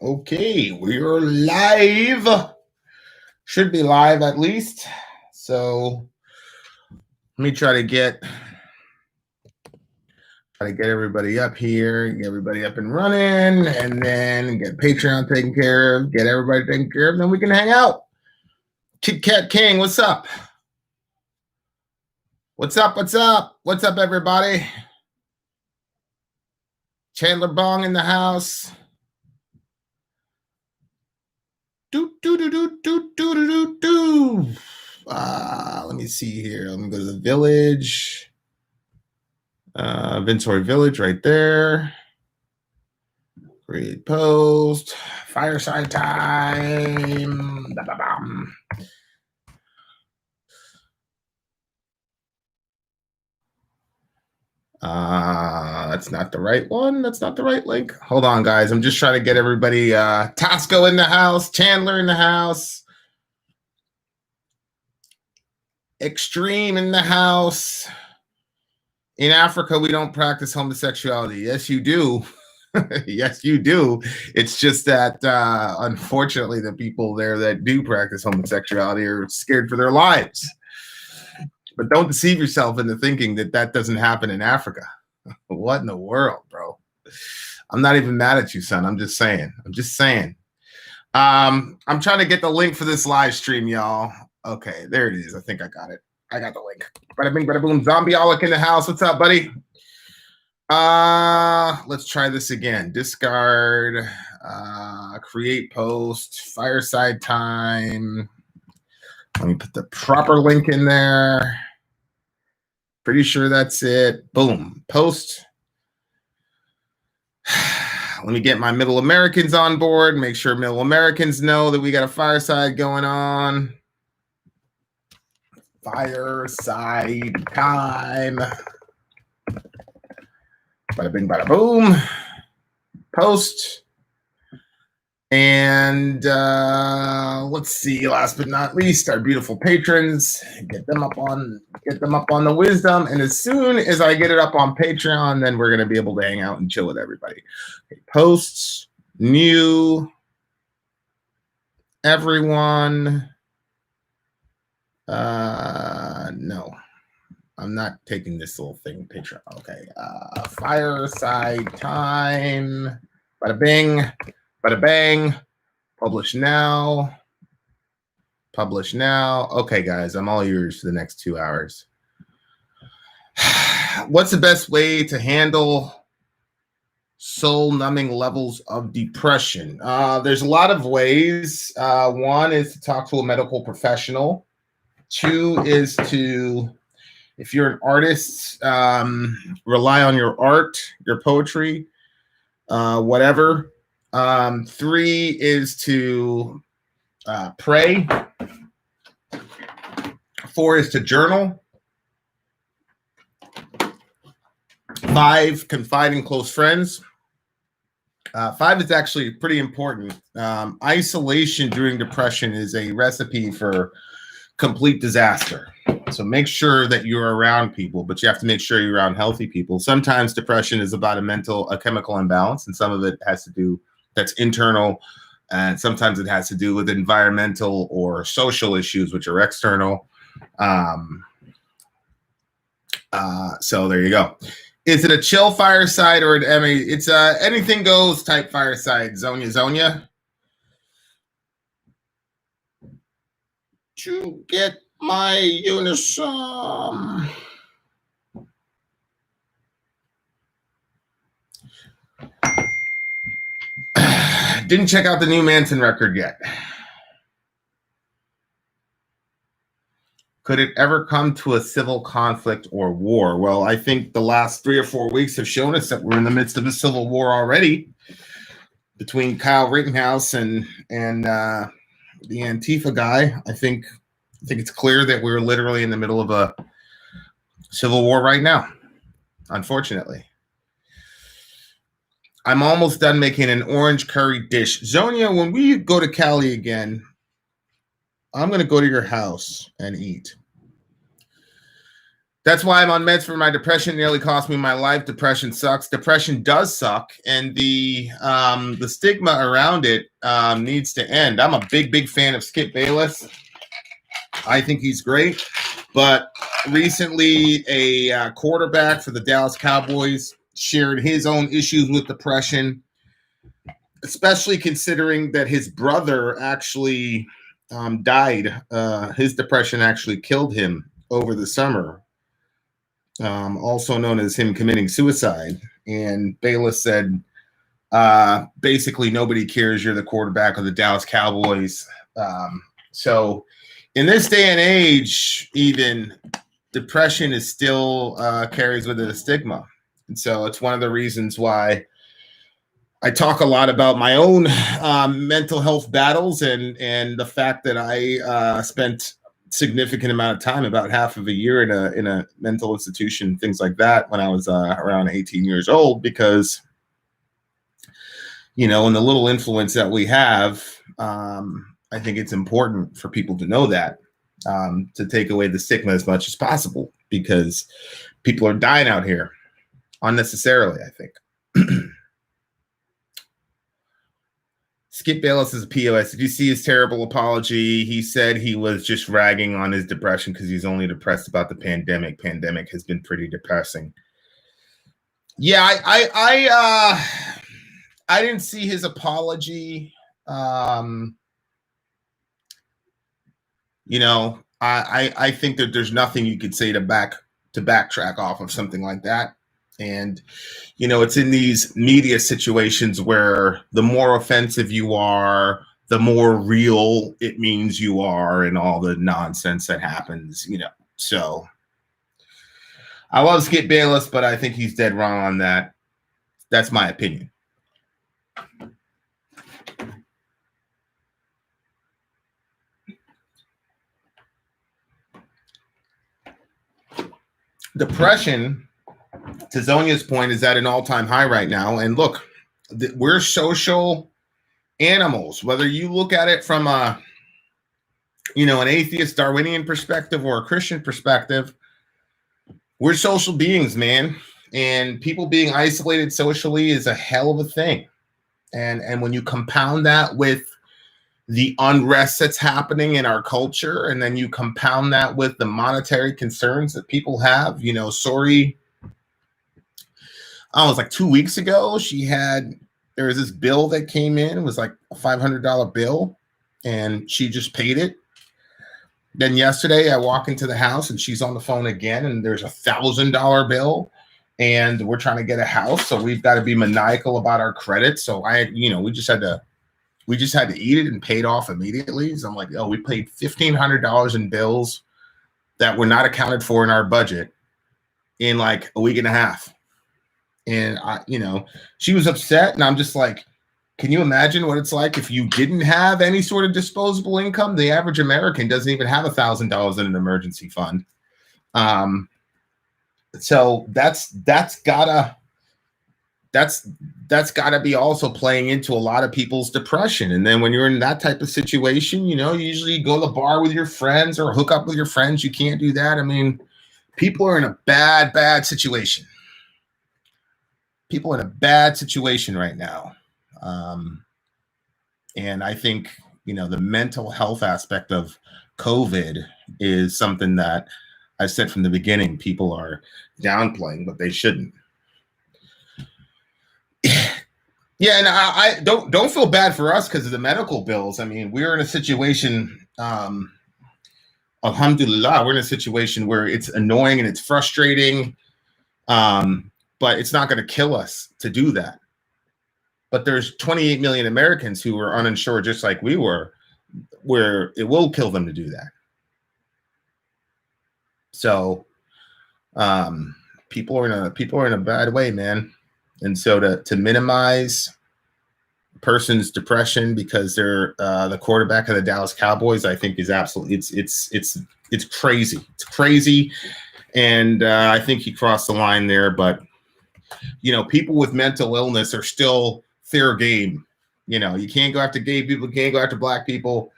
Okay, we're live. Should be live at least. So let me try to get everybody up here, get everybody up and running, and then get Patreon taken care of, get everybody taken care of, and then we can hang out. Kit Kat King, what's up? What's up? What's up? What's up, everybody? Chandler Bong in the house. Let me see here. Let me go to the village. Vin and Sori Village right there. Create post. Fireside time. That's not the right one. That's not the right link. Hold on, guys. I'm just trying to get everybody. Tosco in the house. Chandler in the house. Extreme in the house. In Africa, we don't practice homosexuality. Yes, you do. Yes, you do. It's just that, unfortunately, the people there that do practice homosexuality are scared for their lives. But don't deceive yourself into thinking that that doesn't happen in Africa. What in the world, bro? I'm not even mad at you, son. I'm just saying. I'm trying to get the link for this live stream, y'all. Okay, there it is. I think I got it. I got the link. Bada bing, bada boom. Zombie-olic in the house. What's up, buddy? Let's try this again. Discard, create post, fireside time. Let me put the proper link in there. Pretty sure that's it. Boom. Post. Let me get my Middle Americans on board. Make sure Middle Americans know that we got a fireside going on. Fireside time. Bada bing, bada boom. Post. And let's see, last but not least, our beautiful patrons. Get them up on the wisdom. And as soon as I get it up on Patreon, then we're gonna be able to hang out and chill with everybody. Okay, posts, new, everyone. No. I'm not taking this little thing picture. Okay. Fireside time. Bada bing. Bada bang. Publish now. Publish now. Okay, guys. I'm all yours for the next 2 hours. What's the best way to handle soul-numbing levels of depression? There's a lot of ways. One is to talk to a medical professional. 2 is to, if you're an artist, rely on your art, your poetry, whatever. 3 is to pray. 4 is to journal. 5, confide in close friends. 5 is actually pretty important. Isolation during depression is a recipe for complete disaster. So make sure that you're around people, but you have to make sure you're around healthy people. Sometimes depression is about a chemical imbalance, and some of it has to do, that's internal, and sometimes it has to do with environmental or social issues, which are external. So there you go. Is it a chill fireside or an Emmy? It's anything goes type fireside. Zonia. To get my uniform. Didn't check out the new Manson record yet. Could it ever come to a civil conflict or war? Well, I think the last 3 or 4 weeks have shown us that we're in the midst of a civil war already between Kyle Rittenhouse and the Antifa guy. I think it's clear that we're literally in the middle of a civil war right now, unfortunately. I'm almost done making an orange curry dish. Zonia, when we go to Cali again, I'm going to go to your house and eat. That's why I'm on meds for my depression. It nearly cost me my life. Depression sucks. Depression does suck, and the stigma around it needs to end. I'm a big fan of Skip Bayless. I think he's great, but recently a quarterback for the Dallas Cowboys shared his own issues with depression, especially considering that his brother actually died. His depression actually killed him over the summer. Also known as him committing suicide. And Bayless said, basically, nobody cares. You're the quarterback of the Dallas Cowboys. So in this day and age, even depression is still carries with it a stigma. And so it's one of the reasons why I talk a lot about my own mental health battles and the fact that I spent significant amount of time, about half of a year in a mental institution, things like that, when I was around 18 years old, because, you know, in the little influence that we have, I think it's important for people to know that, to take away the stigma as much as possible, because people are dying out here unnecessarily, I think. Skip Bayless is a POS. Did you see his terrible apology? He said he was just ragging on his depression because he's only depressed about the pandemic. Pandemic has been pretty depressing. Yeah, I didn't see his apology. You know, I think that there's nothing you could say to backtrack off of something like that. And, you know, it's in these media situations where the more offensive you are, the more real it means you are, and all the nonsense that happens, you know. So I love Skip Bayless, but I think he's dead wrong on that. That's my opinion. Depression, to Zonia's point, is at an all-time high right now. And look, we're social animals. Whether you look at it from a, you know, an atheist Darwinian perspective or a Christian perspective, we're social beings, man. And people being isolated socially is a hell of a thing. And when you compound that with the unrest that's happening in our culture, and then you compound that with the monetary concerns that people have, you know, Sori, it was like 2 weeks ago, there was this bill that came in. It was like a $500 bill, and she just paid it. Then yesterday I walk into the house and she's on the phone again, and there's a $1,000 bill, and we're trying to get a house. So we've got to be maniacal about our credit. So we just had to eat it and pay it off immediately. So I'm like, oh, we paid $1,500 in bills that were not accounted for in our budget in like a week and a half. And she was upset, and I'm just like, can you imagine what it's like if you didn't have any sort of disposable income? The average American doesn't even have $1,000 in an emergency fund. So that's gotta be also playing into a lot of people's depression. And then when you're in that type of situation, you usually go to the bar with your friends or hook up with your friends. You can't do that. I mean, people are in a bad situation. People are in a bad situation right now. And I think, the mental health aspect of COVID is something that I said from the beginning, people are downplaying, but they shouldn't. Yeah, and I don't feel bad for us because of the medical bills. I mean, we're in a situation, alhamdulillah, we're in a situation where it's annoying and it's frustrating, but it's not going to kill us to do that. But there's 28 million Americans who are uninsured, just like we were, where it will kill them to do that. So, people are in a bad way, man. And so to minimize a person's depression because they're the quarterback of the Dallas Cowboys, I think is absolutely it's crazy. It's crazy, and I think he crossed the line there. But people with mental illness are still fair game. You can't go after gay people, you can't go after black people.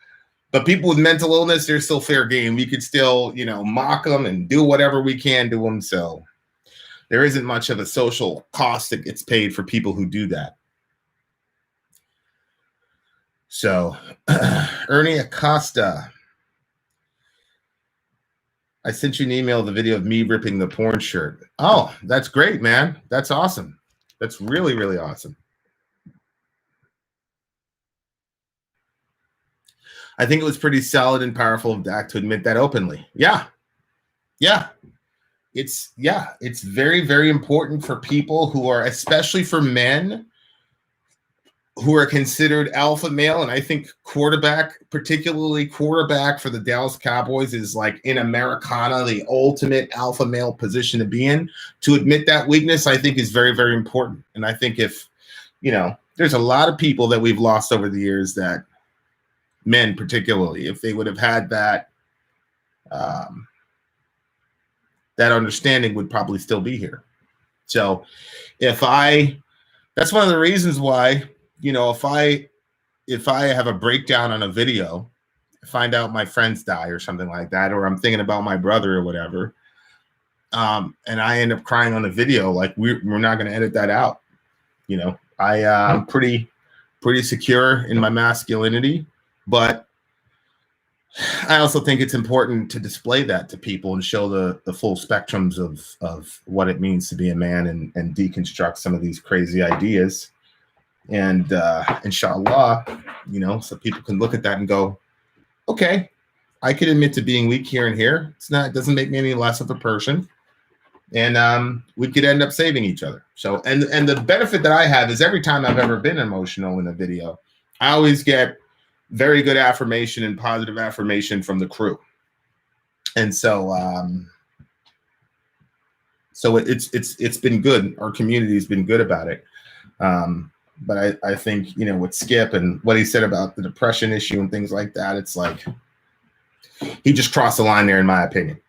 But people with mental illness, they're still fair game. We could still, you know, mock them and do whatever we can to them. So there isn't much of a social cost that gets paid for people who do that. So Ernie Acosta, I sent you an email, the video of me ripping the porn shirt. Oh, that's great, man. That's awesome. That's really, really awesome. I think it was pretty solid and powerful of Dak to admit that openly. Yeah. Yeah. It's very, very important for people who are, especially for men who are considered alpha male. And I think quarterback, particularly quarterback for the Dallas Cowboys, is like in Americana, the ultimate alpha male position to be in. To admit that weakness, I think is very, very important. And I think if, you know, there's a lot of people that we've lost over the years, that men particularly, if they would have had that, that understanding, would probably still be here. So that's one of the reasons why, you know, if I have a breakdown on a video, find out my friends die or something like that, or I'm thinking about my brother or whatever, and I end up crying on the video, like we're not going to edit that out. You know, I'm pretty secure in my masculinity, but I also think it's important to display that to people and show the full spectrums of what it means to be a man, and deconstruct some of these crazy ideas. And inshallah, you know, so people can look at that and go, okay, I can admit to being weak here and here. It doesn't make me any less of a person. And we could end up saving each other. So, and the benefit that I have is every time I've ever been emotional in a video, I always get very good affirmation and positive affirmation from the crew. And so, it's been good. Our community's been good about it. But I think, you know, with Skip and what he said about the depression issue and things like that, it's like he just crossed the line there, in my opinion.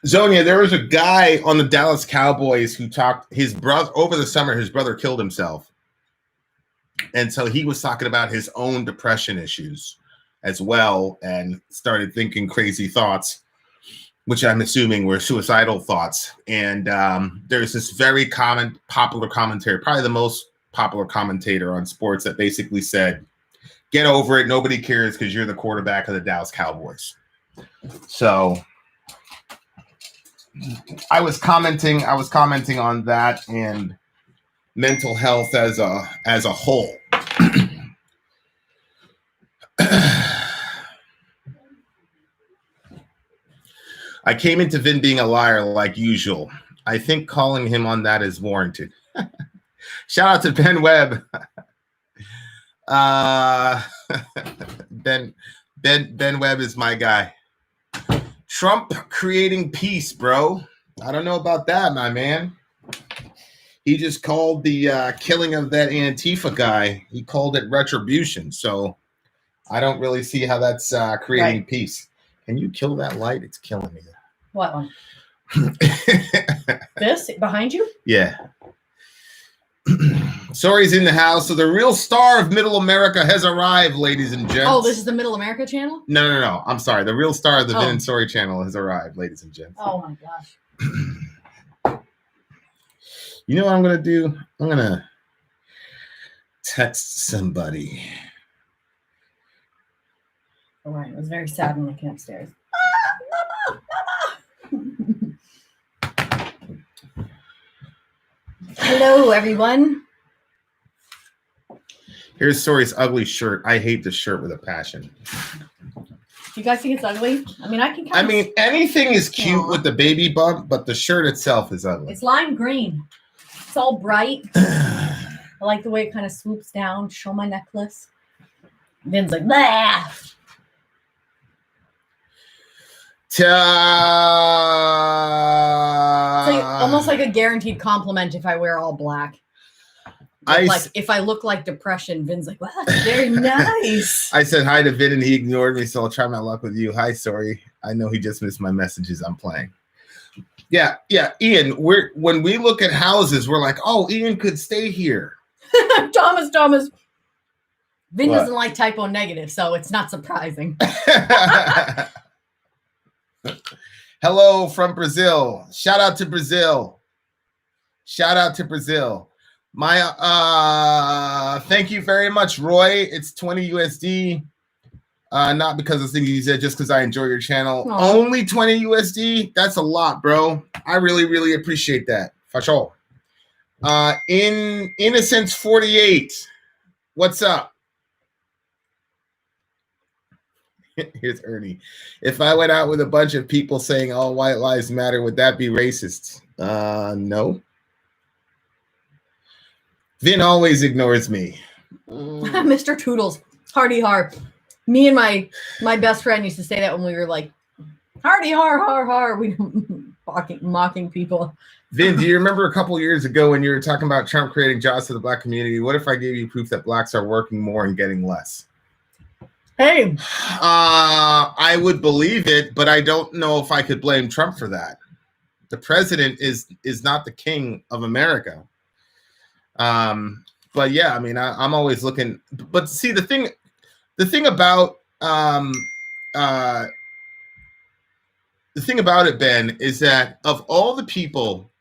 Zonia, there was a guy on the Dallas Cowboys who talked, his brother, over the summer, his brother killed himself. And so he was talking about his own depression issues as well, and started thinking crazy thoughts, which I'm assuming were suicidal thoughts. And there's this very popular commentary, probably the most popular commentator on sports, that basically said, get over it. Nobody cares because you're the quarterback of the Dallas Cowboys. So I was commenting on that and mental health as a whole. I came into Vin being a liar like usual. I think calling him on that is warranted. Shout out to Ben Webb. Ben Webb is my guy. Trump creating peace, bro. I don't know about that, my man. He just called the killing of that Antifa guy, he called it retribution. So I don't really see how that's creating peace. Can you kill that light? It's killing me. What one? This behind you? Yeah. Sori's in the house. So the real star of Middle America has arrived, ladies and gents. Oh, this is the Middle America channel? No. I'm sorry. The real star of the Vin and Sori channel has arrived, ladies and gents. Oh my gosh. You know what I'm going to do? I'm going to text somebody. All right. It was very sad when I came upstairs. Hello, everyone. Here's Sori's ugly shirt. I hate this shirt with a passion. Do you guys think it's ugly? I mean, I mean, anything is cute with the baby bump, but the shirt itself is ugly. It's lime green. It's all bright. I like the way it kind of swoops down. Show my necklace. Vin's like, bah! It's almost like a guaranteed compliment if I wear all black. If I look like depression, Vin's like, wow, that's very nice. I said hi to Vin and he ignored me, so I'll try my luck with you. Hi, Sori. I know he just missed my messages. I'm playing. Yeah, Ian. When we look at houses, we're like, oh, Ian could stay here. Thomas. Vin What? doesn't like typo negative, so it's not surprising. Hello from Brazil. Shout out to Brazil. My thank you very much, Roy. It's 20 USD. Not because of things you said, just because I enjoy your channel. Aww. Only 20 USD. That's a lot, bro. I really appreciate that. For sure. In Innocence 48. What's up? Here's Ernie. If I went out with a bunch of people saying all white lives matter, would that be racist? No. Vin always ignores me. Mr. Toodles, hardy har. Me and my best friend used to say that when we were like, hardy har. We mocking people. Vin, do you remember a couple years ago when you were talking about Trump creating jobs for the black community? What if I gave you proof that blacks are working more and getting less? Hey. I would believe it, but I don't know if I could blame Trump for that. The president is not the king of America. But yeah, I mean, I'm always looking. But see, the thing about it, Ben, is that of all the people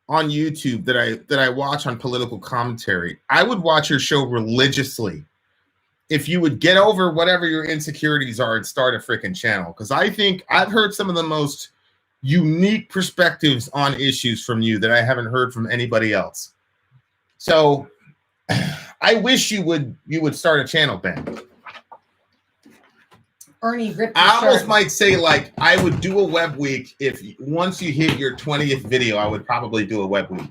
on YouTube that I watch on political commentary, I would watch your show religiously if you would get over whatever your insecurities are and start a freaking channel. Because I think I've heard some of the most unique perspectives on issues from you that I haven't heard from anybody else. So I wish you would start a channel, Ben. Ernie ripped I almost shirt. might say, like, I would do a web week if once you hit your 20th video, I would probably do a web week.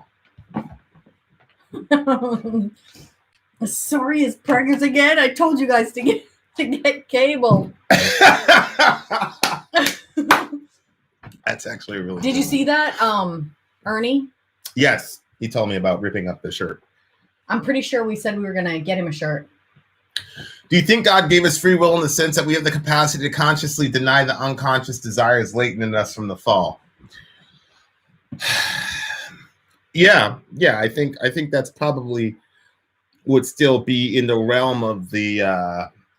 Sori is pregnant again. I told you guys to get cable. That's actually really Did you see that, Ernie? Yes, he told me about ripping up the shirt. I'm pretty sure we said we were gonna get him a shirt. Do you think God gave us free will in the sense that we have the capacity to consciously deny the unconscious desires latent in us from the fall? Yeah, I think that's probably would still be in the realm of the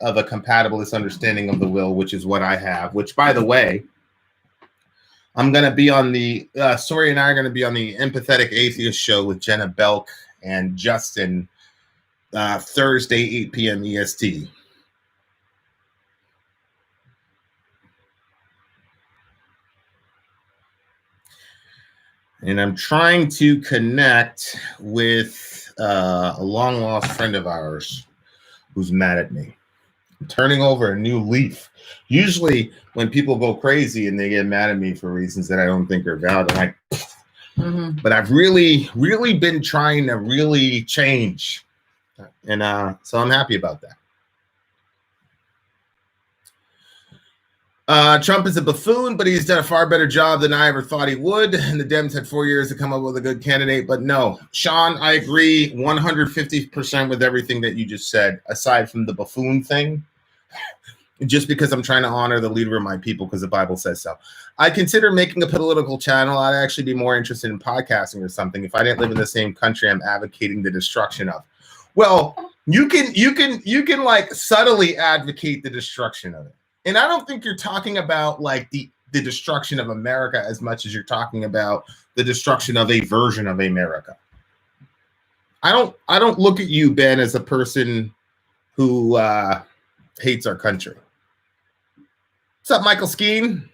of a compatibilist understanding of the will, which is what I have. Which, by the way, I'm going to be on the Sori and I are going to be on the Empathetic Atheist show with Jenna Belk and Justin Thursday, 8 p.m. EST. And I'm trying to connect with a long-lost friend of ours who's mad at me. I'm turning over a new leaf. Usually when people go crazy and they get mad at me for reasons that I don't think are valid, I'm like, but I've really been trying to really change. And so I'm happy about that. Trump is a buffoon, but he's done a far better job than I ever thought he would. And the Dems had 4 years to come up with a good candidate. But no, Sean, I agree 150% with everything that you just said, aside from the buffoon thing. Just because I'm trying to honor the leader of my people because the Bible says so. I consider making a political channel. I'd actually be more interested in podcasting or something. If I didn't live in the same country I'm advocating the destruction of. Well, you can like subtly advocate the destruction of it. And I don't think you're talking about like the destruction of America as much as you're talking about the destruction of a version of America. I don't look at you, Ben, as a person who hates our country. What's up, Michael Skeen?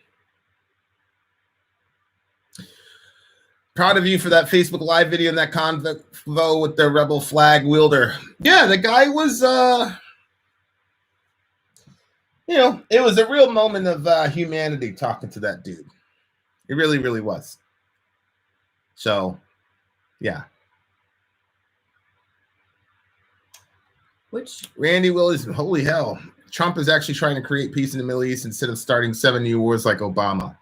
Proud of you for that Facebook Live video and that convo with the rebel flag wielder. Yeah, the guy was it was a real moment of humanity talking to that dude. It really was. So, yeah. Which Randy Willis, holy hell. Trump is actually trying to create peace in the Middle East instead of starting 7 new wars like Obama.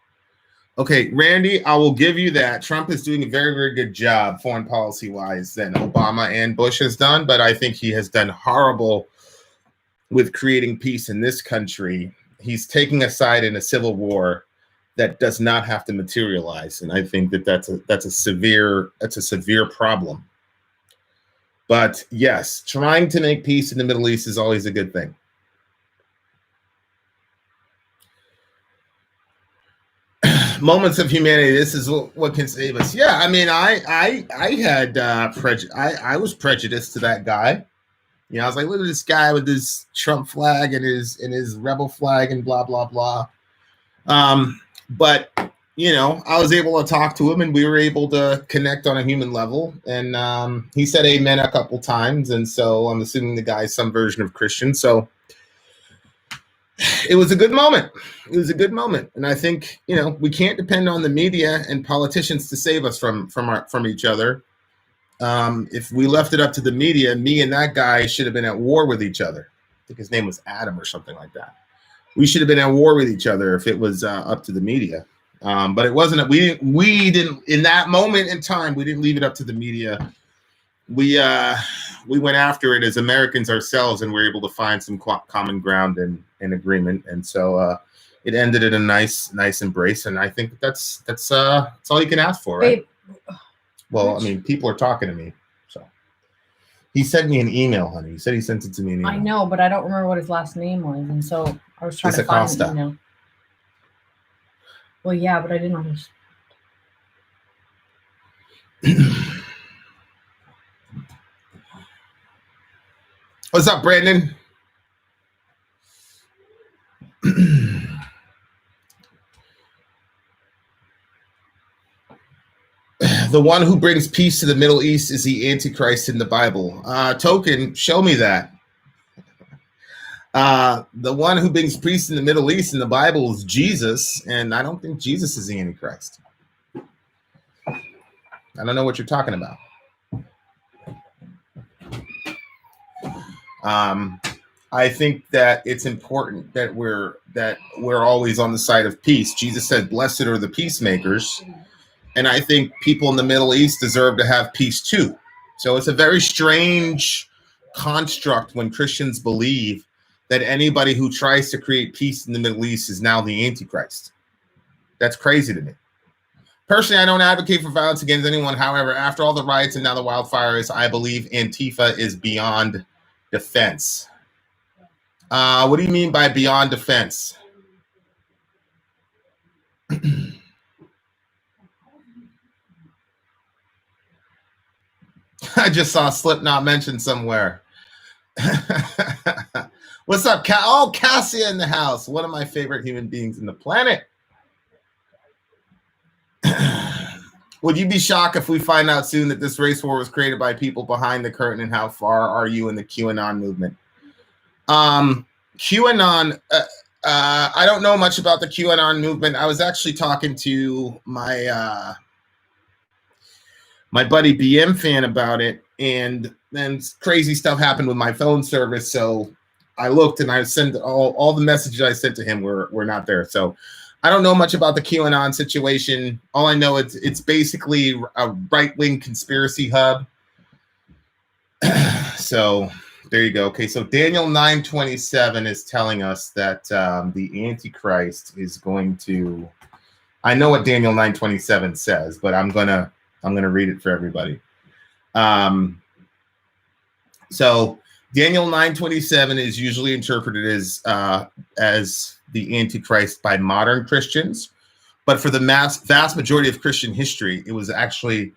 Okay, Randy, I will give you that. Trump is doing a very good job foreign policy-wise than Obama and Bush has done, but I think he has done horrible with creating peace in this country. He's taking a side in a civil war that does not have to materialize. And I think that that's a severe problem. But yes, trying to make peace in the Middle East is always a good thing. Moments of humanity. This is what can save us. Yeah, I mean, I was prejudiced to that guy. You know, I was like, look at this guy with his Trump flag and his rebel flag and blah blah blah. But you know, I was able to talk to him, and we were able to connect on a human level. And he said amen a couple times, and so I'm assuming the guy's some version of Christian. So it was a good moment. It was a good moment, and I think, you know, we can't depend on the media and politicians to save us from each other. If we left it up to the media, me and that guy should have been at war with each other. I think his name was Adam or something like that. We should have been at war with each other if it was up to the media. But it wasn't. We didn't, in that moment in time, we didn't leave it up to the media. We went after it as Americans ourselves, and we're able to find some common ground and agreement. And so it ended in a nice embrace. And I think that's all you can ask for, right? Well, I mean, people are talking to me. So he sent me an email, honey. He said he sent it to me an email. I know, but I don't remember what his last name was, and so I was trying to find the email. Well, yeah, but I didn't understand. What's up, Brandon? The one who brings peace to the Middle East is the Antichrist in the Bible. Token, show me that. The one who brings peace in the Middle East in the Bible is Jesus, and I don't think Jesus is the Antichrist. I don't know what you're talking about. I think that it's important that we're always on the side of peace. Jesus said, "Blessed are the peacemakers," and I think people in the Middle East deserve to have peace too. So it's a very strange construct when Christians believe that anybody who tries to create peace in the Middle East is now the Antichrist. That's crazy to me. Personally, I don't advocate for violence against anyone. However, after all the riots and now the wildfires, I believe Antifa is beyond defense. What do you mean by beyond defense? I just saw Slipknot mentioned somewhere. What's up, Cassia in the house. One of my favorite human beings in the planet. Would you be shocked if we find out soon that this race war was created by people behind the curtain? And how far are you in the QAnon movement? QAnon, I don't know much about the QAnon movement. I was actually talking to my buddy BM fan about it, and then crazy stuff happened with my phone service. So I looked, and I sent all the messages I sent to him were not there. So I don't know much about the QAnon situation. All I know it's basically a right-wing conspiracy hub. So there you go. Okay, so Daniel 9:27 is telling us that the Antichrist is going to. I know what Daniel 9:27 says, but I'm gonna read it for everybody. So Daniel 9:27 is usually interpreted as the Antichrist by modern Christians, but for the vast majority of Christian history, it was actually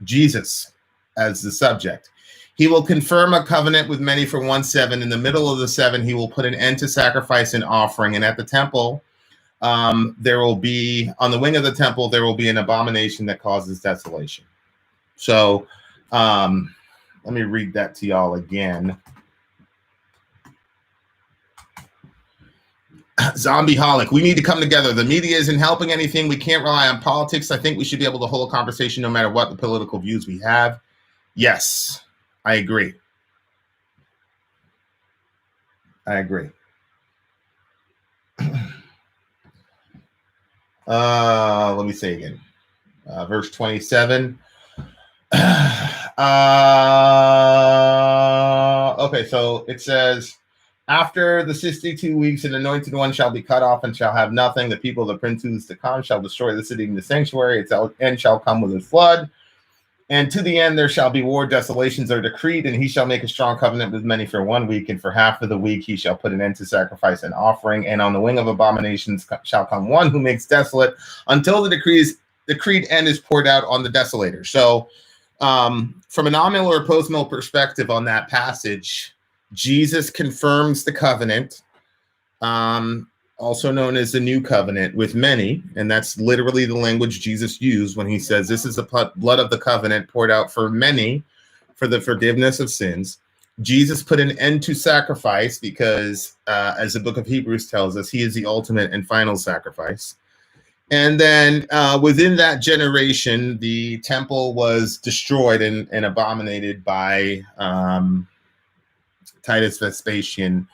Jesus as the subject. He will confirm a covenant with many for 1/7. In the middle of the 7, he will put an end to sacrifice and offering. And at the temple, there will be, on the wing of the temple, there will be an abomination that causes desolation. So let me read that to y'all again. Zombieholic, we need to come together. The media isn't helping anything. We can't rely on politics. I think we should be able to hold a conversation no matter what the political views we have. Yes, I agree. I agree. Let me say again. Verse 27. Okay, so it says, After the 62 weeks, an anointed one shall be cut off and shall have nothing. The people of the prince who is to come shall destroy the city and the sanctuary. Its end shall come with a flood. And to the end there shall be war, desolations are decreed, and he shall make a strong covenant with many for 1 week, and for half of the week he shall put an end to sacrifice and offering. And on the wing of abominations shall come one who makes desolate until the decreed end is poured out on the desolator. So from a nominal or post-mill perspective on that passage, Jesus confirms the covenant, also known as the new covenant, with many, and that's literally the language Jesus used when he says this is the blood of the covenant poured out for many for the forgiveness of sins. Jesus put an end to sacrifice because, as the book of Hebrews tells us, he is the ultimate and final sacrifice. And then within that generation, the temple was destroyed and abominated by Titus Vespasian,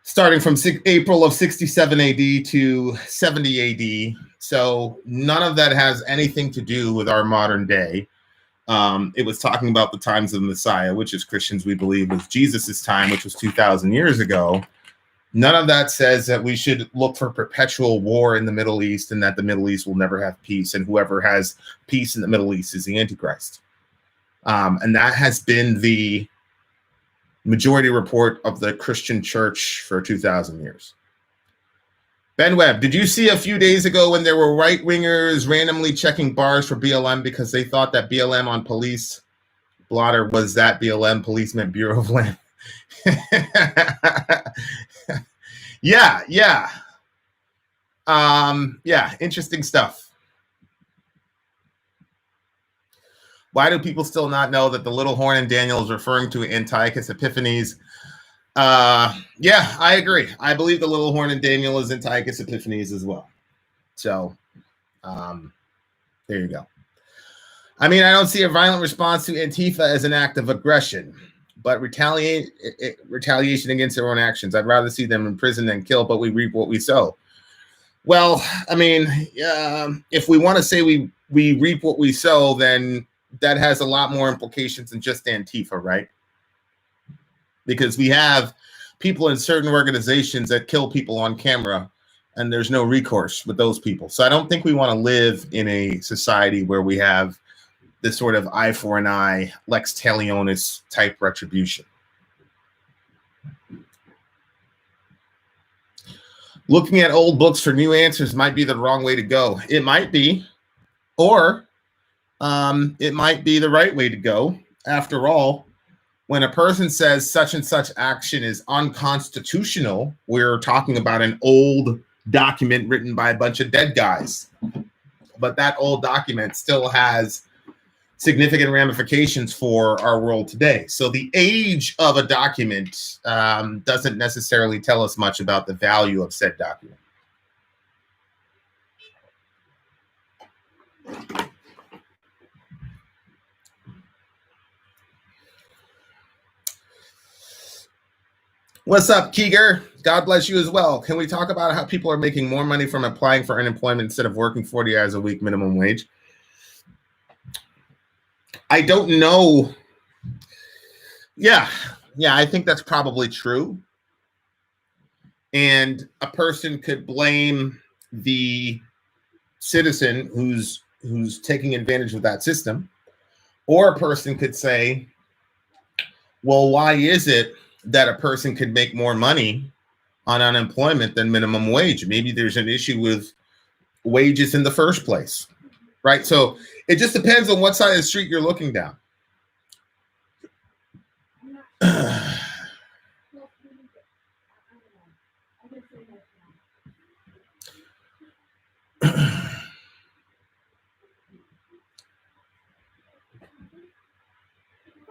starting from April of 67 AD to 70 AD. So none of that has anything to do with our modern day. It was talking about the times of the Messiah, which as Christians we believe was Jesus's time, which was 2,000 years ago. None of that says that we should look for perpetual war in the Middle East and that the Middle East will never have peace, and whoever has peace in the Middle East is the Antichrist. And that has been the majority report of the Christian church for 2,000 years. Ben Webb, did you see a few days ago when there were right-wingers randomly checking bars for BLM because they thought that BLM on police blotter was that BLM, Policeman Bureau of Land? Yeah. Yeah, interesting stuff. Why do people still not know that the little horn in Daniel is referring to Antiochus Epiphanes? Yeah, I agree. I believe the little horn in Daniel is Antiochus Epiphanes as well. So, there you go. I mean, I don't see a violent response to Antifa as an act of aggression, but retaliation against their own actions. I'd rather see them in prison than killed, but we reap what we sow. Well, I mean, if we want to say we reap what we sow, then that has a lot more implications than just Antifa, right? Because we have people in certain organizations that kill people on camera, and there's no recourse with those people. So I don't think we want to live in a society where we have this sort of eye for an eye, lex talionis type retribution. Looking at old books for new answers might be the wrong way to go. It might be, or it might be the right way to go. After all, when a person says such and such action is unconstitutional, we're talking about an old document written by a bunch of dead guys. But that old document still has significant ramifications for our world today. So the age of a document doesn't necessarily tell us much about the value of said document. What's up, Keeger? God bless you as well. Can we talk about how people are making more money from applying for unemployment instead of working 40 hours a week minimum wage? I don't know. Yeah, I think that's probably true. And a person could blame the citizen who's taking advantage of that system, or a person could say, well, why is it that a person could make more money on unemployment than minimum wage? Maybe there's an issue with wages in the first place, right? So it just depends on what side of the street you're looking down.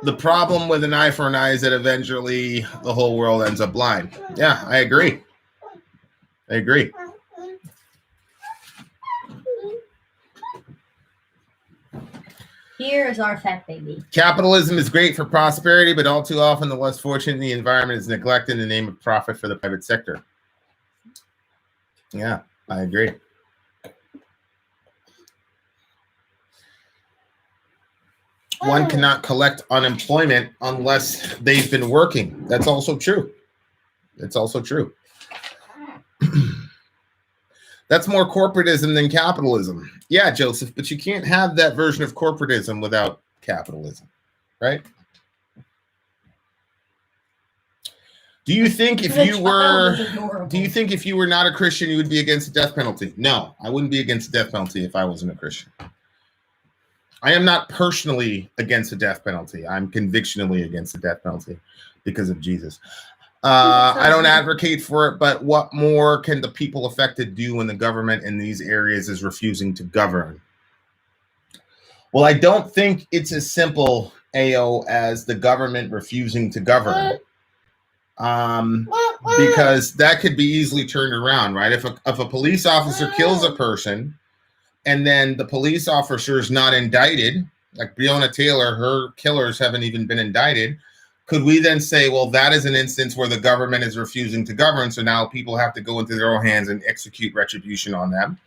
The problem with an eye for an eye is that eventually the whole world ends up blind. Yeah, I agree. Here is our fat baby. Capitalism is great for prosperity, but all too often the less fortunate in the environment is neglected in the name of profit for the private sector. Yeah, I agree. One cannot collect unemployment unless they've been working. That's also true. It's also true. That's more corporatism than capitalism. Yeah, Joseph, but you can't have that version of corporatism without capitalism, right? Do you think if you were not a Christian, you would be against the death penalty? No, I wouldn't be against the death penalty if I wasn't a Christian. I am not personally against the death penalty. I'm convictionally against the death penalty because of Jesus. I don't advocate for it, but what more can the people affected do when the government in these areas is refusing to govern? Well, I don't think it's as simple, AO, as the government refusing to govern. Because that could be easily turned around, right? If a police officer kills a person and then the police officer is not indicted, like Breonna Taylor, her killers haven't even been indicted, could we then say, well, that is an instance where the government is refusing to govern, so now people have to go into their own hands and execute retribution on them?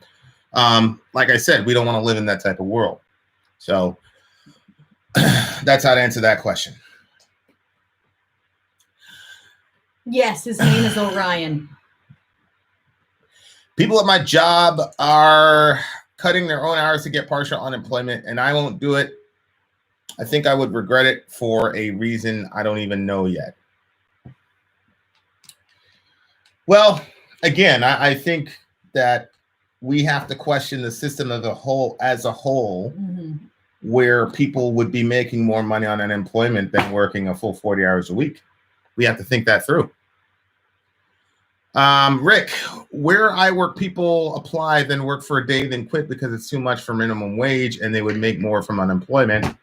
Like I said, we don't want to live in that type of world. So that's how to answer that question. Yes, his name is Orion. People at my job are cutting their own hours to get partial unemployment, and I won't do it. I think I would regret it for a reason I don't even know yet. Well, again, I think that we have to question the system as a whole, mm-hmm. where people would be making more money on unemployment than working a full 40 hours a week. We have to think that through. Rick, where I work, people apply, then work for a day, then quit because it's too much for minimum wage, and they would make more from unemployment.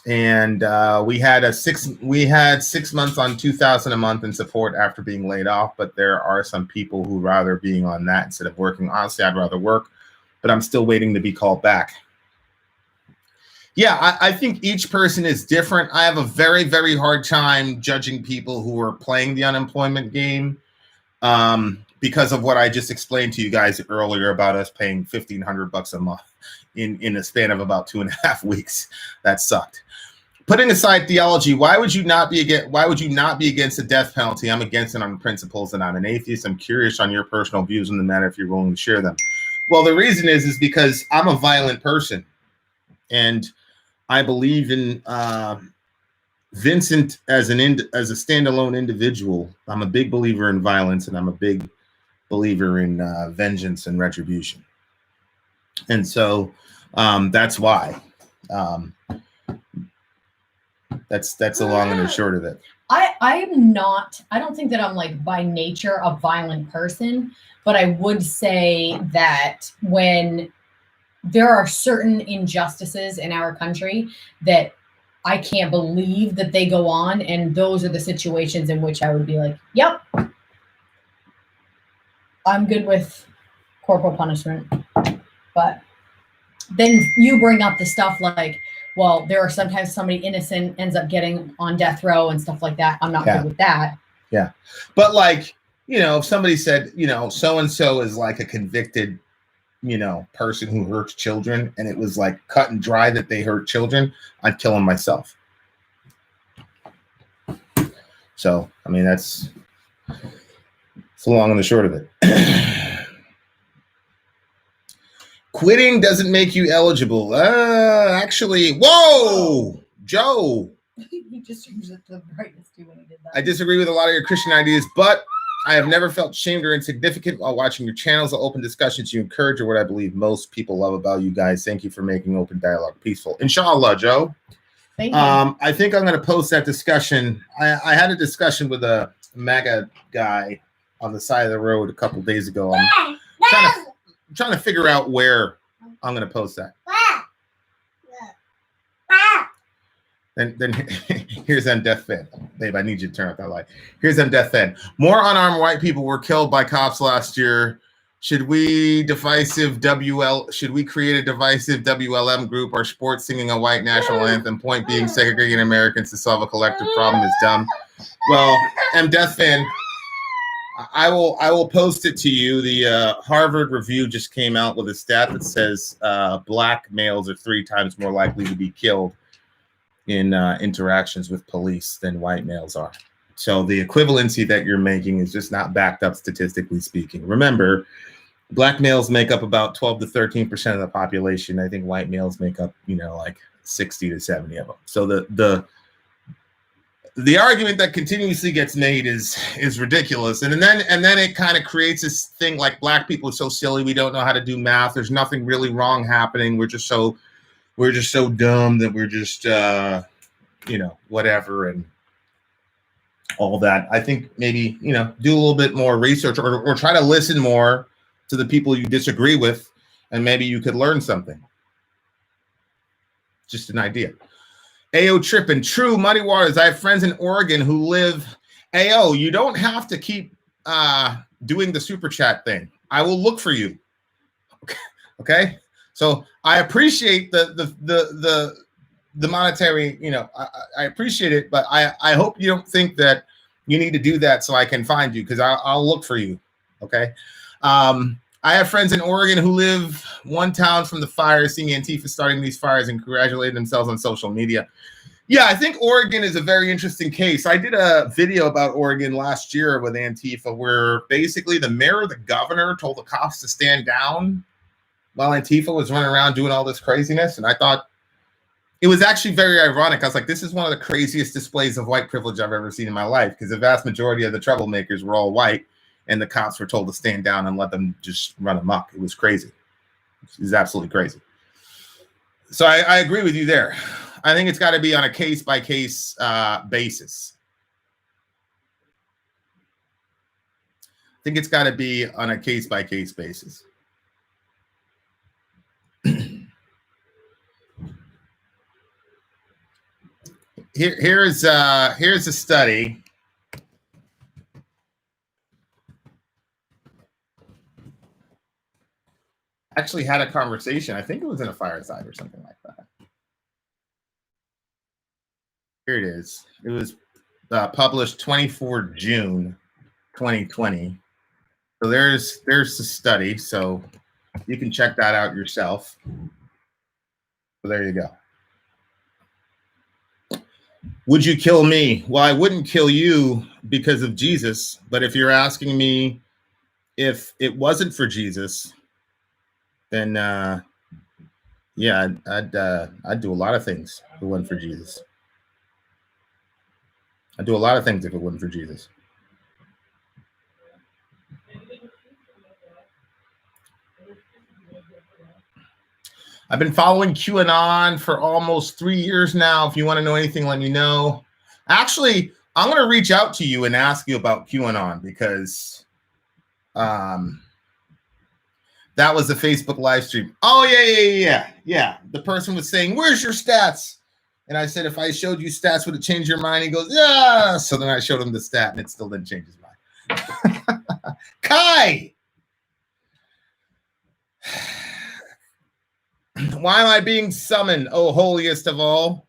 And we had 6 months on $2,000 a month in support after being laid off. But there are some people who rather being on that instead of working. Honestly, I'd rather work, but I'm still waiting to be called back. Yeah, I think each person is different. I have a very, very hard time judging people who are playing the unemployment game because of what I just explained to you guys earlier about us paying $1,500 a month in a span of about 2.5 weeks. That sucked. Putting aside theology, why would you not be against the death penalty? I'm against it on principles, and I'm an atheist. I'm curious on your personal views on the matter if you're willing to share them. Well, the reason is because I'm a violent person, and I believe in Vincent as a standalone individual. I'm a big believer in violence, and I'm a big believer in vengeance and retribution. And so that's why. That's the long and the short of it. I don't think that I'm like by nature a violent person, but I would say that when there are certain injustices in our country that I can't believe that they go on, and those are the situations in which I would be like, yep, I'm good with corporal punishment. But then you bring up the stuff like, well, there are sometimes somebody innocent ends up getting on death row and stuff like that. I'm not good with that. Yeah. But like, if somebody said, so-and-so is like a convicted, person who hurts children, and it was like cut and dry that they hurt children, I'd kill them myself. So, I mean, that's the long and the short of it. Quitting doesn't make you eligible. Actually, whoa, Joe. He just changed it to the brightness too when he did that. I disagree with a lot of your Christian ideas, but I have never felt shamed or insignificant while watching your channels. The open discussions you encourage are what I believe most people love about you guys. Thank you for making open dialogue peaceful. Inshallah, Joe. Thank you. I think I'm going to post that discussion. I had a discussion with a MAGA guy on the side of the road a couple days ago. I'm trying to figure out where I'm going to post that. Then here's them death fed. Babe, I need you to turn off that light. Here's them death fed. More unarmed white people were killed by cops last year. Should we create a divisive WLM group or sports singing a white national anthem? Point being, segregating Americans to solve a collective problem is dumb. Well, Death Fan, I will post it to you. The Harvard Review just came out with a stat that says black males are 3 times more likely to be killed in interactions with police than white males are. So the equivalency that you're making is just not backed up statistically speaking. Remember, black males make up about 12 to 13% of the population. I think white males make up, like 60 to 70 of them. So the argument that continuously gets made is ridiculous. And then it kind of creates this thing like black people are so silly, we don't know how to do math. There's nothing really wrong happening. We're just so dumb that we're just whatever and all that. I think maybe, do a little bit more research or try to listen more to the people you disagree with, and maybe you could learn something. Just an idea. AO tripping. True, Muddy Waters. I have friends in Oregon who live. AO, you don't have to keep doing the super chat thing. I will look for you. Okay. So I appreciate the monetary, I appreciate it, but I hope you don't think that you need to do that so I can find you, because I'll look for you. Okay. I have friends in Oregon who live one town from the fires, seeing Antifa starting these fires and congratulating themselves on social media. Yeah, I think Oregon is a very interesting case. I did a video about Oregon last year with Antifa where basically the mayor or the governor told the cops to stand down while Antifa was running around doing all this craziness. And I thought it was actually very ironic. I was like, this is one of the craziest displays of white privilege I've ever seen in my life, because the vast majority of the troublemakers were all white, and the cops were told to stand down and let them just run amok. It was crazy. It was absolutely crazy. So I agree with you there. I think it's got to be on a case-by-case basis. I think it's got to be on a case-by-case basis. Here's a study. Actually had a conversation. I think it was in a fireside or something like that. Here it is. It was published 24 June 2020. So there's the study. So you can check that out yourself. So there you go. Would you kill me? Well, I wouldn't kill you because of Jesus. But if you're asking me if it wasn't for Jesus, then yeah, I'd do a lot of things if it wasn't for Jesus. I'd do a lot of things if it wasn't for Jesus. I've been following QAnon for almost 3 years now. If you want to know anything, let me know. Actually, I'm going to reach out to you and ask you about QAnon, because that was a Facebook live stream. Oh, yeah. The person was saying, where's your stats? And I said, if I showed you stats, would it change your mind? He goes, yeah. So then I showed him the stat, and it still didn't change his mind. Kai! Why am I being summoned, oh holiest of all?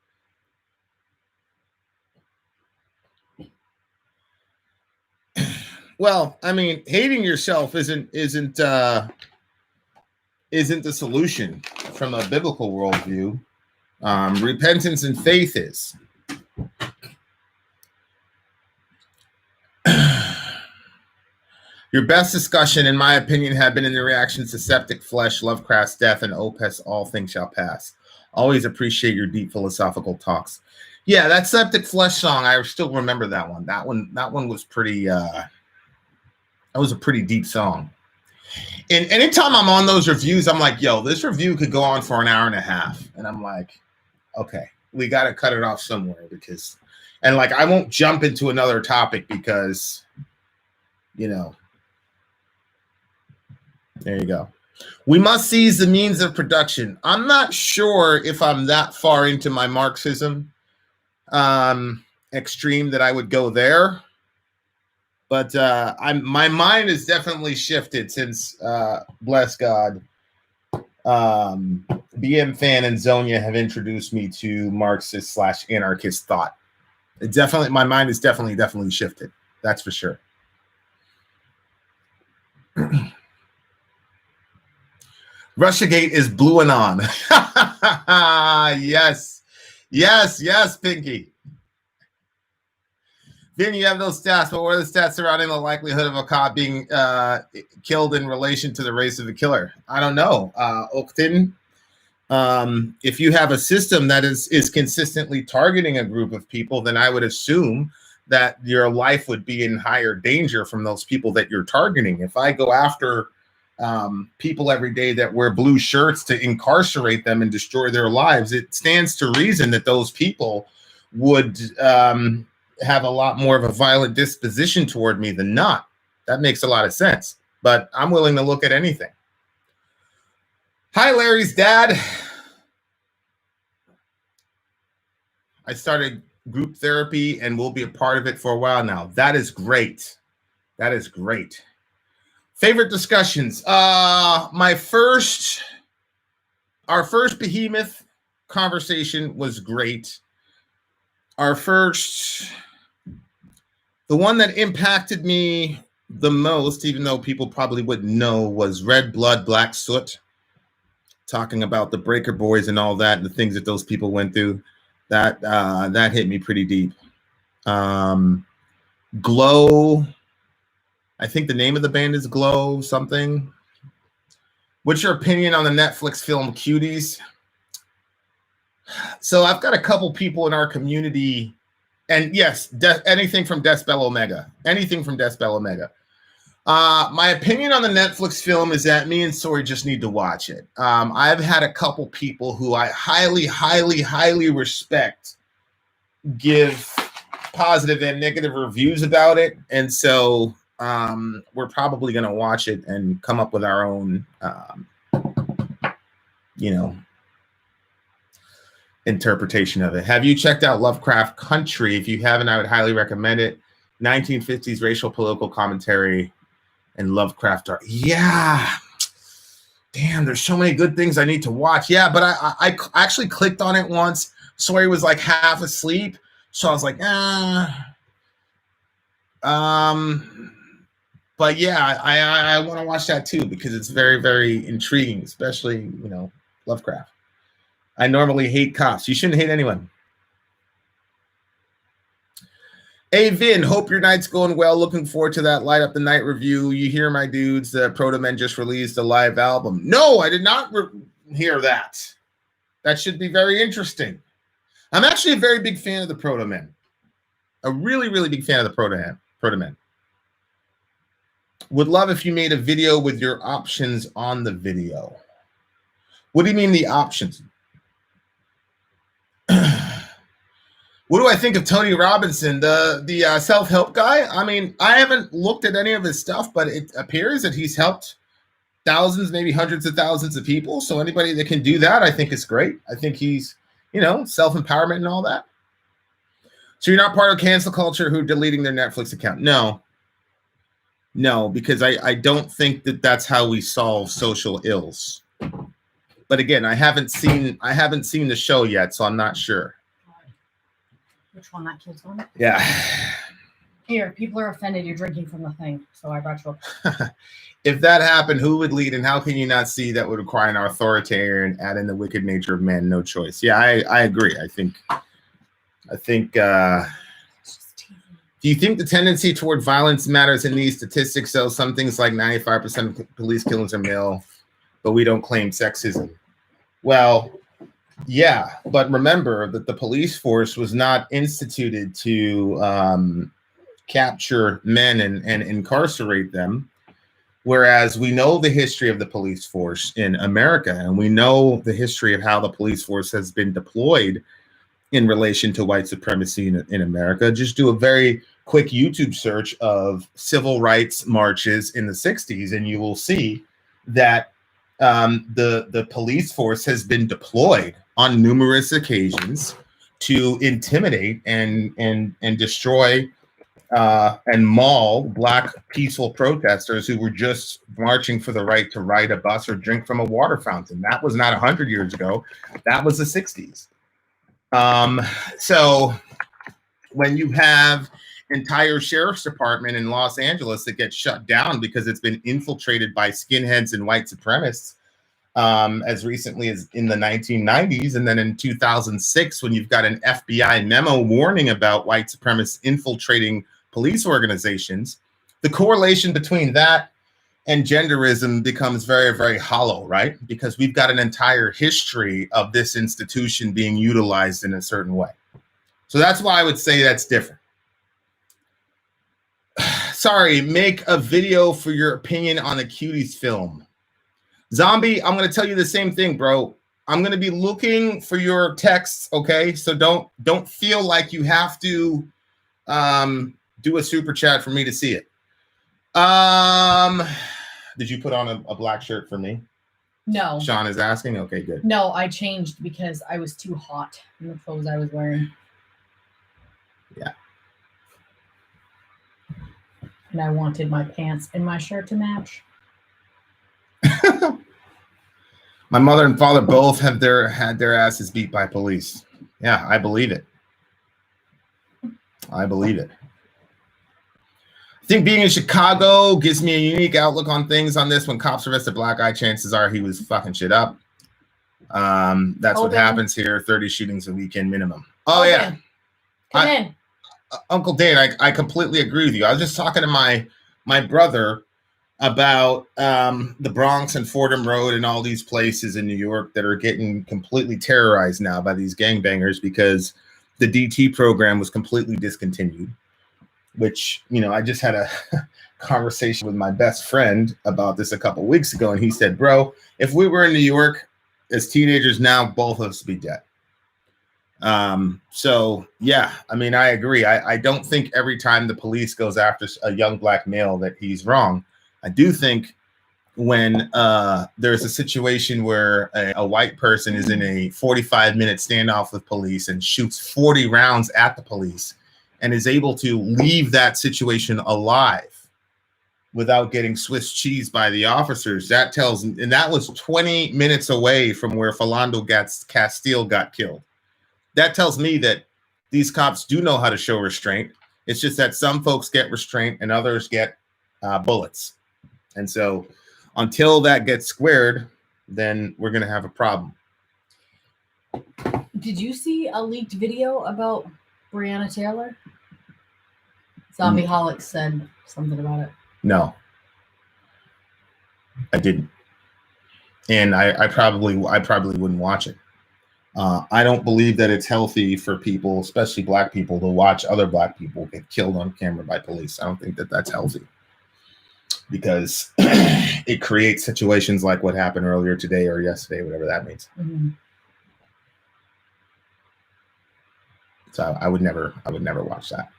Well, I mean, hating yourself isn't the solution from a biblical worldview. Repentance and faith is. Your best discussion, in my opinion, have been in the reactions to Septic Flesh, Lovecraft's Death, and Opus, All Things Shall Pass. Always appreciate your deep philosophical talks. Yeah, that Septic Flesh song, I still remember that one. That one was pretty, that was a pretty deep song. And anytime I'm on those reviews, I'm like, yo, this review could go on for an hour and a half. And I'm like, okay, we got to cut it off somewhere, because, and like, I won't jump into another topic because, there you go. We must seize the means of production. I'm not sure if I'm that far into my Marxism extreme that I would go there. But my mind has definitely shifted since, bless God, BM Fan and Zonia have introduced me to Marxist/anarchist thought. My mind is definitely shifted. That's for sure. Russiagate is blue and on. Yes, Pinky. Vin, you have those stats, but what are the stats surrounding the likelihood of a cop being killed in relation to the race of the killer? I don't know. Oakton, if you have a system that is consistently targeting a group of people, then I would assume that your life would be in higher danger from those people that you're targeting. If I go after people every day that wear blue shirts to incarcerate them and destroy their lives, it stands to reason that those people would have a lot more of a violent disposition toward me than not. That makes a lot of sense, but I'm willing to look at anything. Hi, Larry's dad. I started group therapy and will be a part of it for a while now. That is great. That is great. Favorite discussions. Our first behemoth conversation was great. The one that impacted me the most, even though people probably wouldn't know, was Red Blood, Black Soot, talking about the Breaker Boys and all that, and the things that those people went through. That hit me pretty deep. Glow, I think the name of the band is Glow something. What's your opinion on the Netflix film Cuties? So I've got a couple people in our community, and yes, anything from Decibel Omega. Anything from Decibel Omega. My opinion on the Netflix film is that me and Sori just need to watch it. I've had a couple people who I highly, highly, highly respect give positive and negative reviews about it. And so we're probably going to watch it and come up with our own, interpretation of it. Have you checked out Lovecraft Country? If you haven't, I would highly recommend it. 1950s racial political commentary and Lovecraft art. Yeah. Damn, there's so many good things I need to watch. Yeah, but I actually clicked on it once. Sori was like half asleep. So I was like, but yeah, I want to watch that too, because it's very, very intriguing, especially, Lovecraft. I normally hate cops. You shouldn't hate anyone. Hey, Vin, hope your night's going well. Looking forward to that Light Up the Night review. You hear, my dudes, the Proto Men just released a live album. No, I did not hear that. That should be very interesting. I'm actually a very big fan of the Proto Men. A really, really big fan of the Proto Men. Would love if you made a video with your options on the video. What do you mean the options? What do I think of Tony Robinson, the self-help guy? I mean, I haven't looked at any of his stuff, but it appears that he's helped thousands, maybe hundreds of thousands of people. So anybody that can do that, I think is great. I think he's, self-empowerment and all that. So you're not part of cancel culture who are deleting their Netflix account? No, because I don't think that that's how we solve social ills. But again, I haven't seen the show yet, so I'm not sure. Which one, that kid's one? Yeah. Here, people are offended you're drinking from the thing, so I brought you up. If that happened, who would lead, and how can you not see that would require an authoritarian, add in the wicked nature of man, no choice? Yeah, I agree. I think. Do you think the tendency toward violence matters in these statistics? So some things like 95% of police killings are male, but we don't claim sexism. Well, yeah, but remember that the police force was not instituted to capture men and incarcerate them. Whereas we know the history of the police force in America, and we know the history of how the police force has been deployed in relation to white supremacy in America. Just do a very quick YouTube search of civil rights marches in the 60s, and you will see that the police force has been deployed on numerous occasions to intimidate and destroy and maul Black peaceful protesters who were just marching for the right to ride a bus or drink from a water fountain. That was not 100 years ago. That was the 60s. So when you have entire sheriff's department in Los Angeles that gets shut down because it's been infiltrated by skinheads and white supremacists, as recently as in the 1990s. And then in 2006, when you've got an FBI memo warning about white supremacists infiltrating police organizations, the correlation between that and genderism becomes very, very hollow, right? Because we've got an entire history of this institution being utilized in a certain way. So that's why I would say that's different. Sorry, make a video for your opinion on a Cuties film. Zombie, I'm going to tell you the same thing, bro. I'm going to be looking for your texts, okay? So don't feel like you have to do a super chat for me to see it. Did you put on a black shirt for me? No. Sean is asking? Okay, good. No, I changed because I was too hot in the clothes I was wearing. Yeah. And I wanted my pants and my shirt to match. My mother and father both had their asses beat by police. Yeah, I believe it. I believe it. I think being in Chicago gives me a unique outlook on things on this. When cops arrest a black guy, chances are he was fucking shit up. That's what happens here. 30 shootings a weekend minimum. Oh, yeah. Come in. Uncle Dan, I completely agree with you. I was just talking to my brother about the Bronx and Fordham Road and all these places in New York that are getting completely terrorized now by these gangbangers because the DT program was completely discontinued, which, you know, I just had a conversation with my best friend about this a couple weeks ago, and he said, bro, if we were in New York as teenagers now, both of us would be dead. So yeah, I mean, I agree. I don't think every time the police goes after a young black male that he's wrong. I do think when there's a situation where a white person is in a 45-minute standoff with police and shoots 40 rounds at the police and is able to leave that situation alive without getting Swiss cheese by the officers, that tells, and that was 20 minutes away from where Philando Castile got killed. That tells me that these cops do know how to show restraint. It's just that some folks get restraint and others get bullets. And so until that gets squared, then we're going to have a problem. Did you see a leaked video about Breonna Taylor? Zombie Holic said something about it. No, I didn't. And I probably wouldn't watch it. I don't believe that it's healthy for people, especially black people, to watch other black people get killed on camera by police. I don't think that that's healthy, because it creates situations like what happened earlier today or yesterday, whatever that means. Mm-hmm. So I would never watch that.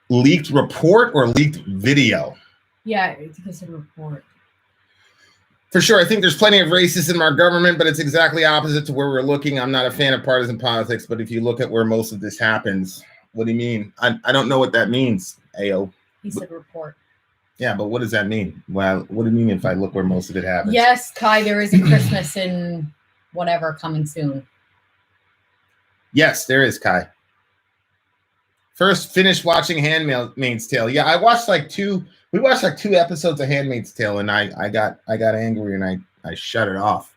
Leaked report or leaked video? Yeah, it's considered a report. For sure, I think there's plenty of racism in our government, but it's exactly opposite to where we're looking. I'm not a fan of partisan politics, but if you look at where most of this happens, what do you mean? I don't know what that means, Ayo. He said report. Yeah, but what does that mean? Well, what do you mean if I look where most of it happens? Yes, Kai, there is a Christmas in whatever coming soon. Yes, there is, Kai. First, finished watching Handmaid's Tale. Yeah, I watched we watched like 2 episodes of Handmaid's Tale, and I got angry and I shut it off.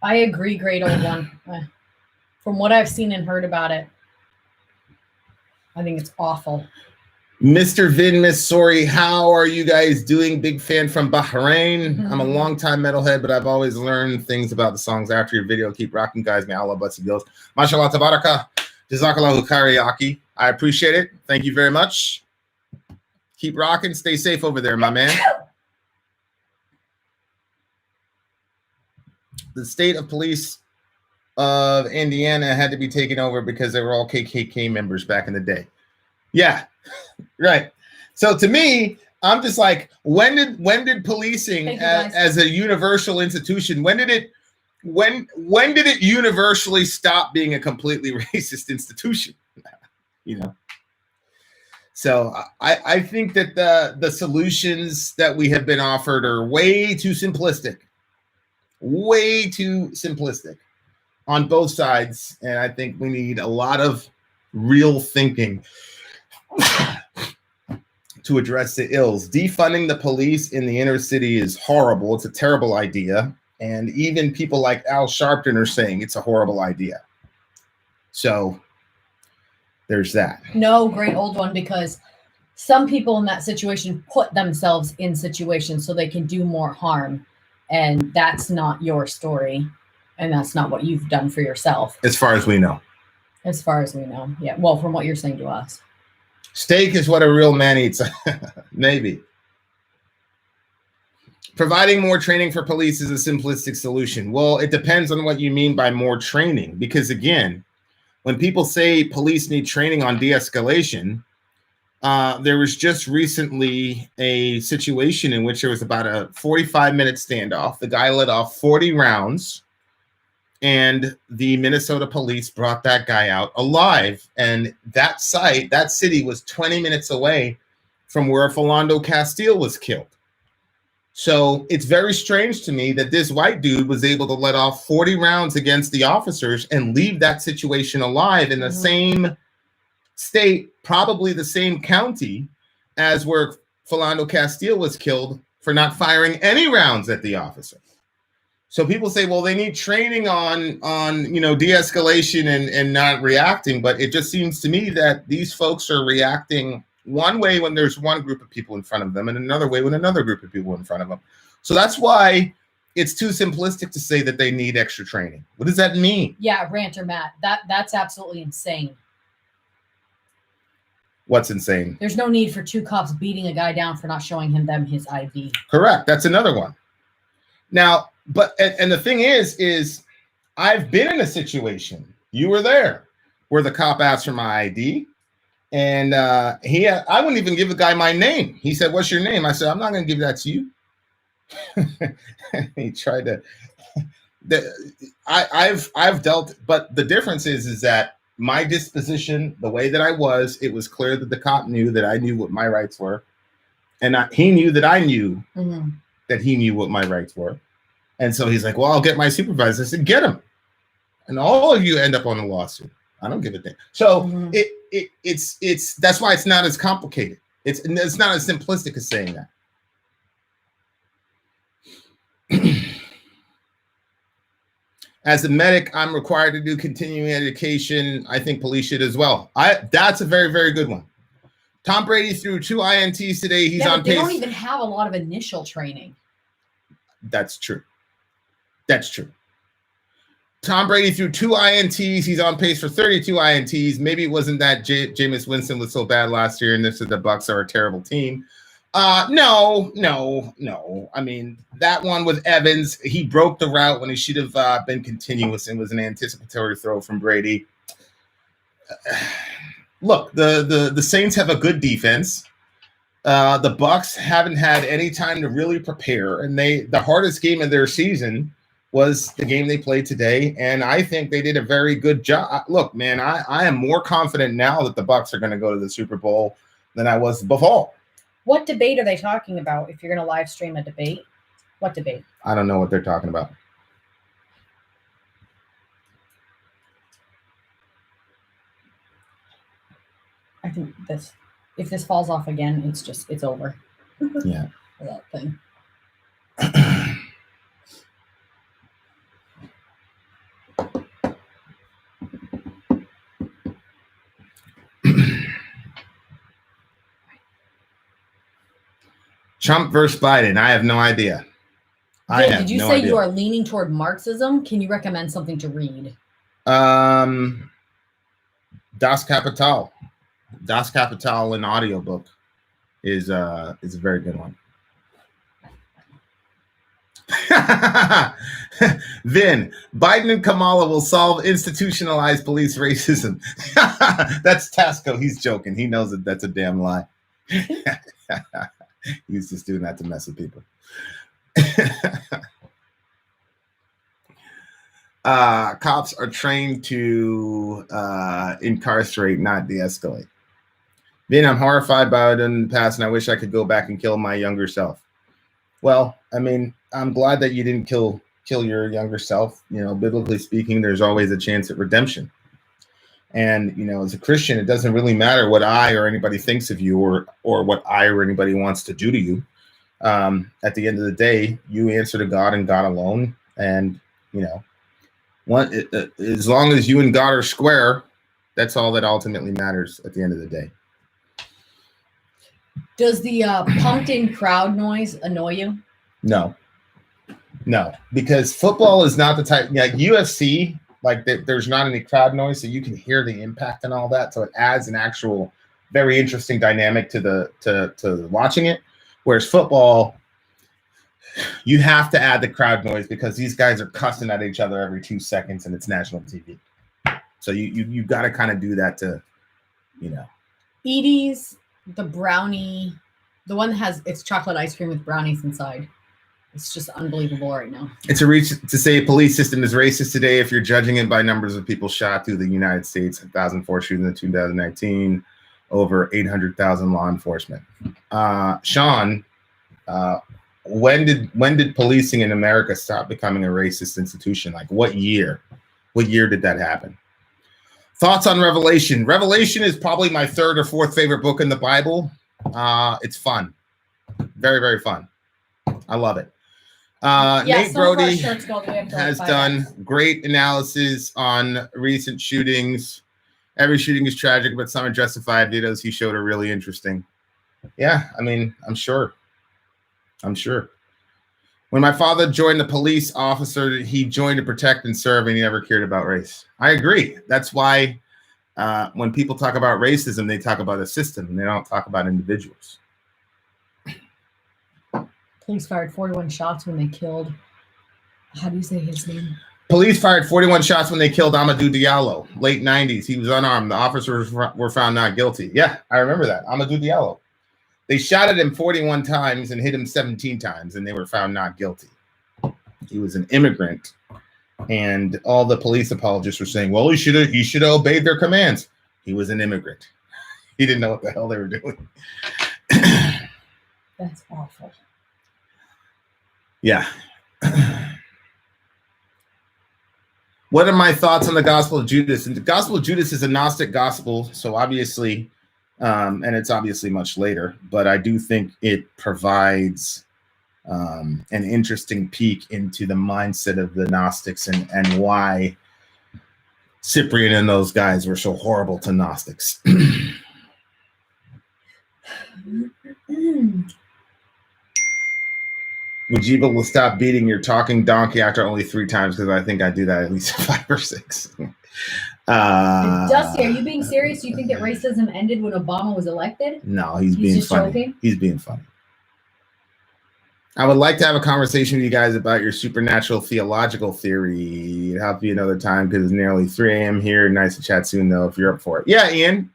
I agree, great old one. From what I've seen and heard about it, I think it's awful. Mr. Vin, Miss Sori, how are you guys doing? Big fan from Bahrain. Mm-hmm. I'm a longtime metalhead, but I've always learned things about the songs after your video. Keep rocking, guys. May Allah bless you girls. Mashallah tabaraka. Jazakallahu khairiyaki. I appreciate it. Thank you very much. Keep rocking. Stay safe over there, my man. The state of police of Indiana had to be taken over because they were all KKK members back in the day. Yeah, right. So to me, I'm just like, when did policing as a universal institution, when did it universally stop being a completely racist institution? You know. So I think that the solutions that we have been offered are way too simplistic on both sides. And I think we need a lot of real thinking to address the ills. Defunding the police in the inner city is horrible. It's a terrible idea. And even people like Al Sharpton are saying it's a horrible idea. So there's that. No, great old one, because some people in that situation put themselves in situations so they can do more harm. And that's not your story. And that's not what you've done for yourself. As far as we know. As far as we know. Yeah. Well, from what you're saying to us. Steak is what a real man eats. Maybe. Providing more training for police is a simplistic solution. Well, it depends on what you mean by more training. Because again, when people say police need training on de-escalation, there was just recently a situation in which there was about a 45-minute standoff. The guy let off 40 rounds, and the Minnesota police brought that guy out alive. And that site, that city, was 20 minutes away from where Philando Castile was killed. So it's very strange to me that this white dude was able to let off 40 rounds against the officers and leave that situation alive in the same state, probably the same county as where Philando Castile was killed for not firing any rounds at the officer. So people say, well, they need training on de-escalation and not reacting. But it just seems to me that these folks are reacting one way when there's one group of people in front of them and another way when another group of people in front of them. So that's why it's too simplistic to say that they need extra training. What does that mean? Yeah, Ranter Matt, that's absolutely insane. What's insane? There's no need for 2 cops beating a guy down for not showing them his ID. Correct. That's another one. Now, and the thing is I've been in a situation, you were there, where the cop asked for my ID, and I wouldn't even give the guy my name. He said, "What's your name?" I said, "I'm not going to give that to you." He tried to. I've dealt, but the difference is that my disposition, the way that I was, it was clear that the cop knew that I knew what my rights were, and he knew that I knew that he knew what my rights were. And so he's like, well, I'll get my supervisor. I said, get him. And all of you end up on a lawsuit. I don't give a damn. So it's that's why it's not as complicated. It's not as simplistic as saying that. As a medic, I'm required to do continuing education. I think police should as well. That's a very, very good one. Tom Brady threw 2 INTs today. He's on pace. They don't even have a lot of initial training. That's true. That's true. Tom Brady threw 2 INTs. He's on pace for 32 INTs. Maybe it wasn't that Jameis Winston was so bad last year, and this is the Bucs are a terrible team. No. I mean, that one with Evans, he broke the route when he should have been continuous and was an anticipatory throw from Brady. Look, the Saints have a good defense. The Bucs haven't had any time to really prepare, and the hardest game of their season was the game they played today, and I think they did a very good job. Look, man, I am more confident now that the Bucs are going to go to the Super Bowl than I was before. What debate are they talking about? If you're going to live stream a debate, what debate? I don't know what they're talking about. I think if this falls off again, it's over. Yeah. That thing. Trump versus Biden. I have no idea. Did you say you are leaning toward Marxism? Can you recommend something to read? Das Kapital. Das Kapital, an audiobook, is a very good one. Vin, Biden and Kamala will solve institutionalized police racism. That's Tasco. He's joking. He knows that that's a damn lie. He's just doing that to mess with people. Cops are trained to incarcerate, not de-escalate. Vin, I'm horrified by it in the past, and I wish I could go back and kill my younger self. Well, I mean, I'm glad that you didn't kill your younger self. You know, biblically speaking, there's always a chance at redemption. And, you know, as a Christian, it doesn't really matter what I or anybody thinks of you or what I or anybody wants to do to you. At the end of the day, you answer to God and God alone. And, you know, as long as you and God are square, that's all that ultimately matters at the end of the day. Does the pumped in crowd noise annoy you? No, because football is not the type, like UFC, like there's not any crowd noise, so you can hear the impact and all that. So it adds an actual very interesting dynamic to watching it. Whereas football, you have to add the crowd noise because these guys are cussing at each other every 2 seconds and it's national TV. So you got to kind of do that to, you know. Edie's, the brownie, the one that has it's chocolate ice cream with brownies inside. It's just unbelievable right now. It's a reach to say police system is racist today if you're judging it by numbers of people shot through the United States, 1,004 shootings in 2019, over 800,000 law enforcement. Sean, when did policing in America stop becoming a racist institution? Like what year? What year did that happen? Thoughts on Revelation? Revelation is probably my third or fourth favorite book in the Bible. It's fun. Very, very fun. I love it. Nate Brody has done great analysis on recent shootings. Every shooting is tragic, but some are justified. Videos he showed are really interesting. Yeah, I mean, I'm sure. When my father joined the police officer, he joined to protect and serve, and he never cared about race. I agree. That's why when people talk about racism, they talk about a system, and they don't talk about individuals. Police fired 41 shots when they killed. How do you say his name? Police fired 41 shots when they killed Amadou Diallo, late 90s. He was unarmed. The officers were found not guilty. Yeah, I remember that. Amadou Diallo. They shot at him 41 times and hit him 17 times, and they were found not guilty. He was an immigrant, and all the police apologists were saying, well, he should have obeyed their commands. He was an immigrant. He didn't know what the hell they were doing. That's awful. Yeah. What are my thoughts on the Gospel of Judas? And the Gospel of Judas is a Gnostic gospel, so obviously, and it's obviously much later, but I do think it provides an interesting peek into the mindset of the Gnostics and why Cyprian and those guys were so horrible to Gnostics. Mujiba will stop beating your talking donkey after only 3 times because I think I do that at least 5 or 6. Dusty, are you being serious? Do you think that racism ended when Obama was elected? No, he's being funny. Joking? He's being funny. I would like to have a conversation with you guys about your supernatural theological theory. It'll have to be another time because it's nearly 3 a.m. here. Nice to chat soon, though, if you're up for it. Yeah, Ian,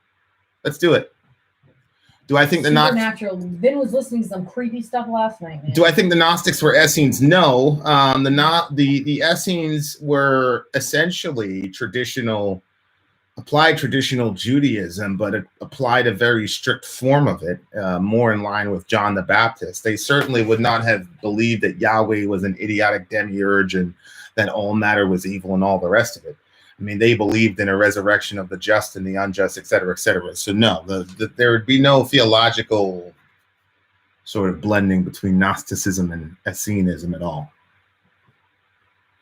let's do it. Do I think the supernatural? Vin was listening to some creepy stuff last night. Man. Do I think the Gnostics were Essenes? No. The Essenes were essentially applied traditional Judaism, but it applied a very strict form of it, more in line with John the Baptist. They certainly would not have believed that Yahweh was an idiotic demiurge and that all matter was evil and all the rest of it. I mean, they believed in a resurrection of the just and the unjust, et cetera, et cetera. So no, there would be no theological sort of blending between Gnosticism and Essenism at all.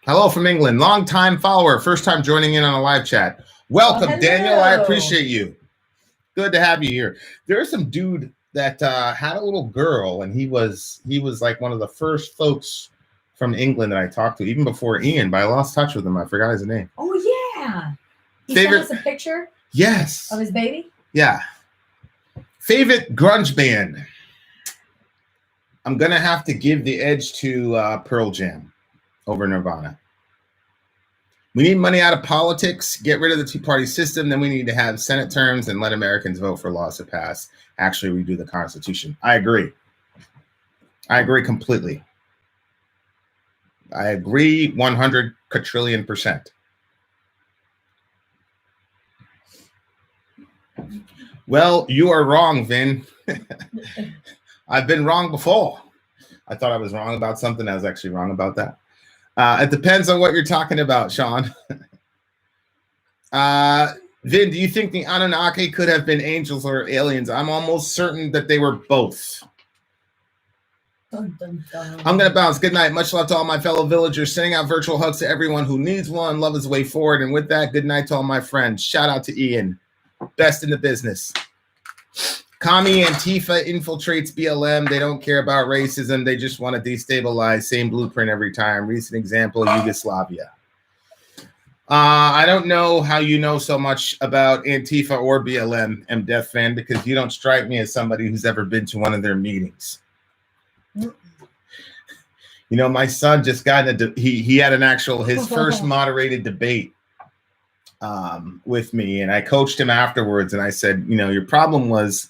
Hello from England, long-time follower, first time joining in on a live chat. Welcome, Daniel. I appreciate you. Good to have you here. There's some dude that had a little girl, and he was like one of the first folks from England that I talked to, even before Ian, but I lost touch with him. I forgot his name. Oh, yeah. He sent us a picture? Yes. Of his baby? Yeah. Favorite grunge band? I'm going to have to give the edge to Pearl Jam over Nirvana. We need money out of politics, get rid of the two-party system, then we need to have Senate terms and let Americans vote for laws to pass, actually redo the Constitution. I agree. I agree completely. I agree 100 quadrillion%. Well, you are wrong, Vin. I've been wrong before. I thought I was wrong about something. I was actually wrong about that. It depends on what you're talking about, Sean. Vin, do you think the Anunnaki could have been angels or aliens? I'm almost certain that they were both. Dun, dun, dun. I'm going to bounce. Good night. Much love to all my fellow villagers. Sending out virtual hugs to everyone who needs one. Love is the way forward. And with that, good night to all my friends. Shout out to Ian. Best in the business. Commie Antifa infiltrates BLM. They don't care about racism. They just want to destabilize. Same blueprint every time. Recent example, Yugoslavia. I don't know how you know so much about Antifa or BLM, M. Death Fan, because you don't strike me as somebody who's ever been to one of their meetings. You know, my son just got he had an actual, his first moderated debate with me, and I coached him afterwards, and I said, you know, your problem was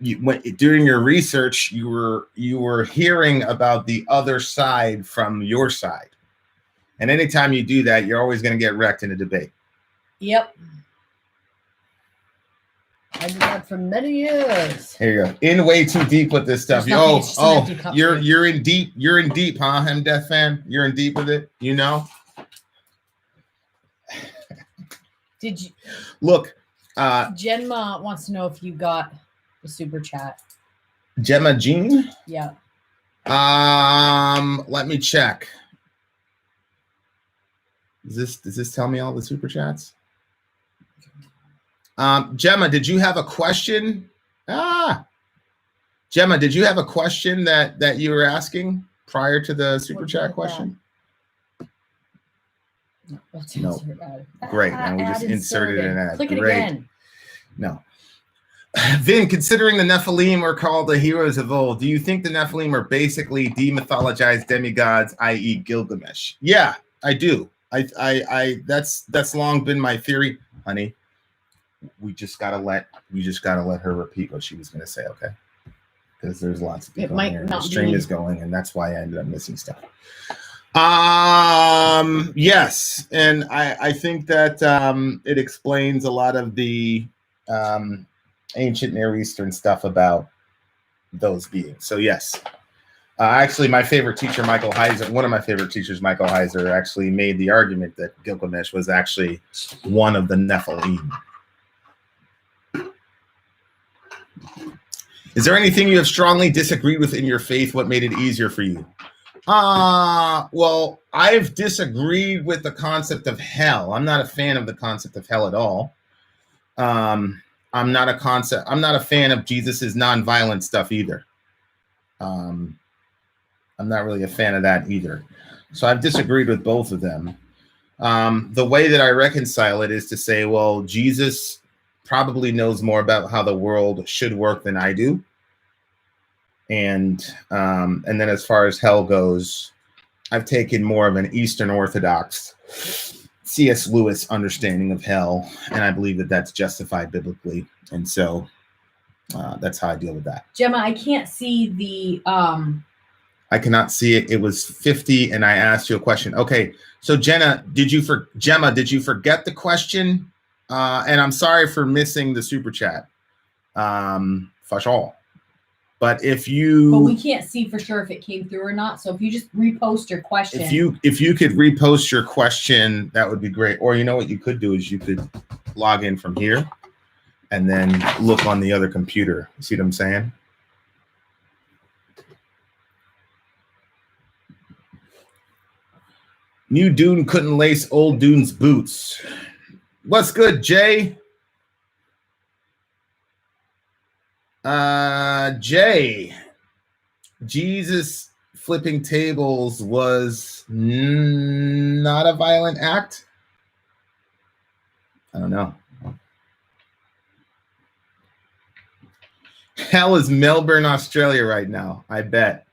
during your research, you were hearing about the other side from your side. And anytime you do that, you're always going to get wrecked in a debate. Yep. I did that for many years. Here you go. In way too deep with this stuff. You're in deep. You're in deep, huh? I'm Death Fan. You're in deep with it. You know. Did you look? Gemma wants to know if you got the super chat. Gemma Jean. Yeah. Let me check. Does this tell me all the super chats? Gemma, did you have a question? Gemma, did you have a question that you were asking prior to the super chat question? No. Great. Now we just inserted an ad. Click it Great. Again. No. Vin, considering the Nephilim were called the heroes of old, do you think the Nephilim are basically demythologized demigods, i.e. Gilgamesh? Yeah, I do. I that's long been my theory, honey. We just gotta let her repeat what she was gonna say, okay? Because there's lots of people here. The stream is going, and that's why I ended up missing stuff. Yes, and I think that it explains a lot of the ancient Near Eastern stuff about those beings. So yes. Actually, my favorite teacher, Michael Heiser, one of my favorite teachers, Michael Heiser, actually made the argument that Gilgamesh was actually one of the Nephilim. Is there anything you have strongly disagreed with in your faith? What made it easier for you? Well, I've disagreed with the concept of hell. I'm not a fan of the concept of hell at all. I'm not a fan of Jesus's nonviolent stuff either. I'm not really a fan of that either. So I've disagreed with both of them. The way that I reconcile it is to say, well, Jesus probably knows more about how the world should work than I do. And then as far as hell goes, I've taken more of an Eastern Orthodox C.S. Lewis understanding of hell, and I believe that that's justified biblically. And so that's how I deal with that. Gemma, I can't see the I cannot see it. It was 50, and I asked you a question. Okay, so Gemma, did you forget the question? And I'm sorry for missing the super chat. Fush all. But But we can't see for sure if it came through or not. So if you just repost your question. If you could repost your question, that would be great. Or you know what you could do is you could log in from here and then look on the other computer. See what I'm saying? New Dune couldn't lace old Dune's boots. What's good, Jay? Jay, Jesus flipping tables was not a violent act? I don't know. Hell is Melbourne, Australia right now, I bet.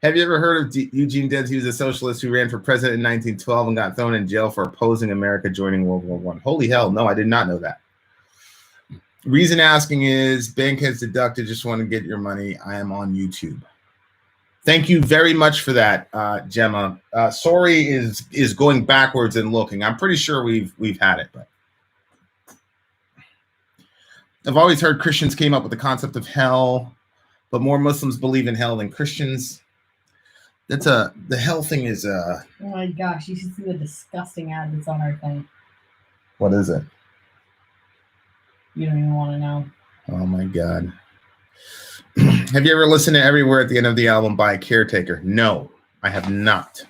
Have you ever heard of Eugene Debs? He was a socialist who ran for president in 1912 and got thrown in jail for opposing America joining World War I. Holy hell, no, I did not know that. Reason asking is bank has deducted, just want to get your money. I am on YouTube. Thank you very much for that, Gemma. Sori is going backwards and looking. I'm pretty sure we've had it, but I've always heard Christians came up with the concept of hell, but more Muslims believe in hell than Christians. The hell thing is oh my gosh, you should see the disgusting ad that's on our thing. What is it? You don't even want to know. Oh my God. Have you ever listened to Everywhere at the End of the Album by Caretaker? No, I have not.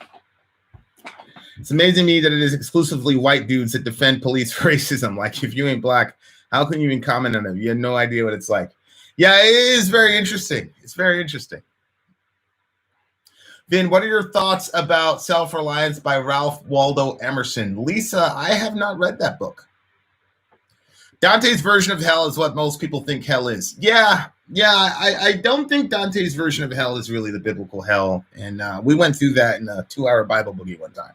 It's amazing to me that it is exclusively white dudes that defend police racism. Like, if you ain't black, how can you even comment on it? You have no idea what it's like. Yeah, it is very interesting. It's very interesting. Vin, what are your thoughts about Self-Reliance by Ralph Waldo Emerson? Lisa, I have not read that book. Dante's version of hell is what most people think hell is. Yeah, I don't think Dante's version of hell is really the biblical hell. And we went through that in a 2-hour Bible boogie one time.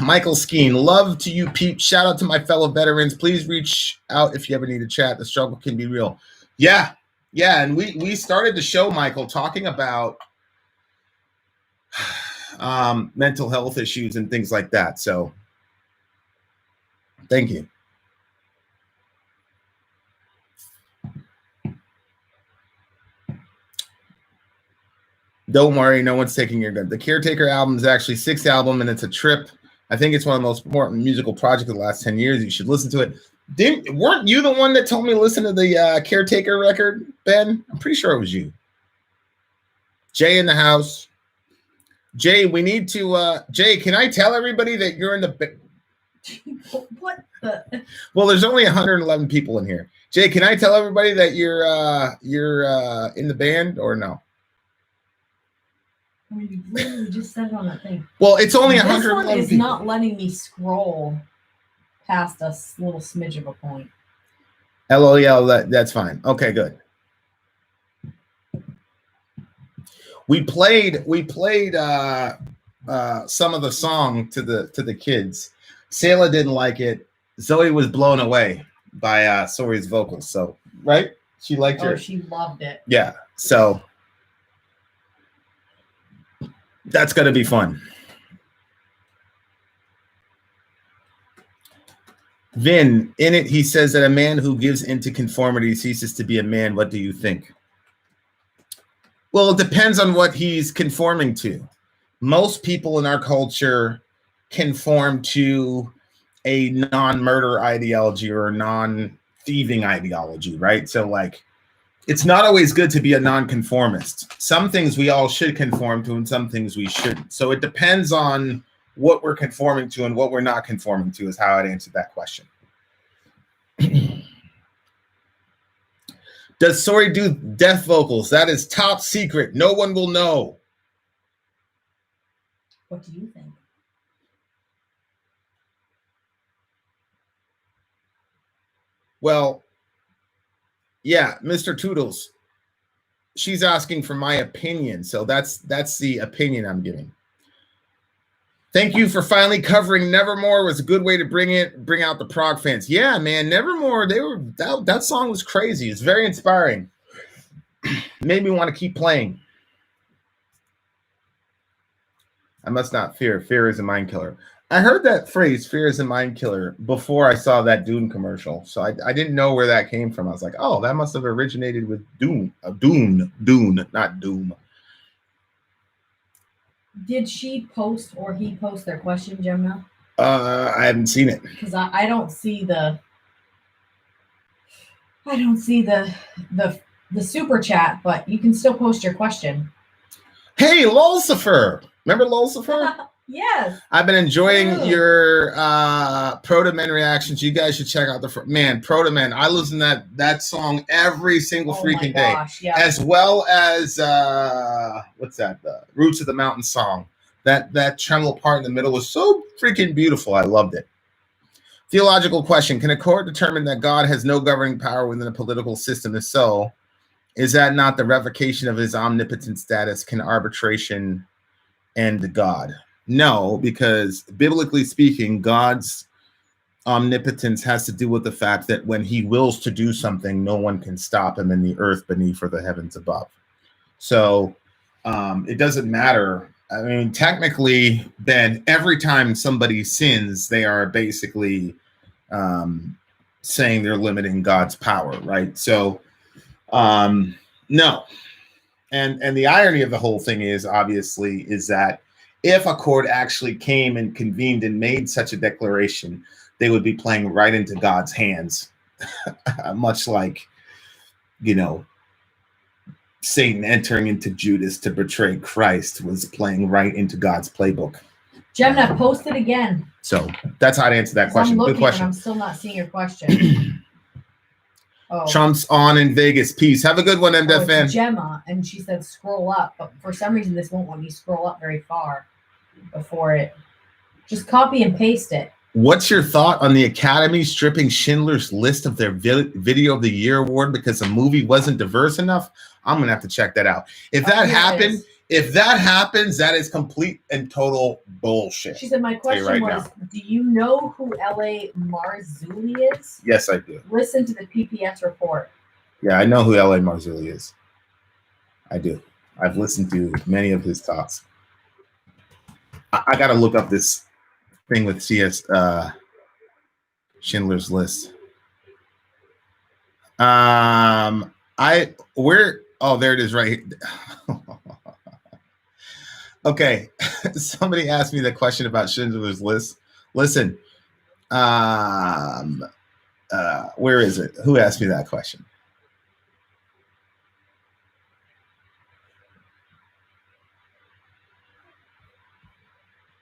Michael Skeen, love to you, peeps. Shout out to my fellow veterans. Please reach out if you ever need a chat. The struggle can be real. Yeah. And we started the show, Michael, talking about mental health issues and things like that. So thank you. Don't worry, no one's taking your gun. The Caretaker album is actually 6th album, and it's a trip. I think it's one of the most important musical projects of the last 10 years. You should listen to it. Weren't you the one that told me to listen to the Caretaker record, Ben? I'm pretty sure it was you. Jay in the house. Jay, we need to Jay, can I tell everybody that you're in the What the? Well, there's only 111 people in here. Jay, can I tell everybody that you're in the band or no? You literally just said it on that thing. Well, it's only this 111 one is people. not letting me scroll past a little smidge of a point. LOL, that's fine. Okay, good. We played some of the song to the kids. Sayla didn't like it. Zoe was blown away by Sori's vocals. So, right? She liked her. Oh, she loved it. Yeah. So that's going to be fun. Vin, in it, he says that a man who gives into conformity ceases to be a man. What do you think? Well, it depends on what he's conforming to. Most people in our culture conform to a non-murder ideology or a non-thieving ideology, right? So, like, it's not always good to be a non-conformist. Some things we all should conform to and some things we shouldn't. So it depends on what we're conforming to and what we're not conforming to is how I'd answer that question. Does Sori do death vocals? That is top secret. No one will know. What do you think? Well, yeah, Mr. Toodles. She's asking for my opinion, so that's the opinion I'm giving. Thank you for finally covering Nevermore. Was a good way to bring out the prog fans. Yeah, man, Nevermore. That song was crazy. It's very inspiring. Made me want to keep playing. I must not fear. Fear is a mind killer. I heard that phrase, fear is a mind killer, before I saw that Dune commercial. So I didn't know where that came from. I was like, oh, that must have originated with Dune, not Doom. Did she post or he post their question, Gemma? I haven't seen it. Because I don't see the super chat, but you can still post your question. Hey, Lulcifer. Remember Lulcifer? Yes. I've been enjoying your Proto Men reactions. You guys should check out Proto Men. I listen to that song every single freaking day. Yeah. As well as what's that? The Roots of the Mountain song. That tremolo part in the middle was so freaking beautiful. I loved it. Theological question. Can a court determine that God has no governing power within a political system? If so, is that not the revocation of his omnipotent status? Can arbitration end God? No, because biblically speaking, God's omnipotence has to do with the fact that when he wills to do something, no one can stop him in the earth beneath or the heavens above. So it doesn't matter. I mean, technically, Ben, every time somebody sins, they are basically saying they're limiting God's power, right? So no. And the irony of the whole thing is that if a court actually came and convened and made such a declaration, they would be playing right into God's hands, much like, Satan entering into Judas to betray Christ was playing right into God's playbook. Gemini, post it again. So that's how to answer that question. Good question. I'm still not seeing your question. Trump's on in Vegas. Peace. Have a good one, MDF fan. Gemma, and she said scroll up, but for some reason this won't let me scroll up very far before it. Just copy and paste it. What's your thought on the Academy stripping Schindler's List of their Video of the Year award because the movie wasn't diverse enough? I'm gonna have to check that out. If that happens, that is complete and total bullshit. She said, my question was, do you know who L.A. Marzulli is? Yes, I do. Listen to the PPS report. Yeah, I know who L.A. Marzulli is. I do. I've listened to many of his talks. I got to look up this thing with Schindler's List. Oh, there it is right here. Okay. Somebody asked me the question about Schindler's List. Listen, where is it? Who asked me that question?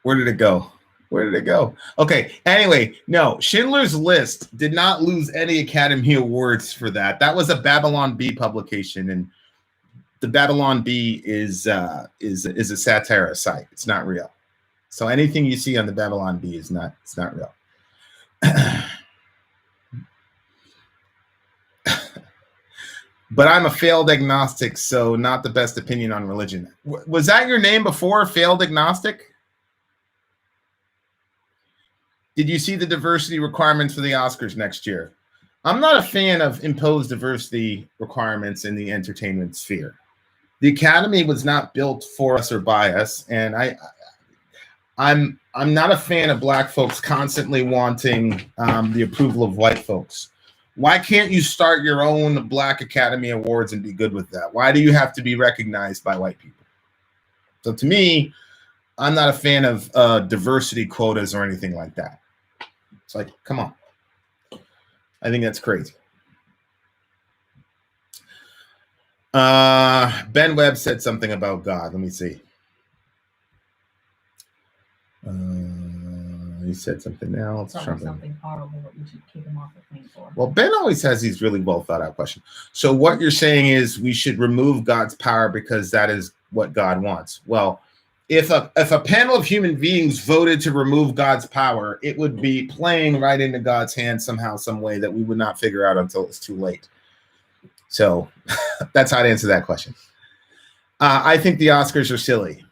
Where did it go? Where did it go? Okay. Anyway, no, Schindler's List did not lose any Academy Awards for that. That was a Babylon Bee publication, and the Babylon Bee is a satire site. It's not real. So anything you see on the Babylon Bee it's not real. But I'm a failed agnostic, so not the best opinion on religion. Was that your name before, failed agnostic? Did you see the diversity requirements for the Oscars next year? I'm not a fan of imposed diversity requirements in the entertainment sphere. The Academy was not built for us or by us, and I'm not a fan of black folks constantly wanting the approval of white folks. Why can't you start your own Black Academy Awards and be good with that? Why do you have to be recognized by white people? So to me, I'm not a fan of diversity quotas or anything like that. It's like, come on. I think that's crazy. Ben Webb said something about God. Let me see. He said something else. Something horrible that we should keep him off the thing for. Well, Ben always has these really well thought out questions. So what you're saying is we should remove God's power because that is what God wants. Well, if a panel of human beings voted to remove God's power, it would be playing right into God's hands somehow, some way that we would not figure out until it's too late. So that's how to answer that question. I think the Oscars are silly.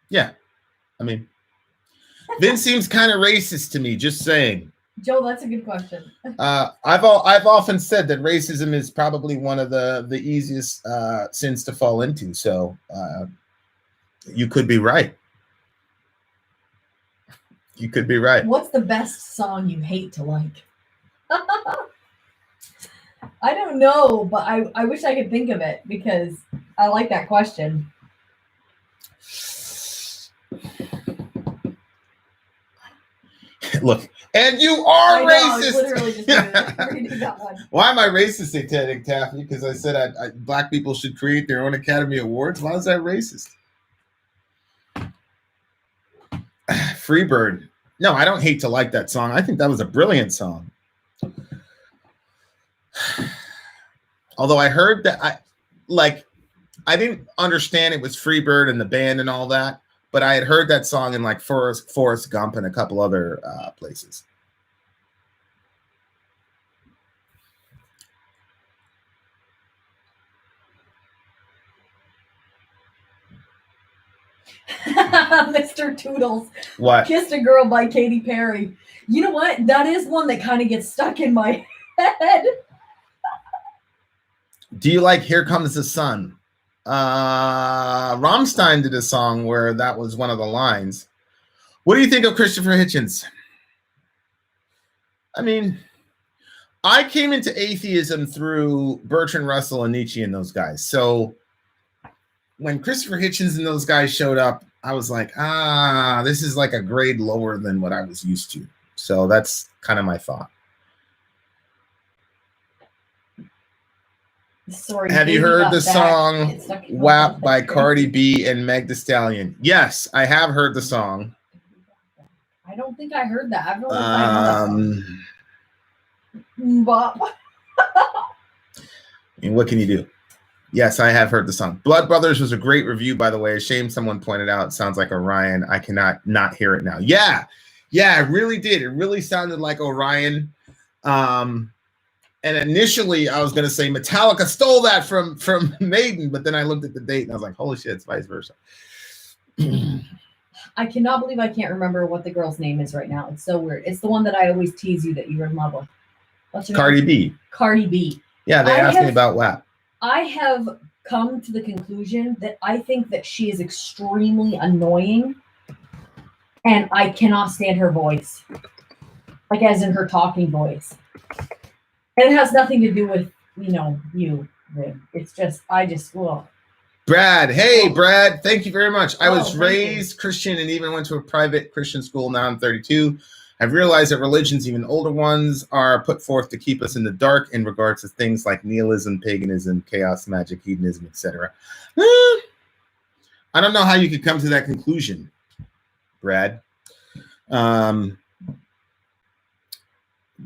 Yeah. I mean, Vin seems kind of racist to me, just saying. Joe, that's a good question. I've often said that racism is probably one of the easiest sins to fall into. So you could be right. You could be right. What's the best song you hate to like? I don't know, but I wish I could think of it because I like that question. Look, and you are racist. Literally just reading that one. Why am I racist, Satanic Taffy? Because I said black people should create their own Academy Awards. Why is that racist? Freebird. No, I don't hate to like that song. I think that was a brilliant song. Although I heard that I didn't understand it was Freebird and the band and all that. But I had heard that song in like Forrest Gump and a couple other places. Mr. Toodles. What? Kissed a Girl by Katy Perry. You know what? That is one that kind of gets stuck in my head. Do you like Here Comes the Sun? Rammstein did a song where that was one of the lines. What do you think of Christopher Hitchens? I mean, I came into atheism through Bertrand Russell and Nietzsche and those guys. So when Christopher Hitchens and those guys showed up, I was like, this is like a grade lower than what I was used to. So that's kind of my thought. Sorry, have you Baby heard Got the Back. song It's stuck in my WAP head by like Cardi crazy. B and Meg Thee Stallion? Yes, I have heard the song. I don't think I heard that. I don't know if I know that song. Bop. And what can you do? Yes, I have heard the song. Blood Brothers was a great review, by the way. A shame someone pointed out it sounds like Orion. I cannot not hear it now. Yeah, it really did. It really sounded like Orion. And initially I was going to say Metallica stole that from Maiden, but then I looked at the date and I was like, holy shit, it's vice versa. I cannot believe I can't remember what the girl's name is right now. It's so weird. It's the one that I always tease you that you're in love with. What's her Cardi name? B. Cardi B. Yeah, they asked me about WAP. I have come to the conclusion that I think that she is extremely annoying and I cannot stand her voice. Like as in her talking voice. And it has nothing to do with, you. It's just, well. Brad, hey, Brad, thank you very much. I was thank raised Christian and even went to a private Christian school. Now I'm 32. I've realized that religions, even older ones, are put forth to keep us in the dark in regards to things like nihilism, paganism, chaos, magic, hedonism, etc. I don't know how you could come to that conclusion, Brad.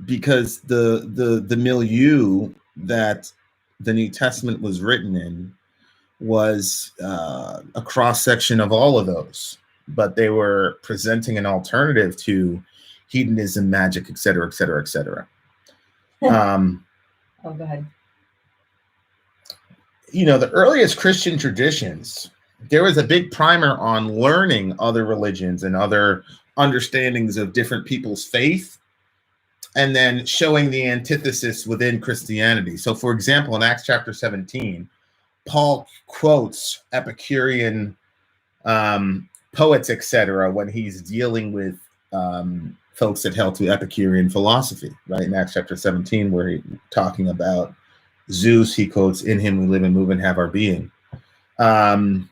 Because the milieu that the New Testament was written in was a cross-section of all of those, but they were presenting an alternative to hedonism, magic, etc., etc., etc. Go ahead. The earliest Christian traditions, there was a big primer on learning other religions and other understandings of different people's faith, and then showing the antithesis within Christianity. So, for example, in Acts chapter 17, Paul quotes Epicurean poets, etc., when he's dealing with folks that held to Epicurean philosophy, right? In Acts chapter 17, where he's talking about Zeus, he quotes, "In him we live and move and have our being." And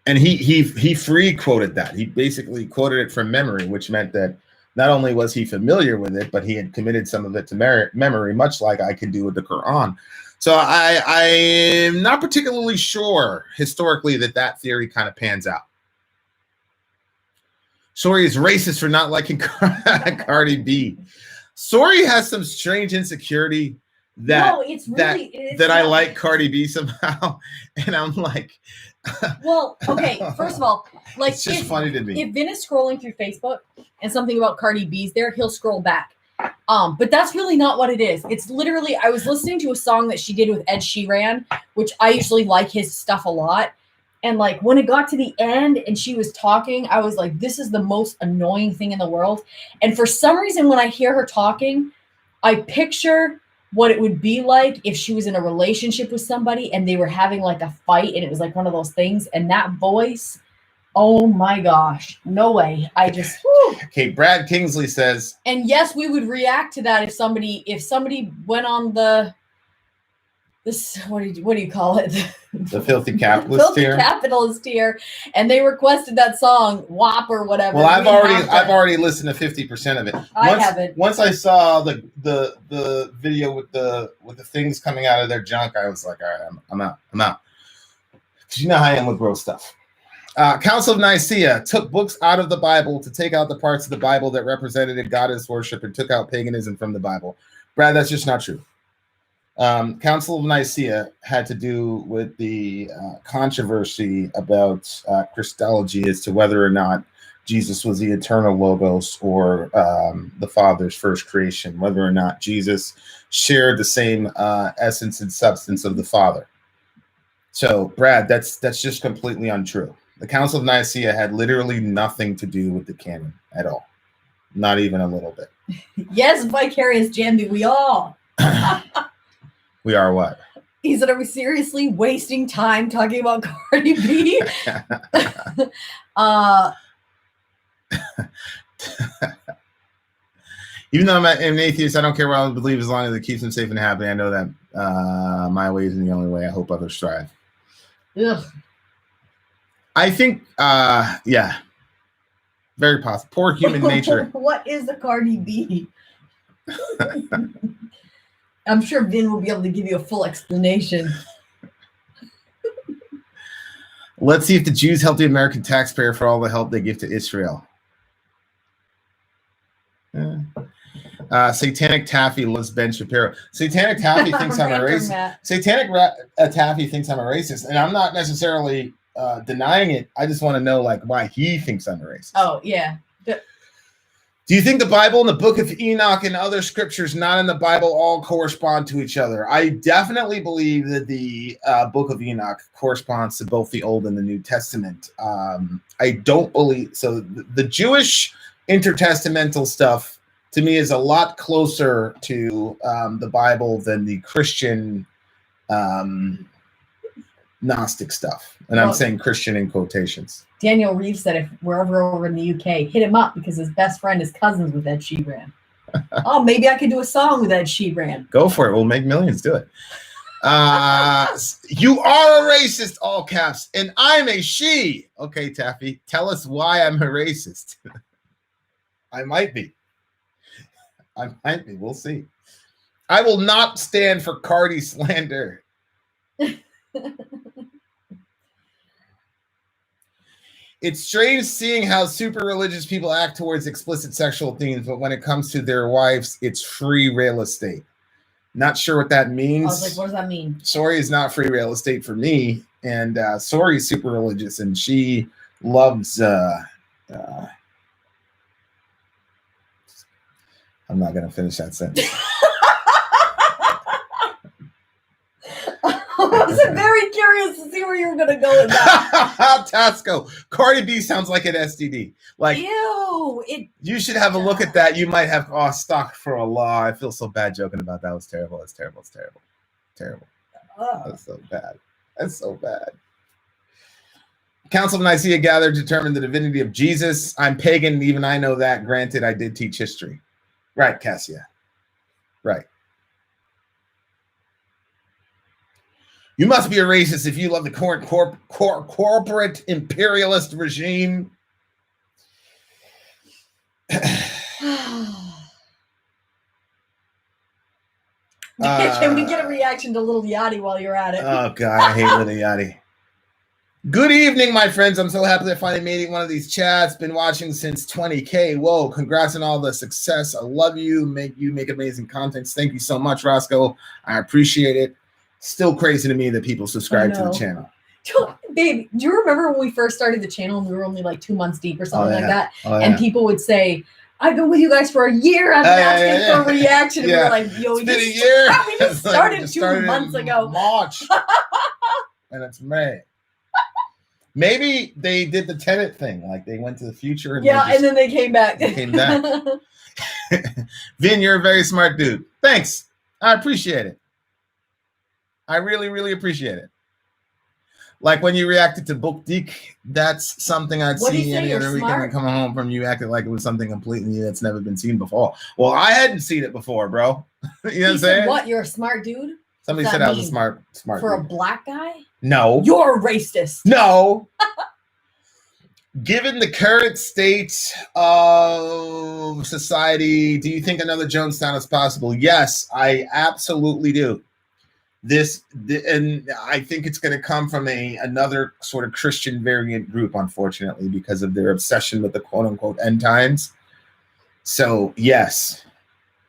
he free quoted that. He basically quoted it from memory, which meant that not only was he familiar with it, but he had committed some of it to memory, much like I can do with the Quran. So I'm not particularly sure historically that theory kind of pans out. Sori is racist for not liking Cardi B. Sori has some strange insecurity that I like Cardi B somehow, and I'm like, well, okay. First of all, like it's just funny to me. If Vin is scrolling through Facebook and something about Cardi B's there, he'll scroll back. But that's really not what it is. It's literally, I was listening to a song that she did with Ed Sheeran, which I usually like his stuff a lot. And like when it got to the end and she was talking, I was like, this is the most annoying thing in the world. And for some reason, when I hear her talking, I picture what it would be like if she was in a relationship with somebody and they were having like a fight and it was like one of those things. And that voice, oh my gosh, no way. Okay, Brad Kingsley says, and yes, we would react to that if somebody went on what do you call it? The filthy capitalist tier, and they requested that song WAP or whatever. Well, I've already listened to 50% of it. I haven't. Once I saw the video with the things coming out of their junk, I was like, all right, I'm out. Because you know how I am with gross stuff. Council of Nicaea took books out of the Bible to take out the parts of the Bible that represented goddess worship and took out paganism from the Bible. Brad, that's just not true. Council of Nicaea had to do with the controversy about Christology as to whether or not Jesus was the eternal logos or the Father's first creation, whether or not Jesus shared the same essence and substance of the Father. So, Brad, that's just completely untrue. The Council of Nicaea had literally nothing to do with the canon at all. Not even a little bit. Yes, vicarious Jambi, we all. We are what? He said, are we seriously wasting time talking about Cardi B? Even though I'm an atheist, I don't care what I believe as long as it keeps them safe and happy. I know that my way isn't the only way. I hope others strive. Ugh. I think, yeah, very possible. Poor human nature. What is the Cardi B? I'm sure Vin will be able to give you a full explanation. Let's see if the Jews help the American taxpayer for all the help they give to Israel. Satanic Taffy loves Ben Shapiro. Satanic Taffy thinks I'm a racist. Satanic Taffy thinks I'm a racist, and I'm not necessarily denying it. I just want to know like why he thinks I'm a racist. Oh yeah. Do you think the Bible and the Book of Enoch and other scriptures not in the Bible all correspond to each other? I definitely believe that the Book of Enoch corresponds to both the Old and the New Testament. I don't believe so. The Jewish intertestamental stuff to me is a lot closer to the Bible than the Christian Gnostic stuff. And I'm saying Christian in quotations. Daniel Reeves said if we're ever over in the UK, hit him up because his best friend is cousins with Ed Sheeran. Oh, maybe I could do a song with Ed Sheeran. Go for it. We'll make millions. Do it. You are a racist, all caps, and I'm a she. Okay, Taffy, tell us why I'm a racist. I might be. We'll see. I will not stand for Cardi slander. It's strange seeing how super religious people act towards explicit sexual themes, but when it comes to their wives, it's free real estate. Not sure what that means. I was like, what does that mean? Sori is not free real estate for me, and Sori is super religious, and she loves. I'm not going to finish that sentence. I was very curious to see where you were going to go with that. Tasco. Cardi B sounds like an STD. Like, ew. You should have a look at that. You might have stock for a law. I feel so bad joking about that. It was terrible. It's terrible. It's terrible. Terrible. That's so bad. That's so bad. Council of Nicaea gathered to determine the divinity of Jesus. I'm pagan. Even I know that. Granted, I did teach history. Right, Cassia. Right. You must be a racist if you love the current corporate imperialist regime. Can we get a reaction to Little Yachty while you're at it? Oh, God, I hate Little Yachty. Good evening, my friends. I'm so happy I finally made one of these chats. Been watching since 20K. Whoa, congrats on all the success. I love you. You make amazing content. Thank you so much, Roscoe. I appreciate it. Still crazy to me that people subscribe to the channel. Babe, do you remember when we first started the channel and we were only like 2 months deep or something like that? And people would say, I've been with you guys for a year. I've been asking for a reaction. And we're like, yo, it's been a year. We just started 2 months ago. March. And it's May. Maybe they did the Tenet thing. Like they went to the future. And and then they came back. Vin, you're a very smart dude. Thanks. I appreciate it. I really, really appreciate it. Like when you reacted to Book Deek, that's something I'd see any other weekend and come home from. You acted like it was something completely new that's never been seen before. Well, I hadn't seen it before, bro. You know what I'm saying? What? You're a smart dude? Somebody said I was a smart for dude. A black guy? No. You're a racist. No. Given the current state of society, do you think another Jonestown is possible? Yes, I absolutely do. And I think it's going to come from another sort of Christian variant group, unfortunately, because of their obsession with the quote unquote end times. So yes,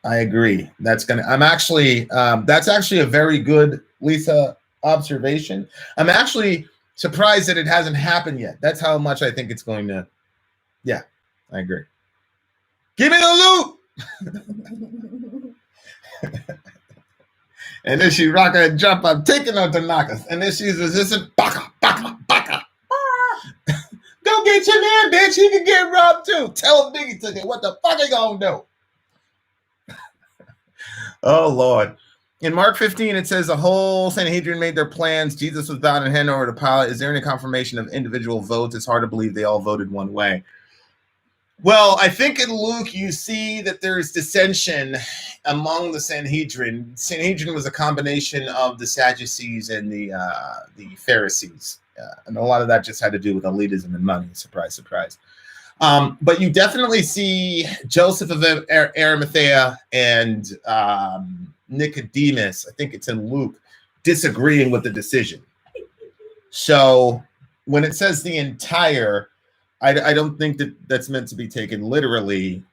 I agree. That's actually a very good, Lisa, observation. I'm actually surprised that it hasn't happened yet. That's how much I think it's going to. Yeah, I agree. Give me the loot. And then she rock and jump. I'm taking her to knockers. And then she's resistant. Baka, baka, baka. Go get your man, bitch. He can get robbed too. Tell him Biggie took it. What the fuck are you gonna do? Oh, Lord. In Mark 15, it says the whole Sanhedrin made their plans. Jesus was bound and handed over to Pilate. Is there any confirmation of individual votes? It's hard to believe they all voted one way. Well, I think in Luke, you see that there's dissension among the Sanhedrin. Sanhedrin was a combination of the Sadducees and the Pharisees, and a lot of that just had to do with elitism and money. Surprise, surprise. But you definitely see Joseph of Arimathea and Nicodemus, I think it's in Luke, disagreeing with the decision. So when it says the entire, I don't think that's meant to be taken literally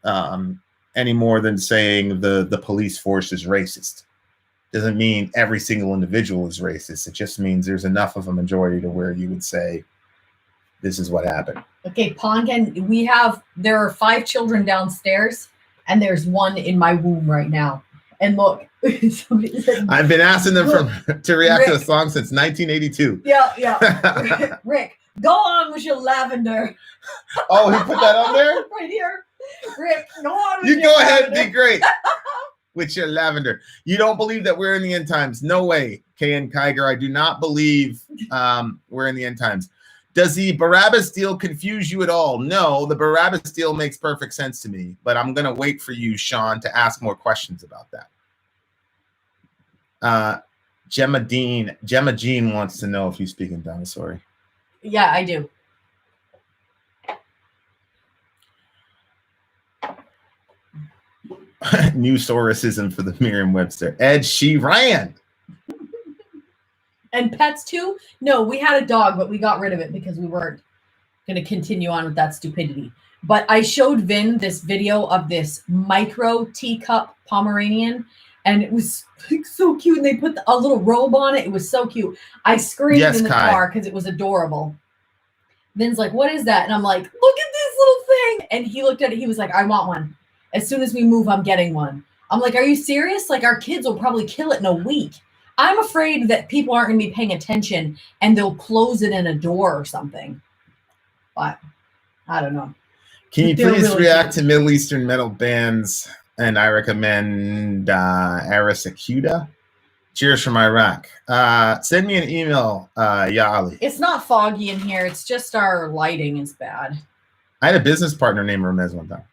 any more than saying the police force is racist. Doesn't mean every single individual is racist. It just means there's enough of a majority to where you would say this is what happened. Okay, Poncan, there are 5 children downstairs, and there's one in my womb right now. And look, I've been asking them to react to a song since 1982. Yeah. Rick, go on with your lavender. Oh, he put that on there? Right here. Rick, go on with you your go ahead lavender. and be great. With your lavender. You don't believe that we're in the end times. No way, K.N. Kiger. I do not believe we're in the end times. Does the Barabbas deal confuse you at all? No, the Barabbas deal makes perfect sense to me, but I'm going to wait for you, Sean, to ask more questions about that. Gemma Jean wants to know if you speak in dinosaur. Yeah, I do. New Saurusism for the Merriam-Webster. Ed Sheeran. And pets too? No, we had a dog, but we got rid of it because we weren't going to continue on with that stupidity. But I showed Vin this video of this micro teacup Pomeranian, and it was like so cute. And they put a little robe on it. It was so cute. I screamed in the car because it was adorable. Vin's like, "What is that?" And I'm like, "Look at this little thing." And he looked at it. He was like, "I want one. As soon as we move, I'm getting one." I'm like, "Are you serious? Like, our kids will probably kill it in a week." I'm afraid that people aren't going to be paying attention and they'll close it in a door or something. But I don't know. Can you please react to Middle Eastern metal bands? And I recommend Arasakuda. Cheers from Iraq. Send me an email, Yali. It's not foggy in here. It's just our lighting is bad. I had a business partner named Ramez one time.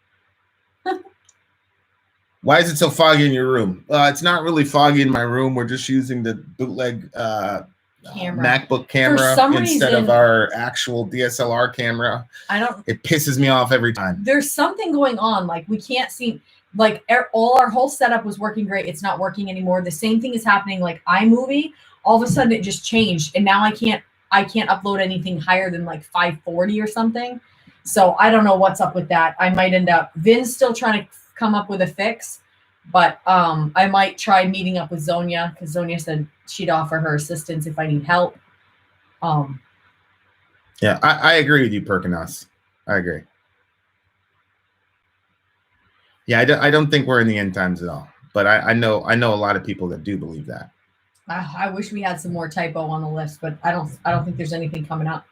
Why is it so foggy in your room? It's not really foggy in my room. We're just using the bootleg MacBook camera instead of our actual DSLR camera. It pisses me off every time. There's something going on. Like, we can't see, like, our whole setup was working great. It's not working anymore. The same thing is happening. Like iMovie, all of a sudden it just changed. And now I can't upload anything higher than like 540 or something. So I don't know what's up with that. I might end up, Vin's still trying to come up with a fix, but I might try meeting up with Zonia, because Zonia said she'd offer her assistance if I need help. Yeah, I agree with you, Perkinos. I agree. Yeah, I don't think we're in the end times at all, but I know a lot of people that do believe that. I wish we had some more typo on the list, but I don't think there's anything coming up.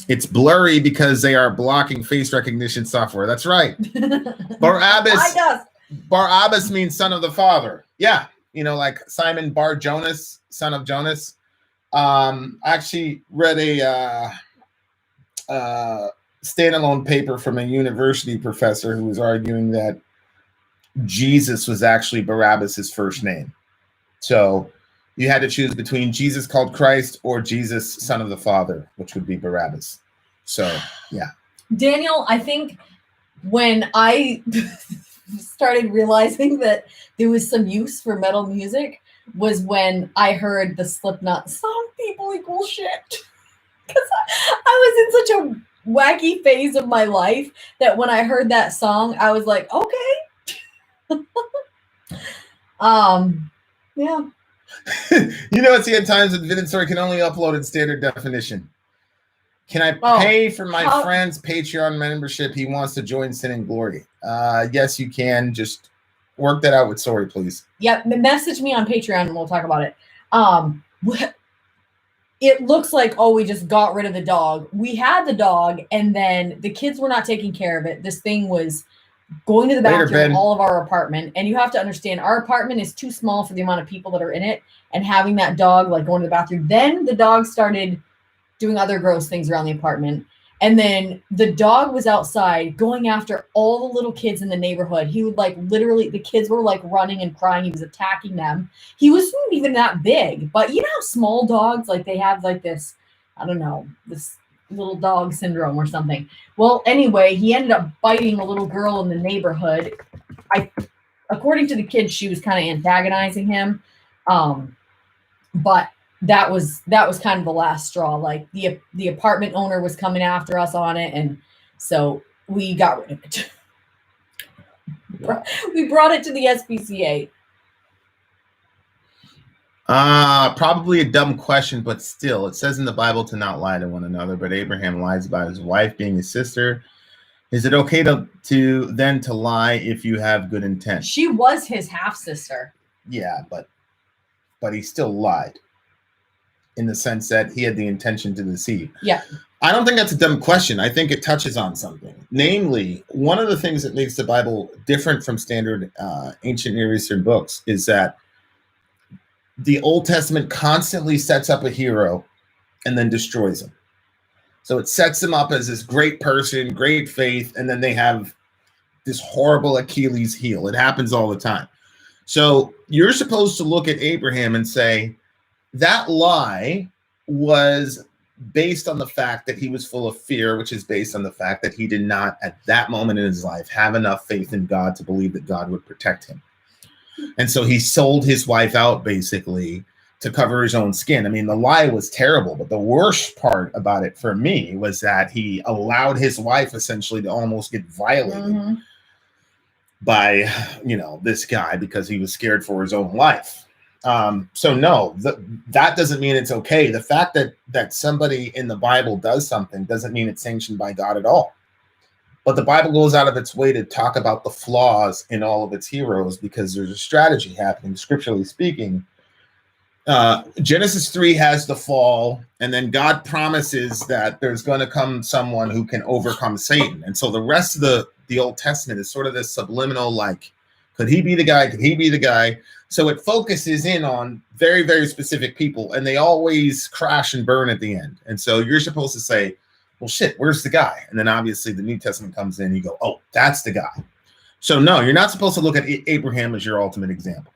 It's blurry because they are blocking face recognition software. That's right. Barabbas means son of the father. Yeah. You know, like Simon Bar Jonas, son of Jonas. I actually read a standalone paper from a university professor who was arguing that Jesus was actually Barabbas' first name. So you had to choose between Jesus called Christ or Jesus, son of the Father, which would be Barabbas. So, yeah. Daniel, I think when I started realizing that there was some use for metal music was when I heard the Slipknot "Some People Equal Shit." Because I was in such a wacky phase of my life that when I heard that song, I was like, okay. Yeah. You know, it's the end times that Vin and Sori can only upload in standard definition. Can I pay for my friend's Patreon membership? He wants to join Sin and Glory. Yes, you can. Just work that out with Sori, please. Yep. Message me on Patreon and we'll talk about it. It looks like, we just got rid of the dog. We had the dog, and then the kids were not taking care of it. This thing was going to the bathroom in all of our apartment. And you have to understand, our apartment is too small for the amount of people that are in it. And having that dog like going to the bathroom, then the dog started doing other gross things around the apartment. And then the dog was outside going after all the little kids in the neighborhood. He would like literally, the kids were like running and crying. He was attacking them. He wasn't even that big, but you know how small dogs, like they have like this, I don't know, this little dog syndrome or something. Well, anyway, he ended up biting a little girl in the neighborhood. According to the kids, she was kind of antagonizing him. But that was kind of the last straw. Like the apartment owner was coming after us on it, and so we got rid of it. We brought it to the SPCA. Probably a dumb question, but still, it says in the Bible to not lie to one another, but Abraham lies about his wife being his sister. Is it okay to lie if you have good intent? She was his half sister. Yeah, but he still lied in the sense that he had the intention to deceive. Yeah. I don't think that's a dumb question. I think it touches on something. Namely, one of the things that makes the Bible different from standard ancient Near Eastern books is that the Old Testament constantly sets up a hero and then destroys him. So it sets him up as this great person, great faith, and then they have this horrible Achilles heel. It happens all the time. So you're supposed to look at Abraham and say, that lie was based on the fact that he was full of fear, which is based on the fact that he did not, at that moment in his life, have enough faith in God to believe that God would protect him. And so he sold his wife out, basically, to cover his own skin. I mean, the lie was terrible, but the worst part about it for me was that he allowed his wife essentially to almost get violated by, this guy because he was scared for his own life. So no, that doesn't mean it's okay. The fact that somebody in the Bible does something doesn't mean it's sanctioned by God at all. But the Bible goes out of its way to talk about the flaws in all of its heroes because there's a strategy happening, scripturally speaking. Genesis 3 has the fall, and then God promises that there's going to come someone who can overcome Satan. And so the rest of the Old Testament is sort of this subliminal, like, could he be the guy? Could he be the guy? So it focuses in on very, very specific people, and they always crash and burn at the end. And so you're supposed to say, well, shit, where's the guy? And then obviously the New Testament comes in and you go, oh, that's the guy. So no, you're not supposed to look at Abraham as your ultimate example.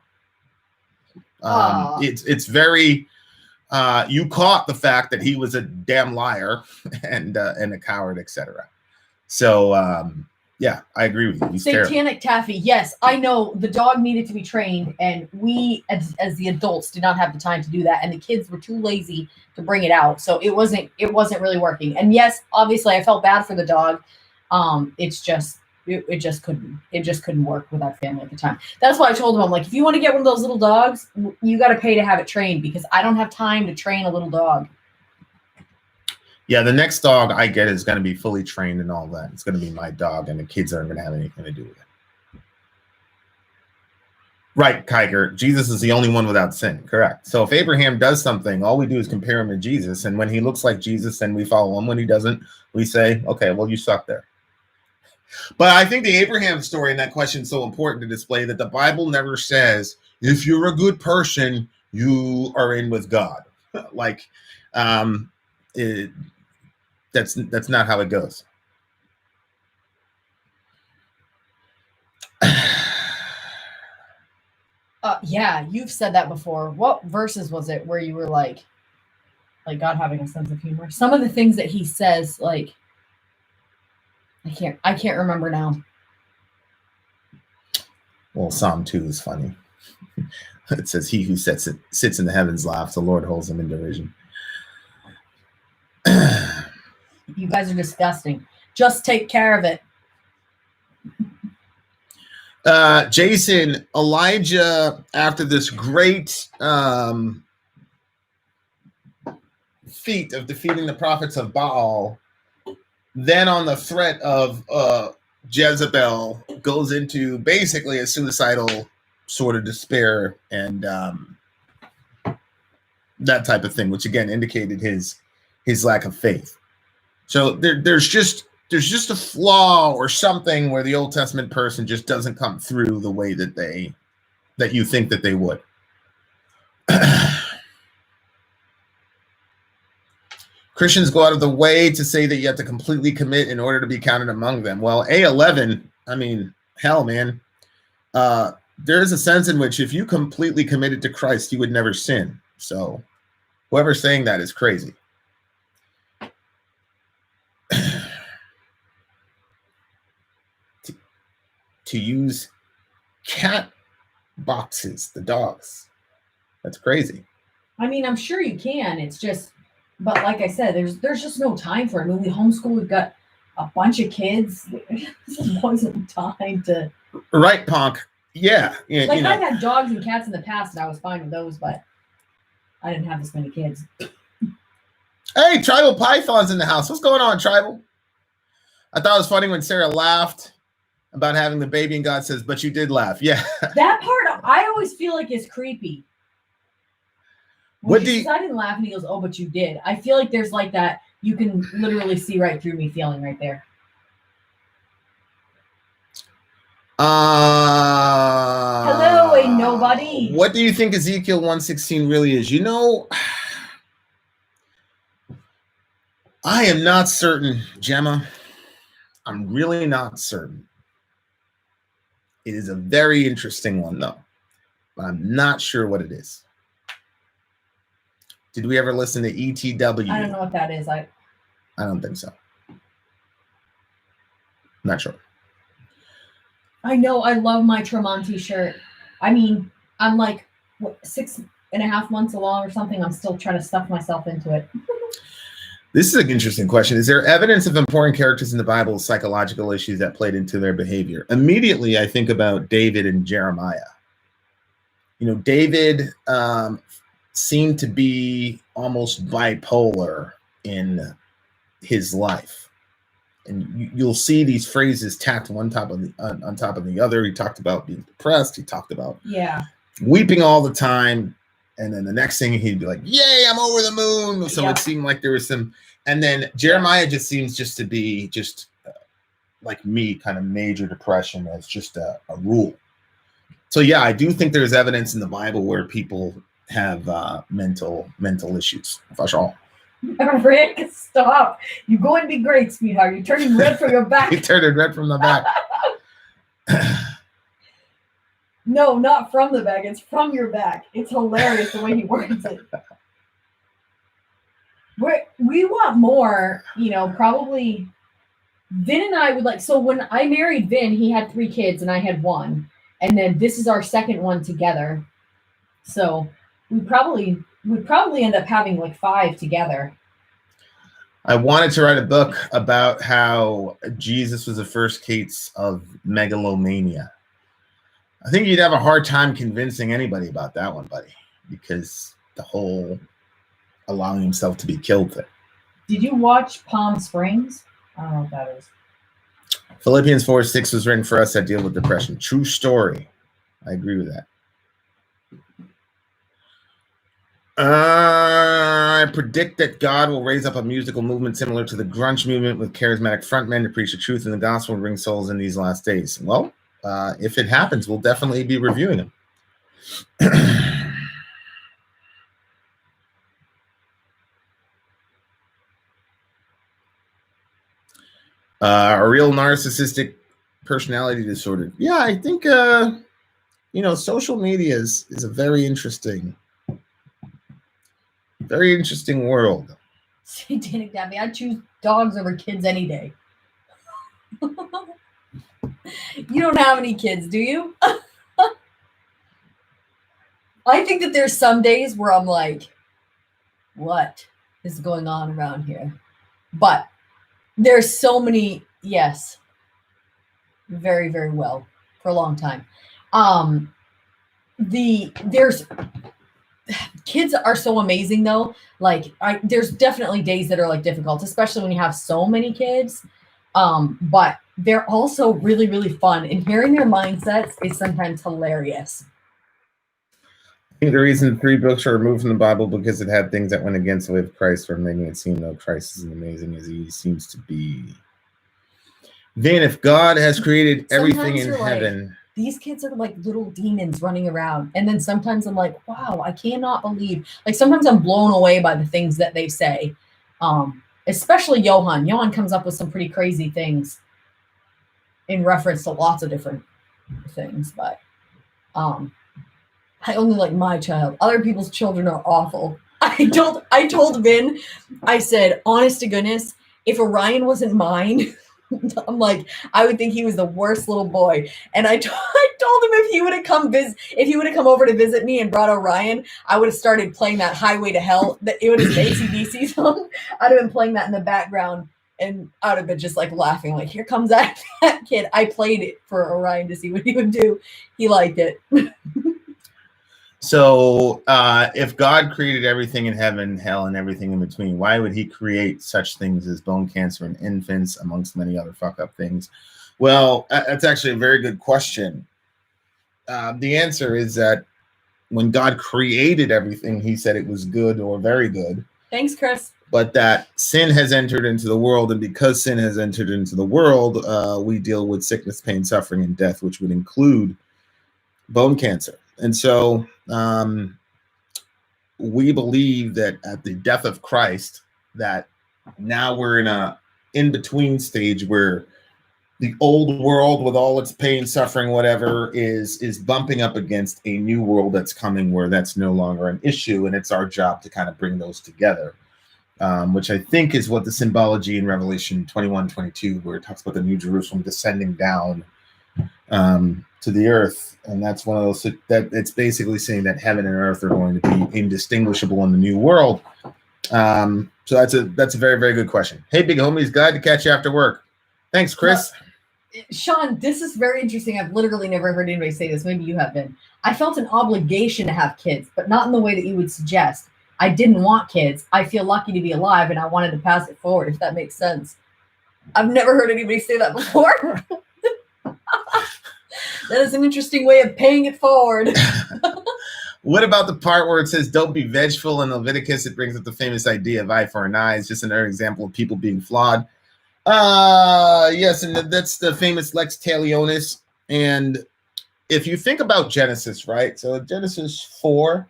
It's very, you caught the fact that he was a damn liar and a coward, etc. So, yeah, I agree with you. He's Satanic terrible. Taffy. Yes, I know the dog needed to be trained, and we, as the adults, did not have the time to do that, and the kids were too lazy to bring it out, so it wasn't really working. And yes, obviously, I felt bad for the dog. It's just it just couldn't work with our family at the time. That's why I told him, I'm like, if you want to get one of those little dogs, you got to pay to have it trained because I don't have time to train a little dog. Yeah, the next dog I get is going to be fully trained and all that. It's going to be my dog, and the kids aren't going to have anything to do with it. Right, Kiger. Jesus is the only one without sin. Correct. So if Abraham does something, all we do is compare him to Jesus. And when he looks like Jesus, then we follow him. When he doesn't, we say, okay, well, you suck there. But I think the Abraham story and that question is so important to display that the Bible never says, if you're a good person, you are in with God. Like, that's not how it goes. Yeah, you've said that before. What verses was it where you were like God having a sense of humor? Some of the things that he says, like, I can't remember now. Well, Psalm 2 is funny. It says, he who sits in the heavens laughs, the Lord holds him in derision. You guys are disgusting. Just take care of it. Jason, Elijah, after this great feat of defeating the prophets of Baal, then on the threat of Jezebel, goes into basically a suicidal sort of despair and that type of thing, which again indicated his lack of faith. So there's just a flaw or something where the Old Testament person just doesn't come through the way that you think that they would. Christians go out of the way to say that you have to completely commit in order to be counted among them. Well, A11, I mean, hell, man. There is a sense in which if you completely committed to Christ, you would never sin. So whoever's saying that is crazy. To use cat boxes, the dogs. That's crazy. I mean, I'm sure you can. It's just, but like I said, there's just no time for it. I mean, we homeschool. We've got a bunch of kids. There wasn't time to. Right, Ponk. Yeah. Like I had dogs and cats in the past, and I was fine with those, but I didn't have this many kids. Hey, Tribal Python's in the house. What's going on, Tribal? I thought it was funny when Sarah laughed about having the baby, and God says, "But you did laugh." Yeah. That part I always feel like is creepy. When she says, I didn't laugh, and he goes, "Oh, but you did." I feel like there's like that. You can literally see right through me feeling right there. Hello, ain't nobody. What do you think Ezekiel 1:16 really is? I am not certain, Gemma. I'm really not certain. It is a very interesting one, though. But I'm not sure what it is. Did we ever listen to ETW? I don't know what that is. I don't think so. Not sure. I know I love my Tremonti shirt. I mean, I'm like 6.5 months along or something. I'm still trying to stuff myself into it. This is an interesting question. Is there evidence of important characters in the Bible with psychological issues that played into their behavior? Immediately, I think about David and Jeremiah. David seemed to be almost bipolar in his life. And you'll see these phrases tacked one on top of the other. He talked about being depressed. He talked about weeping all the time. And then the next thing he'd be like, "Yay, I'm over the moon." So it seemed like there was some. And then Jeremiah just seems to be like me, kind of major depression as just a rule. So yeah, I do think there's evidence in the Bible where people have mental issues. For sure. Rick, stop. You're going to be great, sweetheart. You're turning red from your back. You're turning red from the back. No, not from the back. It's from your back. It's hilarious the way he words it. We want more, probably. Vin and I would like, so when I married Vin, he had 3 kids and I had 1. And then this is our second one together. So we'd probably end up having like 5 together. I wanted to write a book about how Jesus was the first case of megalomania. I think you'd have a hard time convincing anybody about that one, buddy, because the whole allowing himself to be killed thing. Did you watch Palm Springs? I don't know what that is. Philippians 4:6 was written for us that deal with depression. True story. I agree with that. I predict that God will raise up a musical movement similar to the grunge movement with charismatic frontmen to preach the truth in the gospel and bring souls in these last days. Well, if it happens, we'll definitely be reviewing them. A real narcissistic personality disorder. Yeah, I think social media is a very interesting world. Satanic Daddy, I'd choose dogs over kids any day. You don't have any kids, do you? I think that there's some days where I'm like, what is going on around here? But there's so many, yes, very, very well for a long time. There's kids are so amazing though. Like there's definitely days that are like difficult, especially when you have so many kids. But they're also really, really fun, and hearing their mindsets is sometimes hilarious. I think the reason 3 books are removed from the Bible because it had things that went against the way of Christ, from making it seem though Christ is as amazing as he seems to be. Then, if God has created everything in heaven, like, these kids are like little demons running around, and then sometimes I'm like, wow, I cannot believe. Like sometimes I'm blown away by the things that they say, Especially Johann. Johann comes up with some pretty crazy things in reference to lots of different things, but I only like my child. Other people's children are awful. I told Vin, I said, honest to goodness, if Orion wasn't mine, I'm like, I would think he was the worst little boy. And I told him if he would have come over to visit me and brought Orion, I would have started playing that Highway to Hell. That it would have been AC/DC song. I'd have been playing that in the background, and I would have been just like laughing, like, here comes that kid. I played it for Orion to see what he would do. He liked it. So if God created everything in heaven, hell, and everything in between, why would he create such things as bone cancer in infants, amongst many other fuck up things? Well, that's actually a very good question. The answer is that when God created everything, he said it was good or very good. Thanks, Chris. But that sin has entered into the world, and because sin has entered into the world, we deal with sickness, pain, suffering, and death, which would include bone cancer. And so we believe that at the death of Christ, that now we're in a in-between stage where the old world with all its pain, suffering, whatever, is bumping up against a new world that's coming where that's no longer an issue. And it's our job to kind of bring those together, which I think is what the symbology in Revelation 21:22, where it talks about the New Jerusalem descending down to the earth. And that's one of those that it's basically saying that heaven and earth are going to be indistinguishable in the new world. So that's a very, very good question. Hey, big homies, glad to catch you after work. Thanks, Chris. Sean, this is very interesting. I've literally never heard anybody say this. Maybe you have been. I felt an obligation to have kids, but not in the way that you would suggest. I didn't want kids. I feel lucky to be alive, and I wanted to pass it forward, if that makes sense. I've never heard anybody say that before. That is an interesting way of paying it forward. What about the part where it says, don't be vengeful in Leviticus? It brings up the famous idea of eye for an eye. It's just another example of people being flawed. Yes, and that's the famous lex talionis. And if you think about Genesis, right? So Genesis 4,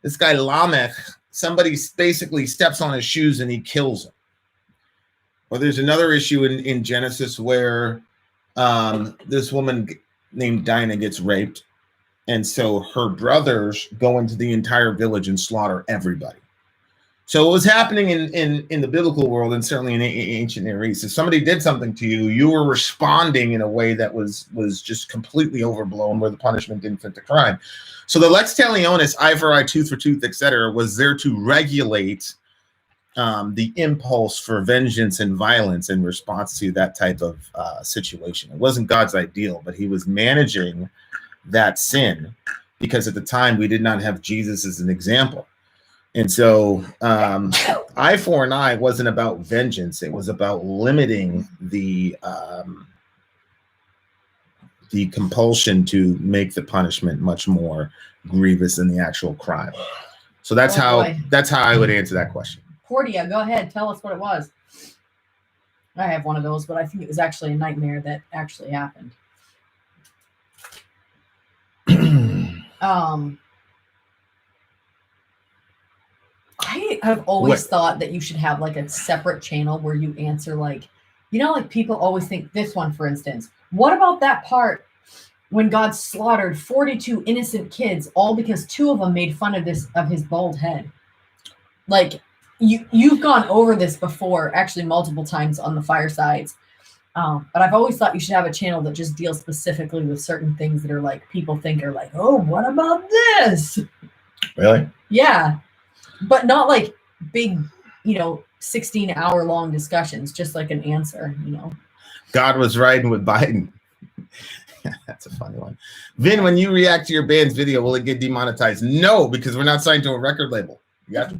this guy Lamech, somebody basically steps on his shoes and he kills him. Or there's another issue in Genesis where this woman named Dinah gets raped, and so her brothers go into the entire village and slaughter everybody. So what was happening in the biblical world, and certainly in ancient Near East, if somebody did something to you, you were responding in a way that was just completely overblown, where the punishment didn't fit the crime. So the lex talionis, eye for eye, tooth for tooth, etc., was there to regulate the impulse for vengeance and violence in response to that type of situation. It wasn't God's ideal, but he was managing that sin, because at the time we did not have Jesus as an example. And so eye for an eye wasn't about vengeance. It was about limiting the compulsion to make the punishment much more grievous than the actual crime. So that's how I would answer that question. Portia, go ahead. Tell us what it was. I have one of those, but I think it was actually a nightmare that actually happened. I have always thought that you should have like a separate channel where you answer, like, you know, like people always think this one, for instance. What about that part when God slaughtered 42 innocent kids, all because 2 of them made fun of his bald head? Like, you've gone over this before, actually multiple times on the Firesides. But I've always thought you should have a channel that just deals specifically with certain things that are like, people think are like, oh, what about this? Really? Yeah. But not like big, 16-hour long discussions, just like an answer, God was riding with Biden. That's a funny one. Vin, when you react to your band's video, will it get demonetized? No, because we're not signed to a record label. You got to.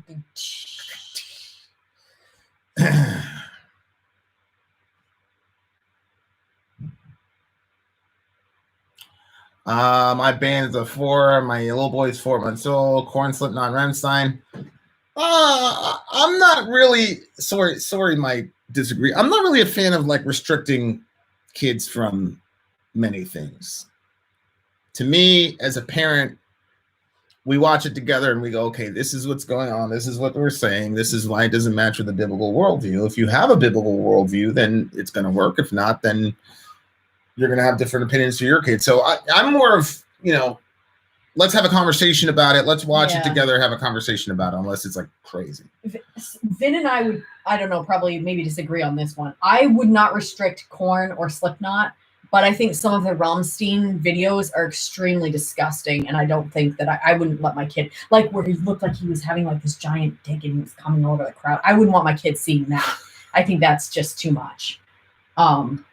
My band is 4. My little boy is 4 months old. Corn, Slipknot, Rammstein. I'm not really sorry, might disagree. I'm not really a fan of like restricting kids from many things. To me, as a parent, we watch it together and we go, okay, this is what's going on. This is what we're saying. This is why it doesn't match with the biblical worldview. If you have a biblical worldview, then it's going to work. If not, then you're going to have different opinions for your kids. So I'm more of, let's have a conversation about it. Let's watch it together, have a conversation about it, unless it's like crazy. Vin and I would, I don't know, probably maybe disagree on this one. I would not restrict Korn or Slipknot, but I think some of the Rammstein videos are extremely disgusting, and I don't think that I wouldn't let my kid, like where he looked like he was having like this giant dick and he was coming over the crowd. I wouldn't want my kids seeing that. I think that's just too much. And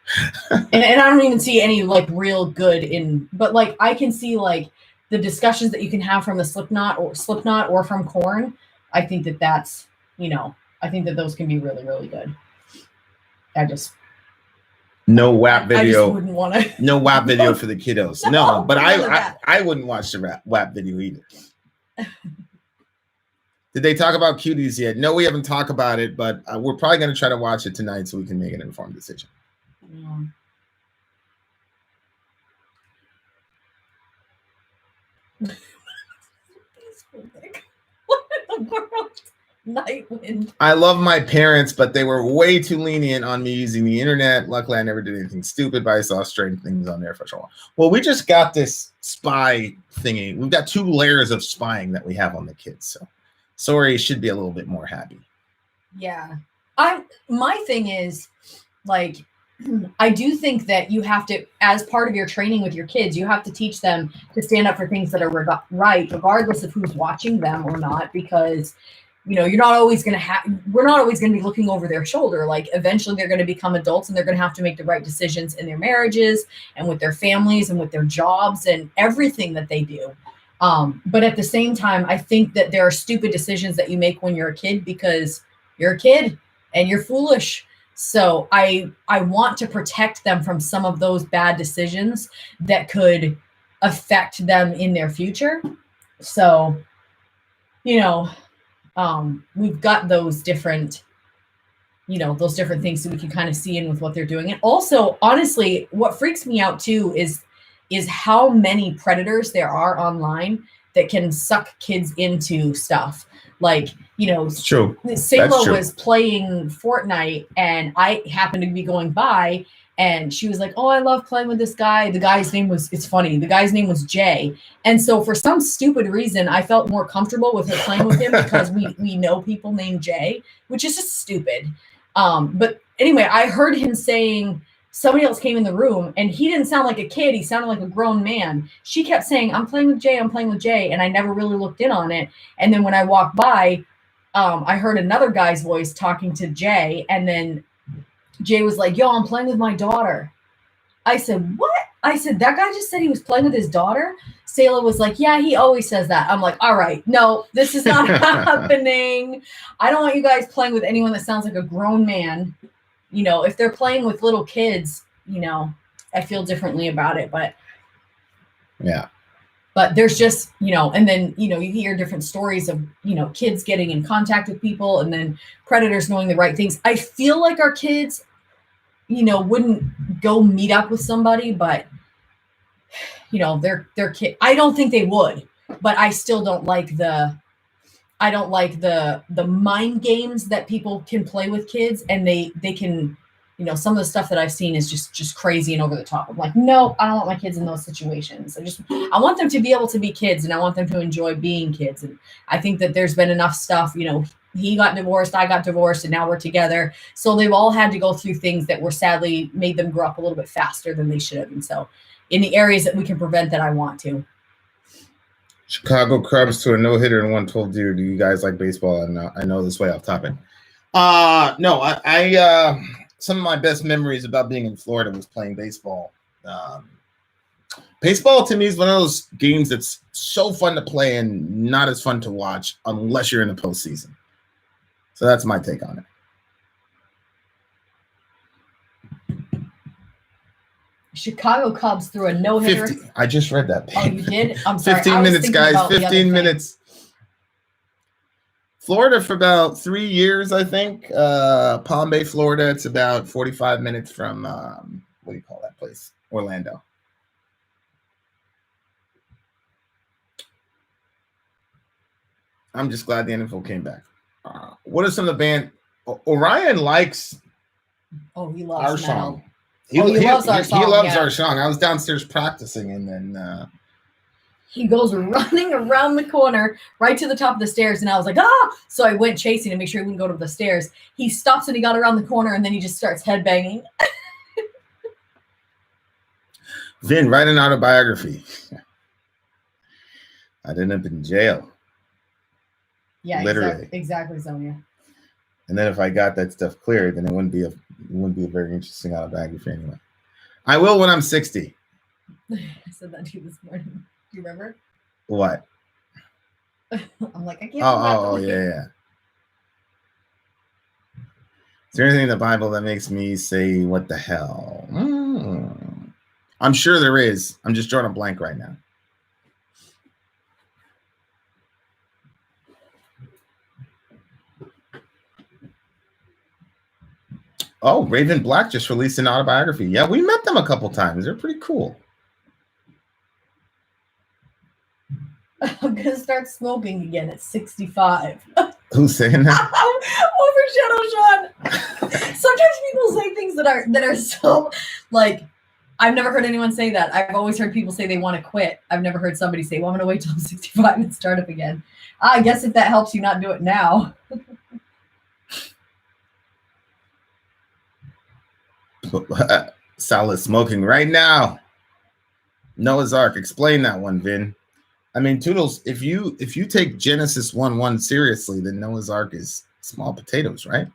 I don't even see any like real good in, but like I can see like the discussions that you can have from the Slipknot or from Korn. I think that that's, I think that those can be really, really good. No WAP video. I just wouldn't want to. No WAP video for the kiddos. No, but I wouldn't watch the WAP video either. Did they talk about cuties yet? No, we haven't talked about it, but we're probably going to try to watch it tonight so we can make an informed decision. Yeah. What in the world? Nightwind. I love my parents, but they were way too lenient on me using the internet. Luckily, I never did anything stupid, but I saw strange things on there for sure. Well, we just got this spy thingy. We've got 2 layers of spying that we have on the kids. So Sori should be a little bit more happy. Yeah. My thing is, like, I do think that you have to, as part of your training with your kids, you have to teach them to stand up for things that are right, regardless of who's watching them or not, because you're not always going to we're not always going to be looking over their shoulder. Like eventually they're going to become adults and they're going to have to make the right decisions in their marriages and with their families and with their jobs and everything that they do. But at the same time, I think that there are stupid decisions that you make when you're a kid because you're a kid and you're foolish. So I want to protect them from some of those bad decisions that could affect them in their future. So, we've got those different things so we can kind of see in with what they're doing. And also, honestly, what freaks me out too is how many predators there are online that can suck kids into stuff. Like, it's true. Sayla was playing Fortnite and I happened to be going by and she was like, oh, I love playing with this guy. The guy's name was, it's funny, the guy's name was Jay. And so for some stupid reason, I felt more comfortable with her playing with him because we know people named Jay, which is just stupid. But anyway, I heard him saying, somebody else came in the room and he didn't sound like a kid. He sounded like a grown man. She kept saying, I'm playing with Jay. I'm playing with Jay. And I never really looked in on it. And then when I walked by, I heard another guy's voice talking to Jay. And then Jay was like, yo, I'm playing with my daughter. I said, what? I said, that guy just said he was playing with his daughter. Sayla was like, yeah, he always says that. I'm like, all right, no, this is not happening. I don't want you guys playing with anyone that sounds like a grown man. If they're playing with little kids, I feel differently about it, but yeah. But there's just, and then, you hear different stories of, kids getting in contact with people and then predators knowing the right things. I feel like our kids, wouldn't go meet up with somebody, but, they're kid. I don't think they would, but I still don't like the mind games that people can play with kids, and they can, some of the stuff that I've seen is just crazy and over the top. I'm like, no, I don't want my kids in those situations. I want them to be able to be kids, and I want them to enjoy being kids. And I think that there's been enough stuff, he got divorced, I got divorced, and now we're together. So they've all had to go through things that were sadly made them grow up a little bit faster than they should have. And so in the areas that we can prevent that, I want to. Chicago Cubs to a no-hitter and 112 deer. Do you guys like baseball? And I know this way off topic. No, I some of my best memories about being in Florida was playing baseball. Baseball to me is one of those games that's so fun to play and not as fun to watch unless you're in the postseason. So that's my take on it. Chicago Cubs threw a no-hitter. I just read that. Oh, you did? I'm sorry. 15 minutes, guys. 15 minutes. Florida for about 3 years, I think. Palm Bay, Florida. It's about 45 minutes from, what do you call that place? Orlando. I'm just glad the NFL came back. What are some of the band? Orion likes he loves our metal. song. He loves our song. He loves our song. I was downstairs practicing, and then he goes running around the corner right to the top of the stairs, and I was like, ah! So I went chasing to make sure he wouldn't go to the stairs. He stops when he got around the corner, and then he just starts headbanging. Vin, write an autobiography. I'd end up in jail. Yeah, literally. Exactly, Sonia. And then if I got that stuff cleared, then it wouldn't be a very interesting autobiography anyway. I will when I'm 60. I said that to you this morning. Do you remember? What? I'm like, I can't. Oh, yeah. Is there anything in the Bible that makes me say, what the hell? I'm sure there is. I'm just drawing a blank right now. Oh, Raven Black just released an autobiography. Yeah, we met them a couple times. They're pretty cool. I'm going to start smoking again at 65. Who's saying that? Overshadow Sean. Sometimes people say things that are so, like, I've never heard anyone say that. I've always heard people say they want to quit. I've never heard somebody say, well, I'm going to wait till I'm 65 and start up again. I guess if that helps you not do it now. Solid smoking right now. Noah's Ark. Explain that one, Vin. I mean, Toodles, if you take Genesis 1:1 seriously, then Noah's Ark is small potatoes, right?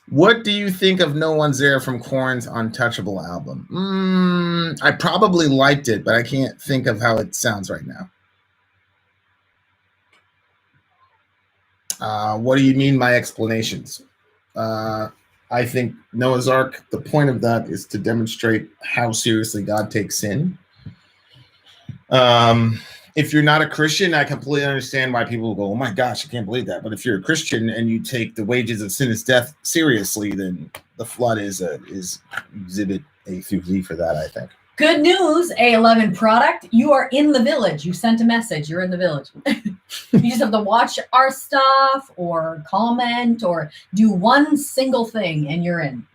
What do you think of No One's There from Korn's Untouchable album? I probably liked it, but I can't think of how it sounds right now. What do you mean by explanations? I think Noah's Ark, the point of that is to demonstrate how seriously God takes sin. If you're not a Christian, I completely understand why people will go, oh my gosh, I can't believe that. But if you're a Christian and you take the wages of sin is death seriously, then the flood is exhibit A through Z for that, I think. Good news, A11 product. You are in the village. You sent a message. You're in the village. You just have to watch our stuff or comment or do one single thing and you're in.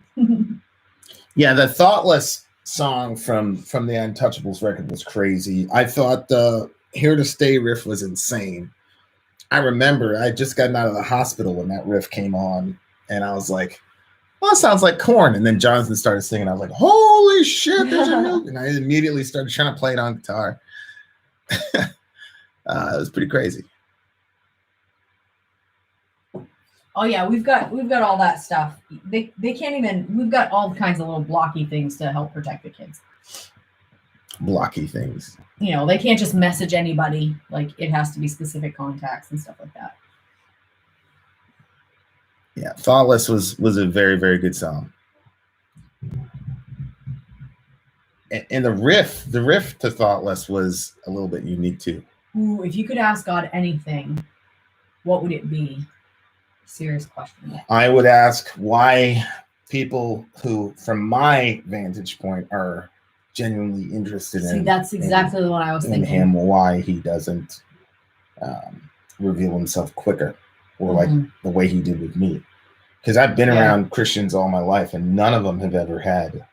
Yeah, the Thoughtless song from the Untouchables record was crazy. I thought the Here to Stay riff was insane. I remember I just gotten out of the hospital when that riff came on, and I was like, well, it sounds like Korn. And then Jonathan started singing. I was like, holy shit, there's a new. And I immediately started trying to play it on guitar. It was pretty crazy. Oh yeah, we've got all that stuff. They can't even. We've got all kinds of little blocky things to help protect the kids. Blocky things. You know, they can't just message anybody. Like, it has to be specific contacts and stuff like that. Yeah, Thoughtless was a very, very good song. And the riff to Thoughtless was a little bit unique too. Ooh, if you could ask God anything, what would it be? Serious question. I would ask why people who, from my vantage point, are genuinely interested in. That's exactly the one I was thinking. Him, why he doesn't reveal himself quicker, or like the way he did with me. Because I've been around Christians all my life, and none of them have ever had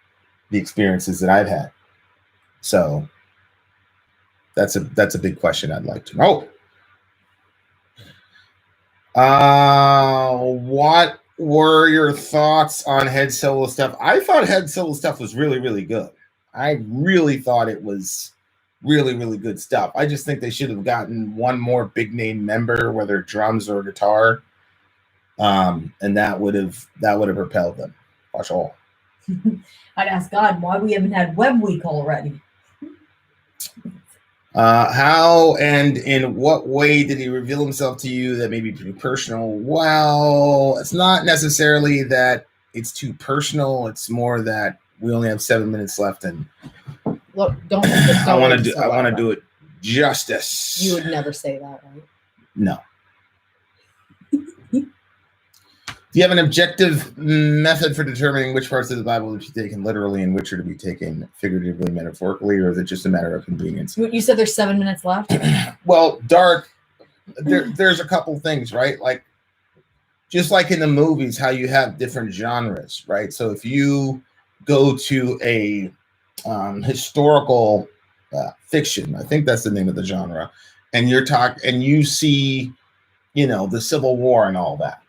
the experiences that I've had. So that's a big question I'd like to know. What were your thoughts on Head Solo stuff? I thought Head Solo stuff was really, really good. I really thought it was really, really good stuff. I just think they should have gotten one more big name member, whether drums or guitar, and that would have propelled them. Watch all. I'd ask God why we haven't had Web Week already. How and in what way did he reveal himself to you that may be pretty personal? Well, it's not necessarily that it's too personal. It's more that we only have 7 minutes left, and look, don't I want to do it justice. You would never say that, right? No. Do you have an objective method for determining which parts of the Bible to be taken literally and which are to be taken figuratively, metaphorically, or is it just a matter of convenience? You said there's 7 minutes left. Well, Dark, there's a couple things, right? Like, just like in the movies, how you have different genres, right? So if you go to a historical fiction, I think that's the name of the genre, and you see, the Civil War and all that.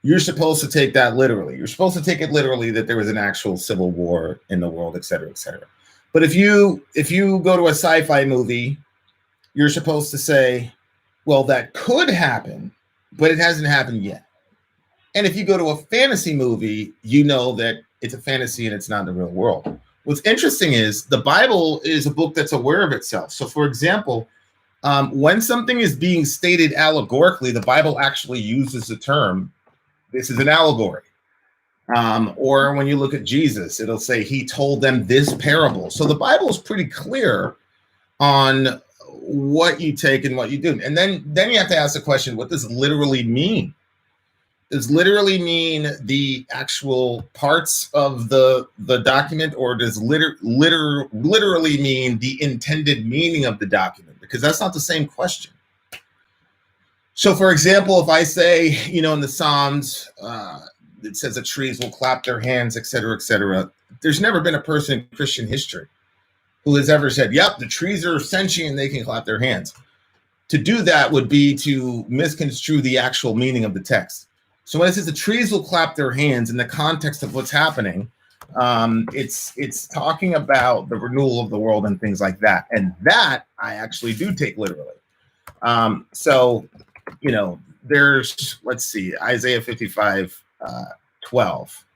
You're supposed to take that literally. You're supposed to take it literally that there was an actual civil war in the world, et cetera, et cetera. But if you go to a sci-fi movie, you're supposed to say, well, that could happen, but it hasn't happened yet. And if you go to a fantasy movie, you know that it's a fantasy and it's not the real world. What's interesting is the Bible is a book that's aware of itself. So, for example, when something is being stated allegorically, the Bible actually uses the term, this is an allegory. Or when you look at Jesus, it'll say he told them this parable. So the Bible is pretty clear on what you take and what you do. And then you have to ask the question, what does literally mean? Does literally mean the actual parts of the document, or does literally mean the intended meaning of the document? Because that's not the same question. So, for example, if I say, in the Psalms, it says the trees will clap their hands, et cetera, et cetera. There's never been a person in Christian history who has ever said, yep, the trees are sentient and they can clap their hands. To do that would be to misconstrue the actual meaning of the text. So when it says the trees will clap their hands in the context of what's happening, it's talking about the renewal of the world and things like that. And that I actually do take literally. There's, let's see, Isaiah 55, 12,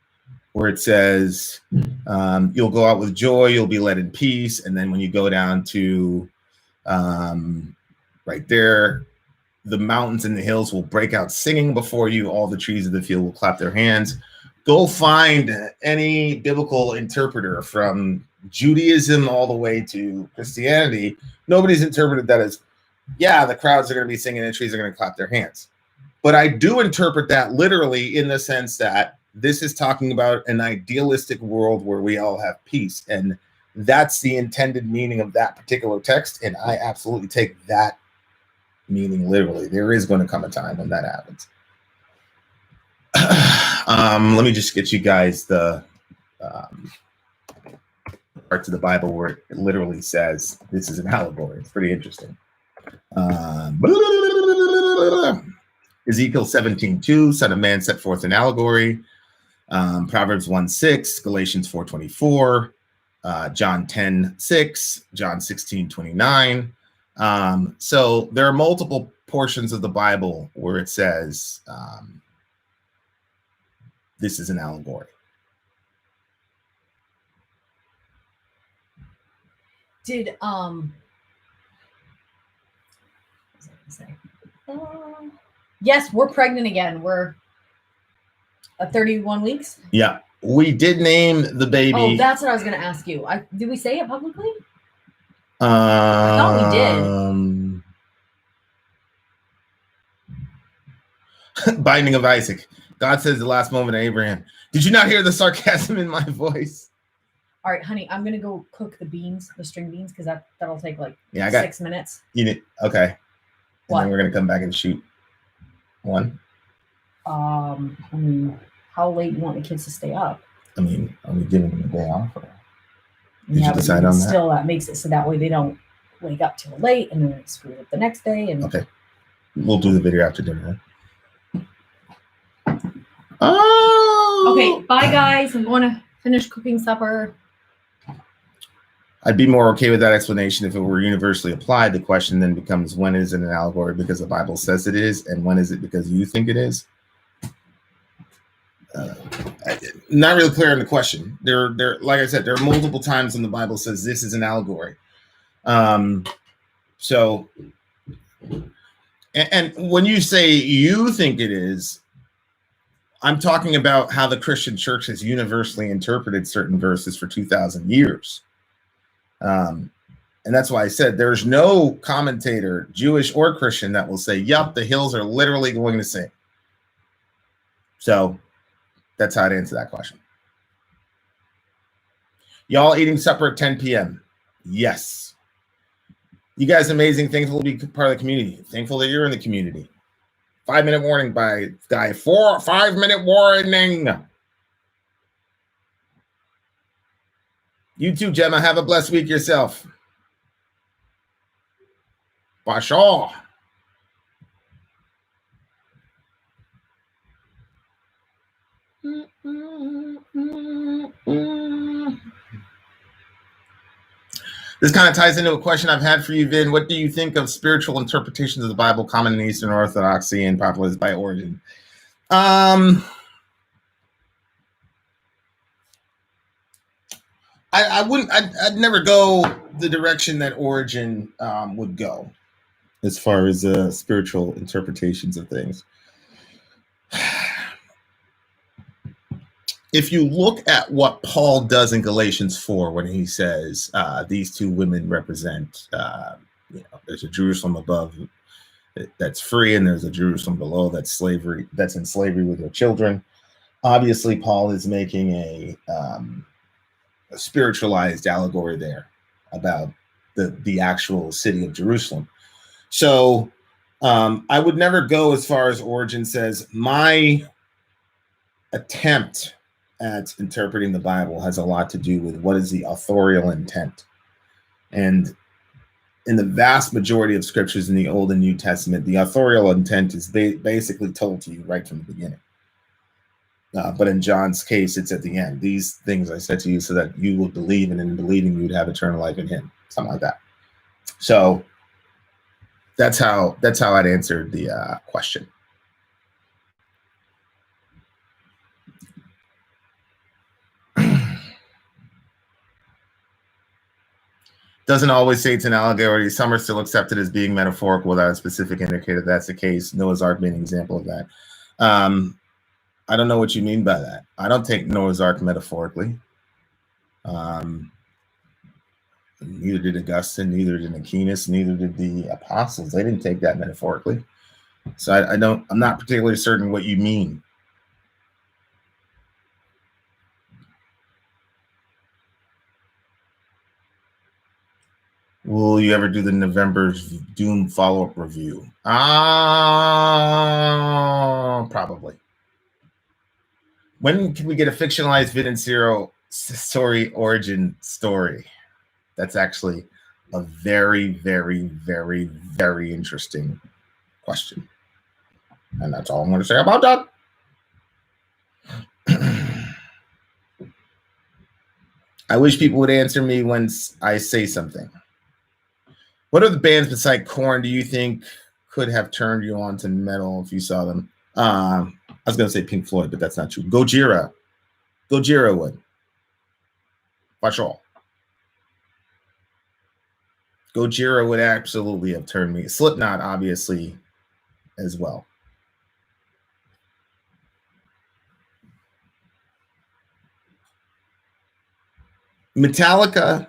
where it says, you'll go out with joy, you'll be led in peace. And then when you go down to right there, the mountains and the hills will break out singing before you. All the trees of the field will clap their hands. Go find any biblical interpreter from Judaism all the way to Christianity. Nobody's interpreted that as, yeah, the crowds are going to be singing and trees are going to clap their hands. But I do interpret that literally in the sense that this is talking about an idealistic world where we all have peace. And that's the intended meaning of that particular text. And I absolutely take that meaning literally. There is going to come a time when that happens. Let me just get you guys the parts of the Bible where it literally says this is an allegory. It's pretty interesting. Ezekiel 17:2, Son of Man set forth an allegory. Proverbs 1:6, Galatians 4:24, John 10:6, John 16:29. So there are multiple portions of the Bible where it says this is an allegory. Did yes, we're pregnant again. We're at 31 weeks. Yeah, we did name the baby. Oh, that's what I was going to ask you. Did we say it publicly? I thought we did. Binding of Isaac. God says the last moment of Abraham. Did you not hear the sarcasm in my voice? All right, honey, I'm going to go cook the beans, the string beans, because that'll take like 6 minutes. Okay. What? And then we're going to come back and shoot one. I mean, how late do you want the kids to stay up? I mean, are we giving them a day off? Or did you decide on that? Still, that makes it so that way they don't wake up too late and then it screws up the next day. And okay. We'll do the video after dinner. Oh! Okay, bye, guys. I'm going to finish cooking supper. I'd be more okay with that explanation if it were universally applied. The question then becomes, when is it an allegory because the Bible says it is, and when is it because you think it is? Not really clear on the question. There, like I said, there are multiple times when the Bible says this is an allegory. So, and when you say you think it is, I'm talking about how the Christian church has universally interpreted certain verses for 2,000 years. And that's why I said there's no commentator, Jewish or Christian, that will say, yep, the hills are literally going to sing. So That's how I'd answer that question. Y'all eating supper at 10 p.m. Yes. You guys amazing. Thankful to be part of the community. Thankful that you're in the community. 5-minute warning by Guy. 5-minute warning. You too, Gemma. Have a blessed week yourself. Bashaw. This kind of ties into a question I've had for you, Vin. What do you think of spiritual interpretations of the Bible common in Eastern Orthodoxy and popularized by Origen? I'd never go the direction that Origen would go as far as spiritual interpretations of things. If you look at what Paul does in Galatians 4, when he says these two women represent, there's a Jerusalem above that's free, and there's a Jerusalem below that's slavery, that's in slavery with their children. Obviously, Paul is making a spiritualized allegory there about the actual city of Jerusalem. So I would never go as far as Origen says. My attempt at interpreting the Bible has a lot to do with what is the authorial intent. And in the vast majority of scriptures in the Old and New Testament, the authorial intent is basically told to you right from the beginning. But in John's case, it's at the end. These things I said to you so that you will believe, and in believing you would have eternal life in him. Something like that. So that's how I'd answer the question. Doesn't always say it's an allegory. Some are still accepted as being metaphorical without a specific indicator. That's the case. Noah's Ark being an example of that. I don't know what you mean by that. I don't take Noah's Ark metaphorically. Neither did Augustine, neither did Aquinas, neither did the apostles. They didn't take that metaphorically. So I'm not particularly certain what you mean. Will you ever do the November Doom follow-up review? Probably. When can we get a fictionalized Vin and Sori origin story? That's actually a very, very, very, very interesting question. And that's all I'm going to say about that. I wish people would answer me when I say something. What other bands beside Korn do you think could have turned you on to metal if you saw them? I was going to say Pink Floyd, but that's not true. Gojira would. Watch all. Gojira would absolutely have turned me. Slipknot, obviously, as well. Metallica,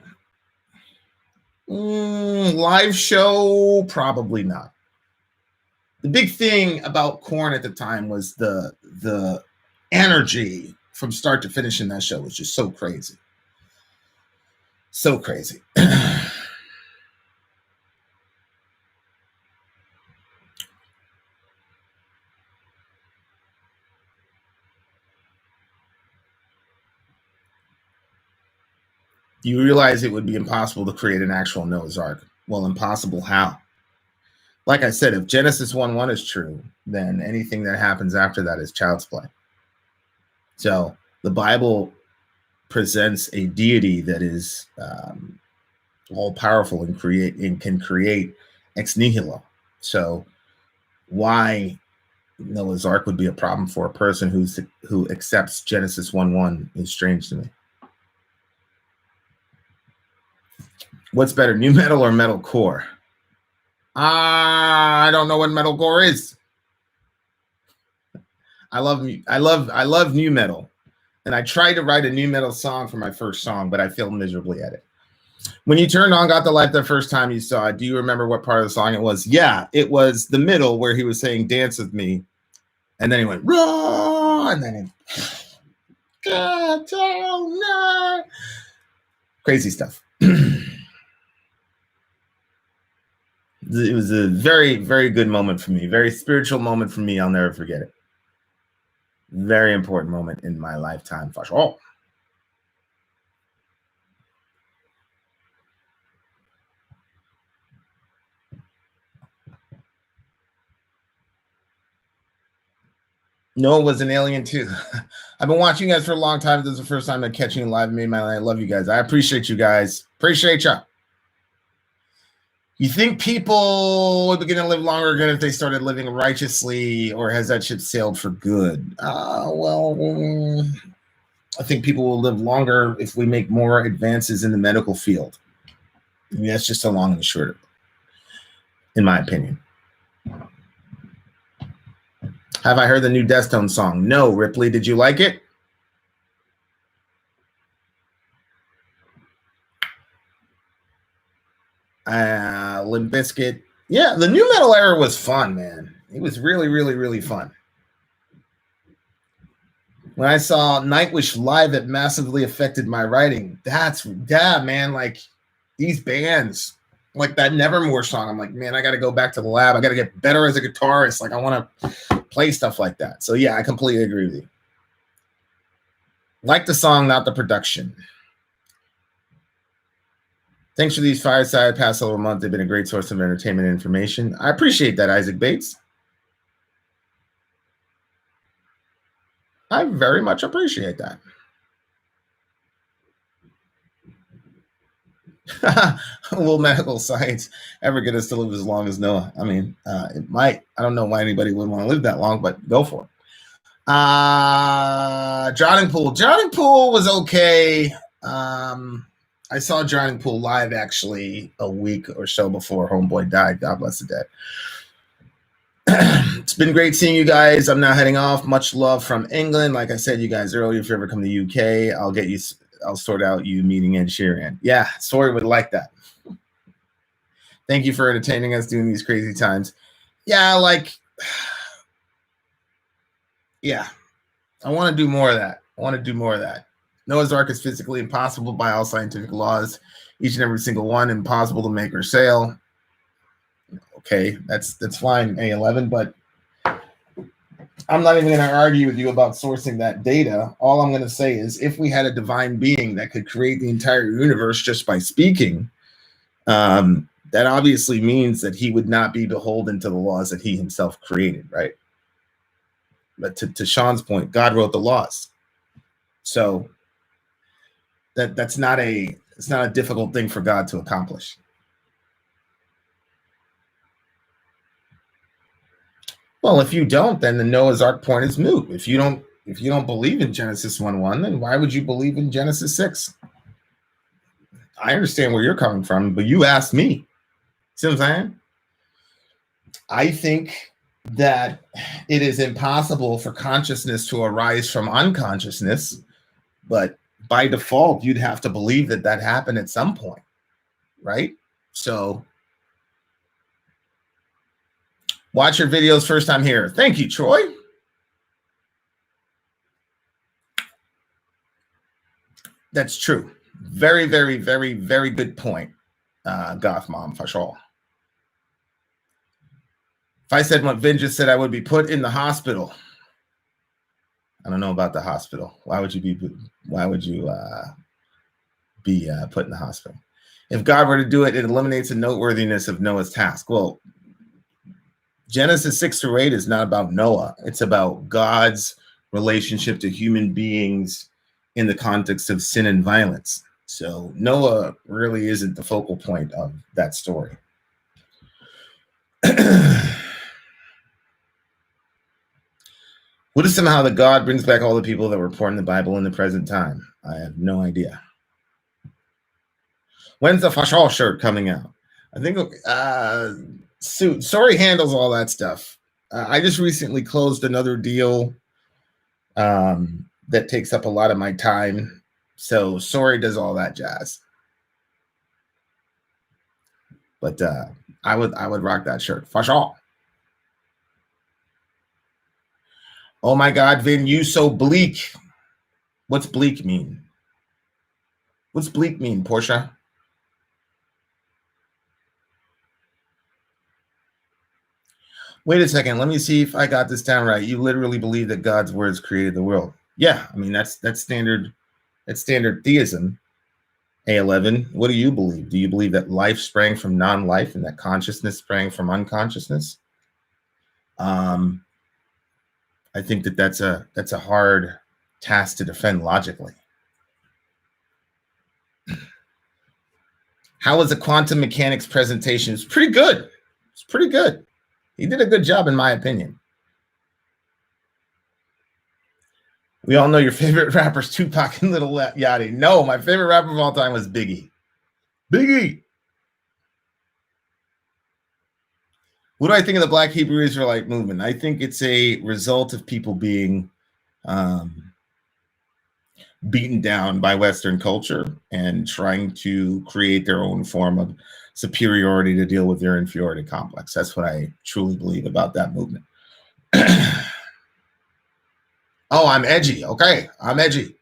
live show, probably not. The big thing about Korn at the time was the energy from start to finish in that show was just so crazy. So crazy. You realize it would be impossible to create an actual Noah's Ark. Well, impossible how? Like I said, if Genesis 1:1 is true, then anything that happens after that is child's play. So the Bible presents a deity that is all-powerful and can create ex nihilo. So why Noah's Ark would be a problem for a person who accepts Genesis 1:1 is strange to me. What's better, new metal or metalcore? I don't know what metalcore is. I love new metal, and I tried to write a new metal song for my first song, but I failed miserably at it. When you turned on Got the Light the first time you saw it, do you remember what part of the song it was? Yeah, it was the middle where he was saying "Dance with Me," and then he went "Raw," and then Crazy stuff. It was a very, very good moment for me. Very spiritual moment for me. I'll never forget it. Very important moment in my lifetime for sure. Noah was an alien too. I've been watching you guys for a long time. This is the first time I'm catching you live. Made my life. I love you guys. I appreciate you guys. Appreciate you. You think people would begin to live longer again if they started living righteously, or has that ship sailed for good? Well, I think people will live longer if we make more advances in the medical field. I mean, that's just the long and the short of it, in my opinion. Have I heard the new Deftones song? No, Ripley. Did you like it? Limp Bizkit. Yeah, the new metal era was fun, man. It was really, really, really fun. When I saw Nightwish live, it massively affected my writing. Man. Like these bands, like that Nevermore song. I'm like, man, I got to go back to the lab. I got to get better as a guitarist. Like I want to play stuff like that. So yeah, I completely agree with you. Like the song, not the production. Thanks for these Fireside past over a month. They've been a great source of entertainment and information. I appreciate that, Isaac Bates. I very much appreciate that. Will medical science ever get us to live as long as Noah? I mean, it might. I don't know why anybody would want to live that long, but go for it. Drowning Pool was okay. I saw Drowning Pool live actually a week or so before Homeboy died. God bless the dead. It's been great seeing you guys. I'm now heading off. Much love from England. Like I said, you guys earlier, if you ever come to the UK, I'll sort out you meeting Ed Sheeran. Yeah, Sori would like that. Thank you for entertaining us during these crazy times. Yeah, I want to do more of that. Noah's Ark is physically impossible by all scientific laws, each and every single one, impossible to make or sail. Okay, that's fine, A11, but I'm not even going to argue with you about sourcing that data. All I'm going to say is if we had a divine being that could create the entire universe just by speaking, that obviously means that he would not be beholden to the laws that he himself created, right? But to Sean's point, God wrote the laws. So it's not a difficult thing for God to accomplish. Well, if you don't, then the Noah's Ark point is moot. If you don't believe in Genesis 1:1, then why would you believe in Genesis 6? I understand where you're coming from, but you asked me. See what I'm saying? I think that it is impossible for consciousness to arise from unconsciousness, but by default, you'd have to believe that happened at some point, right? So watch your videos first time here. Thank you, Troy. That's true. Very, very, very, very good point, Goth Mom, for sure. If I said what Vin just said, I would be put in the hospital. I don't know about the hospital. Why would you be put in the hospital? If God were to do it, it eliminates the noteworthiness of Noah's task. Well, Genesis 6-8 is not about Noah. It's about God's relationship to human beings in the context of sin and violence. So Noah really isn't the focal point of that story. What if somehow the God brings back all the people that were born in the Bible in the present time? I have no idea. When's the Fashal shirt coming out? I think Sori handles all that stuff. I just recently closed another deal that takes up a lot of my time. So Sori does all that jazz. But I would rock that shirt. Fashal. Oh my God, Vin, you so bleak. What's bleak mean? What's bleak mean, Portia? Wait a second. Let me see if I got this down right. You literally believe that God's words created the world. Yeah, I mean that's standard theism. A11, what do you believe? Do you believe that life sprang from non-life and that consciousness sprang from unconsciousness? I think that's a hard task to defend logically. How was the quantum mechanics presentation? It's pretty good. It's pretty good. He did a good job, in my opinion. We all know your favorite rappers, Tupac and Lil Yachty. No, my favorite rapper of all time was Biggie. Biggie. What do I think of the Black Hebrew Israelite movement? I think it's a result of people being beaten down by Western culture and trying to create their own form of superiority to deal with their inferiority complex. That's what I truly believe about that movement. Oh, I'm edgy. Okay, I'm edgy.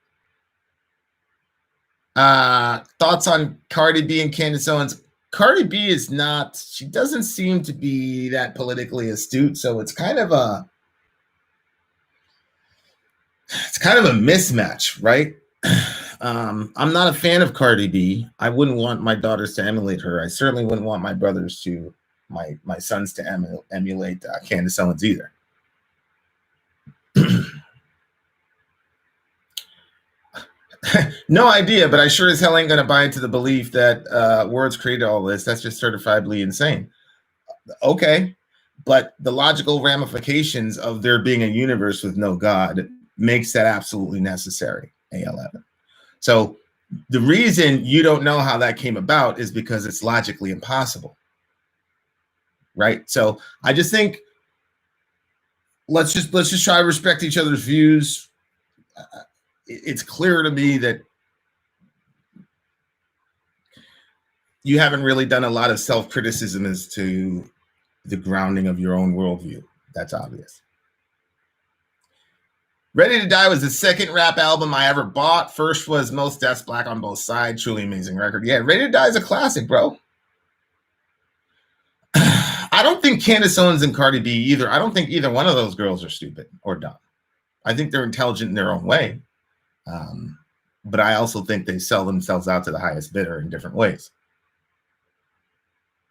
Thoughts on Cardi B and Candace Owens? Cardi B is not, she doesn't seem to be that politically astute, so it's kind of a mismatch, right? I'm not a fan of Cardi B. I wouldn't want my daughters to emulate her. I certainly wouldn't want my brothers to, my sons to emulate Candace Owens either. No idea, but I sure as hell ain't going to buy into the belief that words created all this. That's just certifiably insane. Okay, but the logical ramifications of there being a universe with no God makes that absolutely necessary, A11. So the reason you don't know how that came about is because it's logically impossible, right? So I just think let's just try to respect each other's views. It's clear to me that you haven't really done a lot of self-criticism as to the grounding of your own worldview. That's obvious. Ready to Die was the second rap album I ever bought. First was Most Death's Black on Both Sides. Truly amazing record. Yeah, Ready to Die is a classic, bro. I don't think Candace Owens and Cardi B either. I don't think either one of those girls are stupid or dumb. I think they're intelligent in their own way. But I also think they sell themselves out to the highest bidder in different ways.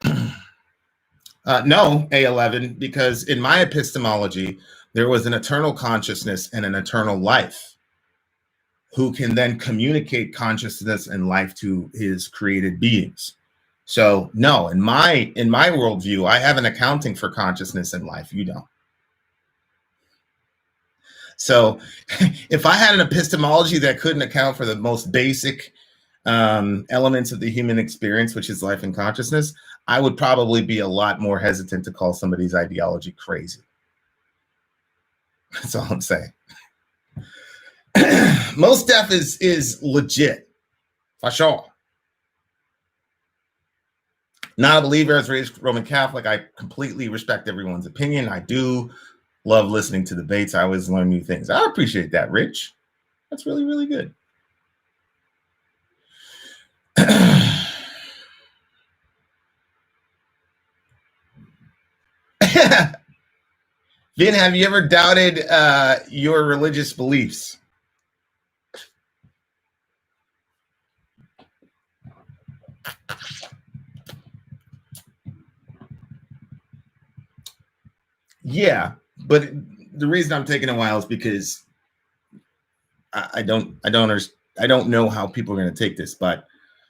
No, A11, because in my epistemology, there was an eternal consciousness and an eternal life who can then communicate consciousness and life to his created beings. So no, in my worldview, I have an accounting for consciousness and life. You don't. So if I had an epistemology that couldn't account for the most basic elements of the human experience, which is life and consciousness, I would probably be a lot more hesitant to call somebody's ideology crazy. That's all I'm saying. Most Def is legit, for sure. Not a believer, as raised Roman Catholic. I completely respect everyone's opinion. I do love listening to debates. I always learn new things. I appreciate that, Rich. That's really, really good. Vin, have you ever doubted your religious beliefs? Yeah, but the reason I'm taking a while is because I don't know how people are going to take this, but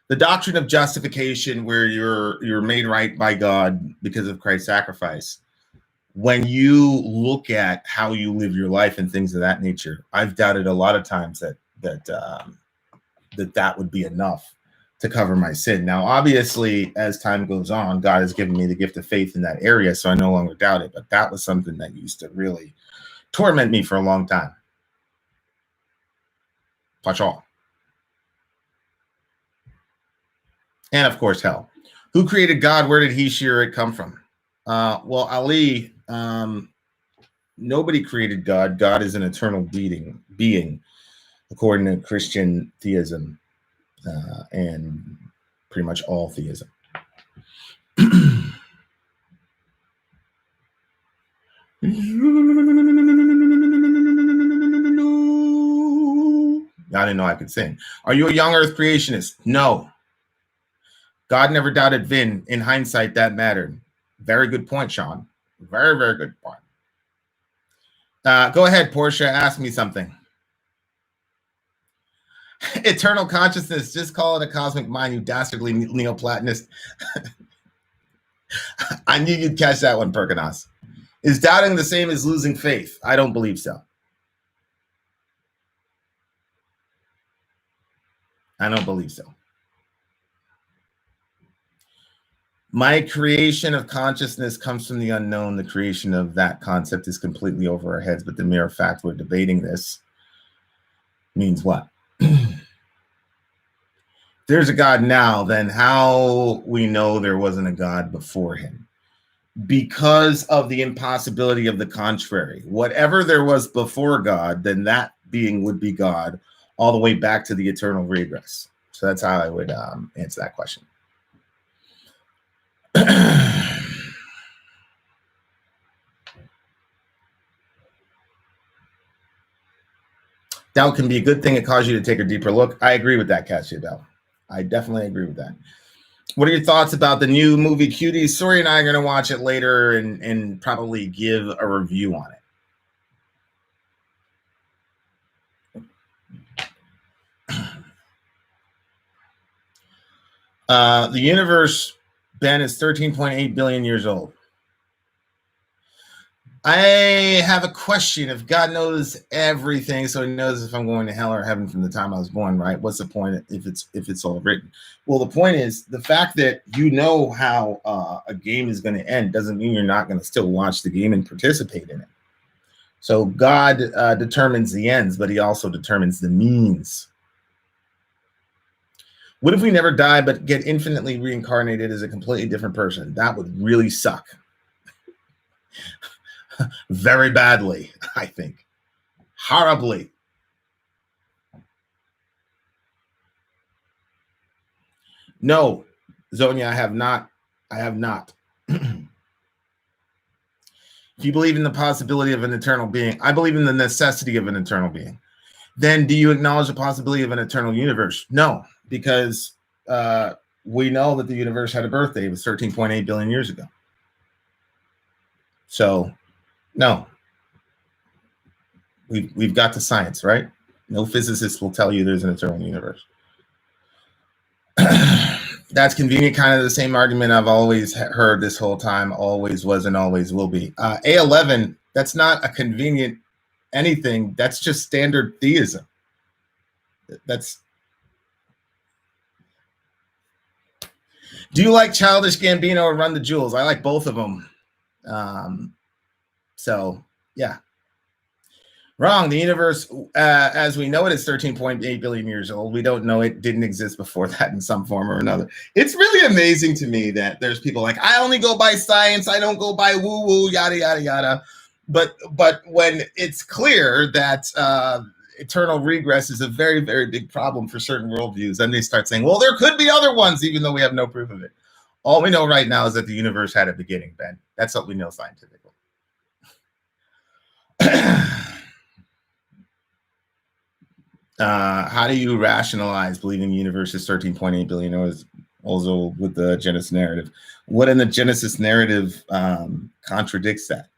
the doctrine of justification, where you're made right by God because of Christ's sacrifice, when you look at how you live your life and things of that nature, I've doubted a lot of times that would be enough to cover my sin. Now, obviously, as time goes on, God has given me the gift of faith in that area, so I no longer doubt it. But that was something that used to really torment me for a long time. Watch all. And of course, hell. Who created God? Where did he, she, or it come from? Well, Ali, nobody created God. God is an eternal being. according to Christian theism and pretty much all theism. I didn't know I could sing. Are you a young earth creationist? No. God never doubted Vin. In hindsight, that mattered. Very good point, Sean. Very, very good point. Go ahead, Portia. Ask me something. Eternal consciousness. Just call it a cosmic mind, you dastardly Neoplatonist. I knew you'd catch that one, Perkinos. Is doubting the same as losing faith? I don't believe so. I don't believe so. My creation of consciousness comes from the unknown. The creation of that concept is completely over our heads, but the mere fact we're debating this means what? There's a God now, then how we know there wasn't a God before him? Because of the impossibility of the contrary. Whatever there was before God, then that being would be God all the way back to the eternal regress. So that's how I would answer that question. Doubt can be a good thing. It causes you to take a deeper look. I agree with that, Cassia Bell. I definitely agree with that. What are your thoughts about the new movie Cuties? Sori and I are going to watch it later and probably give a review on it. The universe, Ben, is 13.8 billion years old. I have a question. If God knows everything, so he knows if I'm going to hell or heaven from the time I was born, right? What's the point if it's all written? Well, the point is the fact that you know how a game is going to end doesn't mean you're not going to still watch the game and participate in it. So God determines the ends, but he also determines the means. What if we never die but get infinitely reincarnated as a completely different person? That would really suck. Very badly, I think. Horribly. No, Zonia, I have not. I have not. If you believe in the possibility of an eternal being, I believe in the necessity of an eternal being. Then do you acknowledge the possibility of an eternal universe? No, because we know that the universe had a birthday. It was 13.8 billion years ago. So, no. We've got the science, right? No physicist will tell you there's an eternal universe. That's convenient, kind of the same argument I've always heard this whole time, always was and always will be. A11, that's not a convenient anything. That's just standard theism. Do you like Childish Gambino or Run the Jewels? I like both of them. So, yeah. Wrong. The universe, as we know it, is 13.8 billion years old. We don't know it didn't exist before that in some form or another. It's really amazing to me that there's people like, I only go by science. I don't go by woo-woo, yada, yada, yada. But when it's clear that eternal regress is a very, very big problem for certain worldviews, then they start saying, well, there could be other ones, even though we have no proof of it. All we know right now is that the universe had a beginning, Ben. That's what we know scientifically. How do you rationalize believing the universe is 13.8 billion years also with the Genesis narrative? What in the Genesis narrative contradicts that?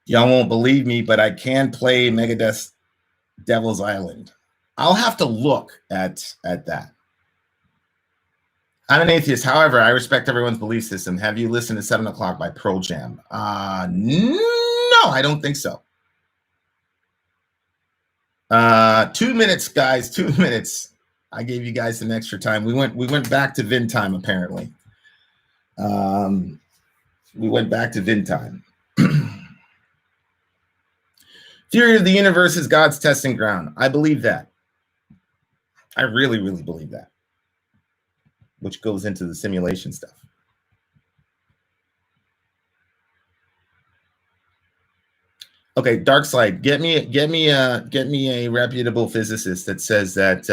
Y'all won't believe me, but I can play Megadeth's Devil's Island. I'll have to look at that. I'm an atheist. However, I respect everyone's belief system. Have you listened to 7 O'Clock by Pearl Jam? No, I don't think so. 2 minutes, guys. 2 minutes. I gave you guys some extra time. We went back to Vin time, apparently. We went back to Vin time. Theory of the universe is God's testing ground. I believe that. I really, really believe that. Which goes into the simulation stuff. Okay, dark side. Get me a reputable physicist that says that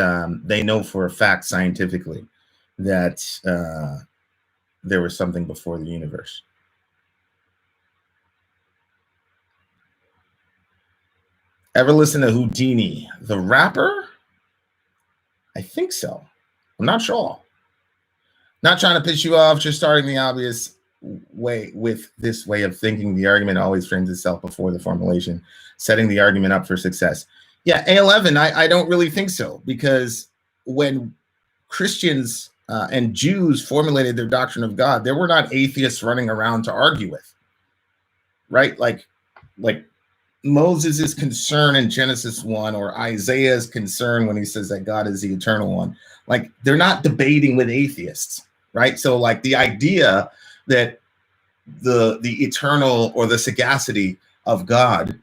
they know for a fact scientifically that there was something before the universe. Ever listen to Houdini, the rapper? I think so. I'm not sure. Not trying to piss you off, just starting the obvious way with this way of thinking. The argument always frames itself before the formulation, setting the argument up for success. Yeah, A11, I don't really think so, because when Christians and Jews formulated their doctrine of God, there were not atheists running around to argue with, right? Like Moses' concern in Genesis 1 or Isaiah's concern when he says that God is the eternal one. Like, they're not debating with atheists, right? So like the idea that the eternal or the sagacity of God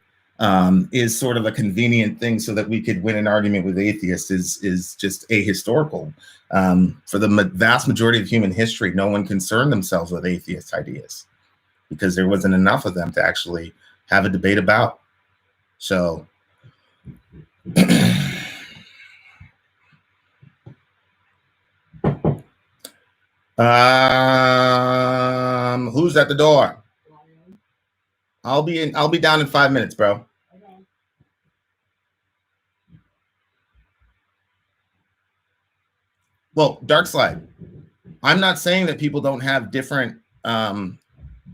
is sort of a convenient thing so that we could win an argument with atheists is just ahistorical. For the vast majority of human history, no one concerned themselves with atheist ideas because there wasn't enough of them to actually have a debate about. So who's at the door? I'll be down in 5 minutes, bro. Well, dark slide. I'm not saying that people don't have different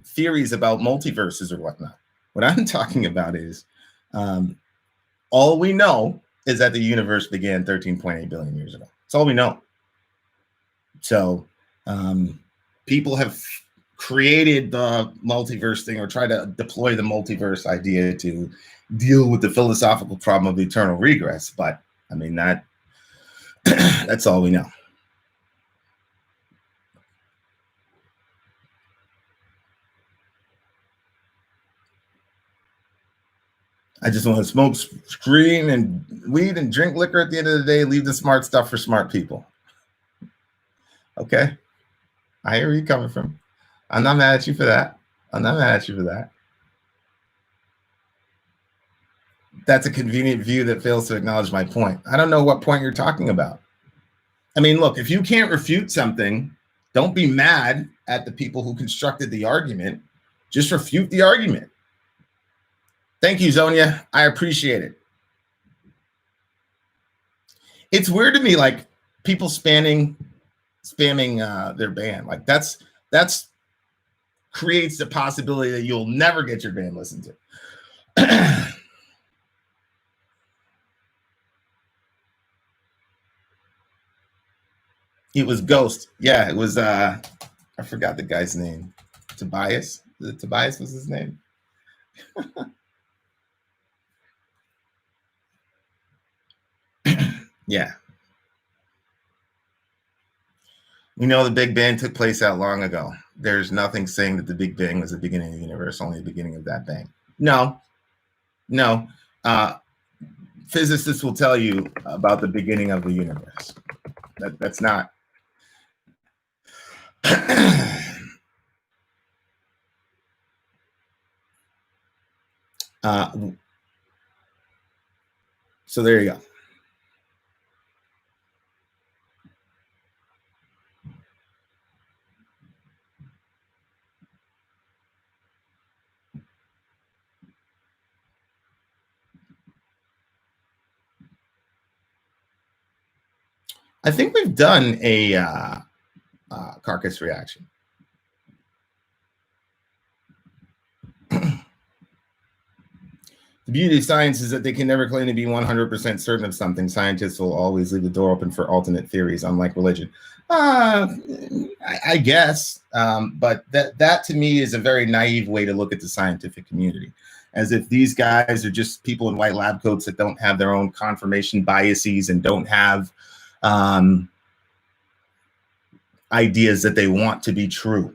theories about multiverses or whatnot. What I'm talking about is all we know is that the universe began 13.8 billion years ago. That's all we know. So people have created the multiverse thing or tried to deploy the multiverse idea to deal with the philosophical problem of eternal regress. But I mean, that's all we know. I just want to smoke screen and weed and drink liquor at the end of the day, leave the smart stuff for smart people. Okay. I hear where you're coming from. I'm not mad at you for that. I'm not mad at you for that. That's a convenient view that fails to acknowledge my point. I don't know what point you're talking about. I mean, look, if you can't refute something, don't be mad at the people who constructed the argument. Just refute the argument. Thank you, Zonia. I appreciate it. It's weird to me, like people spamming their band. Like that's creates the possibility that you'll never get your band listened to. It was Ghost. Yeah, it was I forgot the guy's name. Tobias. Tobias was his name. Yeah. We know the Big Bang took place out long ago. There's nothing saying that the Big Bang was the beginning of the universe, only the beginning of that bang. No. Physicists will tell you about the beginning of the universe. That's not. So there you go. I think we've done a carcass reaction. The beauty of science is that they can never claim to be 100% certain of something. Scientists will always leave the door open for alternate theories, unlike religion. I guess, but that to me is a very naive way to look at the scientific community, as if these guys are just people in white lab coats that don't have their own confirmation biases and don't have ideas that they want to be true.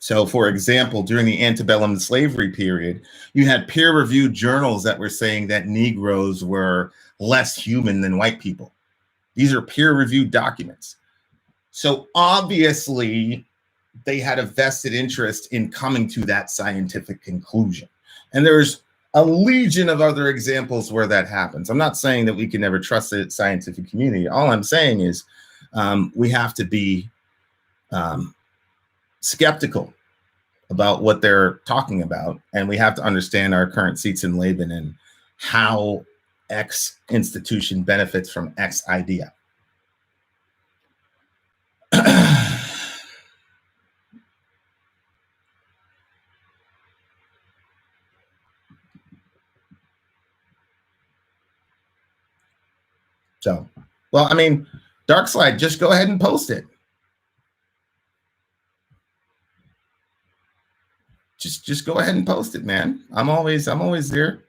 So, for example, during the antebellum slavery period, you had peer-reviewed journals that were saying that Negroes were less human than white people. These are peer-reviewed documents. So obviously, they had a vested interest in coming to that scientific conclusion. And there's a legion of other examples where that happens. I'm not saying that we can never trust the scientific community. All I'm saying is we have to be skeptical about what they're talking about, and we have to understand our current seats in Laban and how X institution benefits from X idea. So, well, I mean, Dark Slide, just go ahead and post it. Just go ahead and post it, man. I'm always there.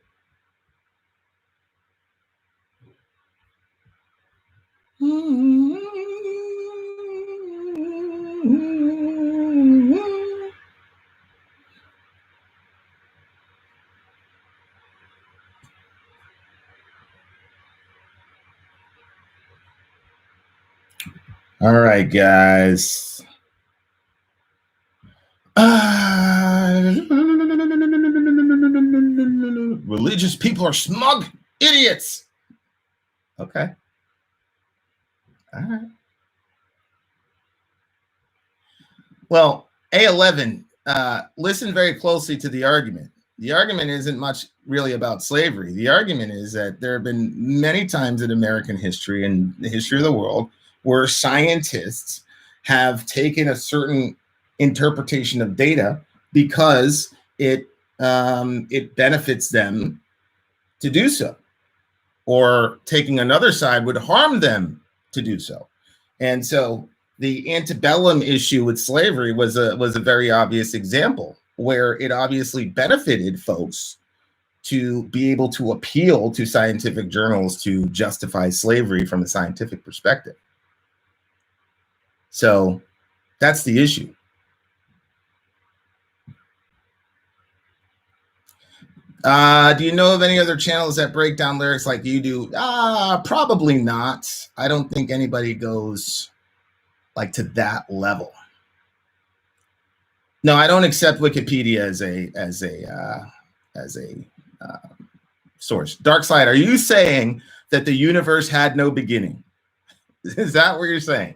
All right, guys. Religious people are smug idiots. Okay. All right. Well, A11, listen very closely to the argument. The argument isn't much really about slavery. The argument is that there have been many times in American history and the history of the world where scientists have taken a certain interpretation of data because it benefits them to do so, or taking another side would harm them to do so. And so the antebellum issue with slavery was a very obvious example where it obviously benefited folks to be able to appeal to scientific journals to justify slavery from a scientific perspective. So that's the issue. Do you know of any other channels that break down lyrics like you do? Probably not. I don't think anybody goes like to that level. No, I don't accept Wikipedia as a source. Dark Side, are you saying that the universe had no beginning? Is that what you're saying?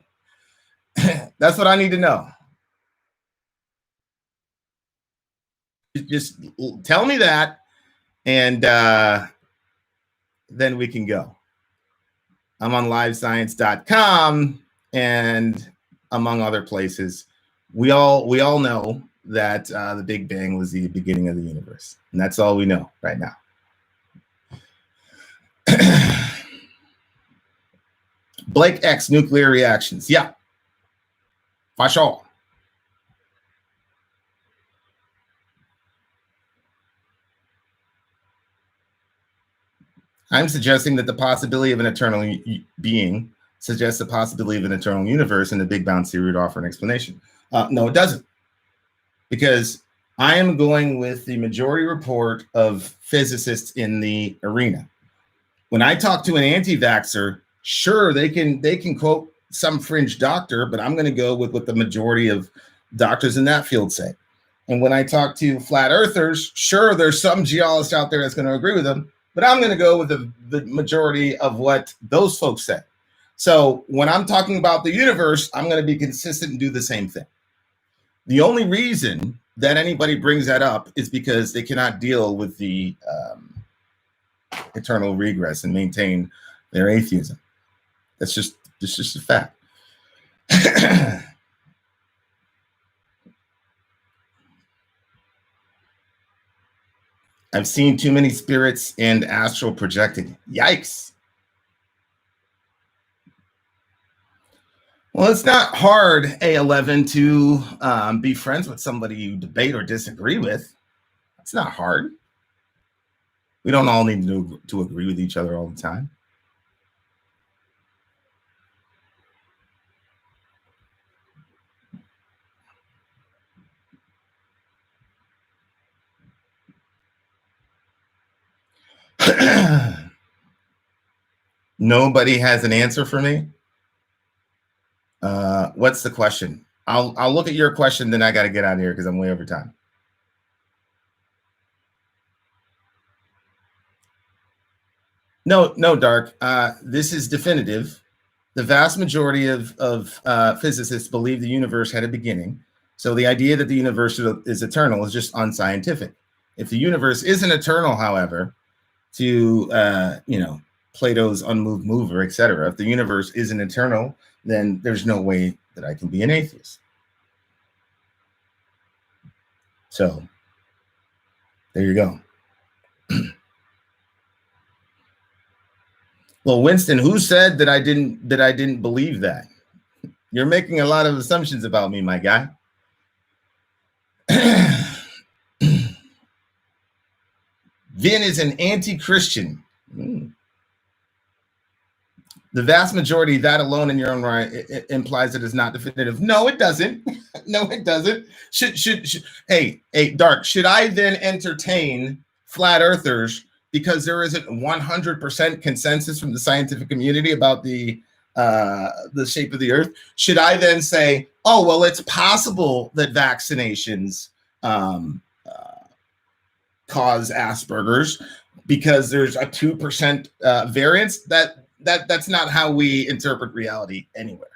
That's what I need to know. Just tell me that, and then we can go. I'm on livescience.com and among other places. We all know that the Big Bang was the beginning of the universe, and that's all we know right now. Blake X, nuclear reactions. Yeah, for sure. I'm suggesting that the possibility of an eternal being suggests the possibility of an eternal universe, and the Big Bang theory would offer an explanation. No, it doesn't. Because I am going with the majority report of physicists in the arena. When I talk to an anti-vaxxer, sure, they can quote some fringe doctor, but I'm going to go with what the majority of doctors in that field say. And when I talk to flat earthers, sure, there's some geologist out there that's going to agree with them, but I'm going to go with the majority of what those folks say. So when I'm talking about the universe, I'm going to be consistent and do the same thing. The only reason that anybody brings that up is because they cannot deal with the eternal regress and maintain their atheism. That's just a fact. I've seen too many spirits and astral projecting. Yikes. Well, it's not hard, A11, to be friends with somebody you debate or disagree with. It's not hard. We don't all need to agree with each other all the time. Nobody has an answer for me. What's the question? I'll look at your question, then I got to get out of here because I'm way over time. No, Dark. This is definitive. The vast majority of physicists believe the universe had a beginning. So the idea that the universe is eternal is just unscientific. If the universe isn't eternal, however, to Plato's unmoved mover, etc., if the universe isn't eternal, then there's no way that I can be an atheist. So there you go. Well, Winston, who said that I didn't believe that? You're making a lot of assumptions about me, my guy. Vin is an anti-Christian. The vast majority, that alone in your own right, it implies that it's not definitive. No, it doesn't. No, it doesn't. Hey, Dark, should I then entertain flat earthers because there isn't 100% consensus from the scientific community about the shape of the earth? Should I then say, oh, well, it's possible that vaccinations cause Asperger's because there's a 2% variance? That's not how we interpret reality anywhere.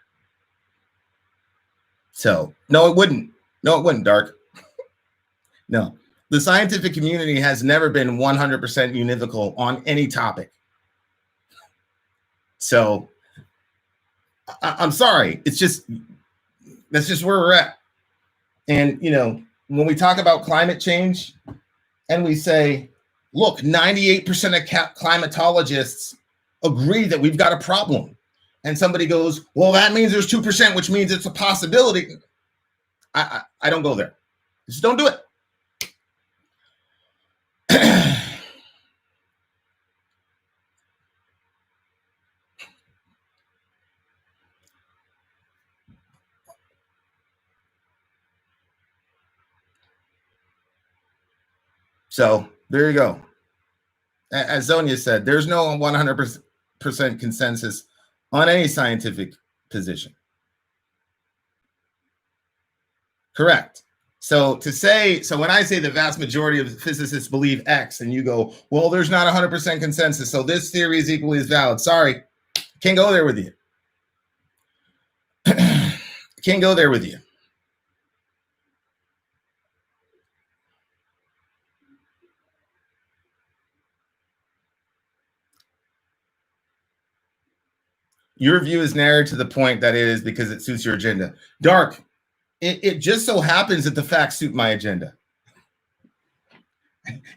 So no, it wouldn't. No, it wouldn't, Dark. No, the scientific community has never been 100% univocal on any topic. So I'm sorry. That's just where we're at. And, when we talk about climate change and we say, look, 98% of climatologists agree that we've got a problem. And somebody goes, well, that means there's 2%, which means it's a possibility. I don't go there. Just don't do it. So there you go. As Zonia said, there's no 100% consensus on any scientific position. Correct. So when I say the vast majority of physicists believe X, and you go, well, there's not 100% consensus, so this theory is equally as valid. Sorry, can't go there with you. Can't go there with you. Your view is narrowed to the point that it is because it suits your agenda. Dark, it just so happens that the facts suit my agenda.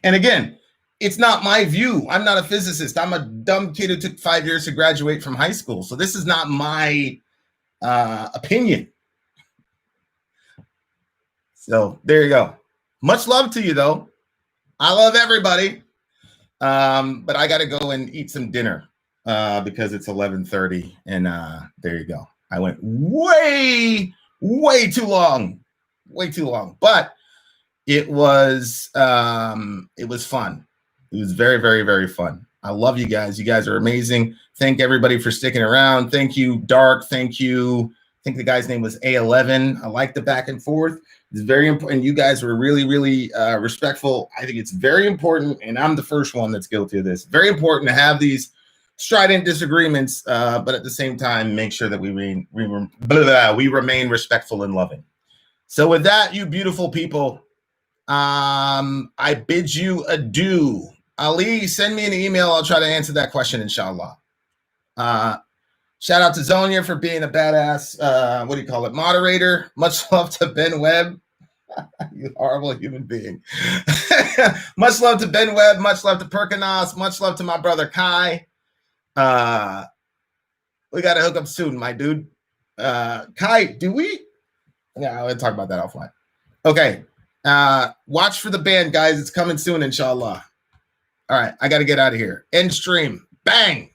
And again, it's not my view. I'm not a physicist. I'm a dumb kid who took 5 years to graduate from high school. So this is not my opinion. So there you go. Much love to you, though. I love everybody. But I got to go and eat some dinner. Because it's 11:30, and there you go. I went way too long, but it was fun. It was very, very, very fun. I love you guys. You guys are amazing. Thank everybody for sticking around. Thank you, Dark. Thank you. I think the guy's name was A11. I like the back and forth. It's very important. You guys were really, really respectful. I think it's very important, and I'm the first one that's guilty of this. Very important to have these strident disagreements, but at the same time, make sure that we remain respectful and loving. So with that, you beautiful people, I bid you adieu. Ali, send me an email. I'll try to answer that question, inshallah. Shout out to Zonia for being a badass, moderator. Much love to Ben Webb. You horrible human being. Much love to Ben Webb. Much love to Perkinos. Much love to my brother Kai. We got to hook up soon, my dude. Kai, do we? Yeah, I'll talk about that offline. Okay. Watch for the band, guys. It's coming soon, inshallah. All right. I got to get out of here. End stream. Bang.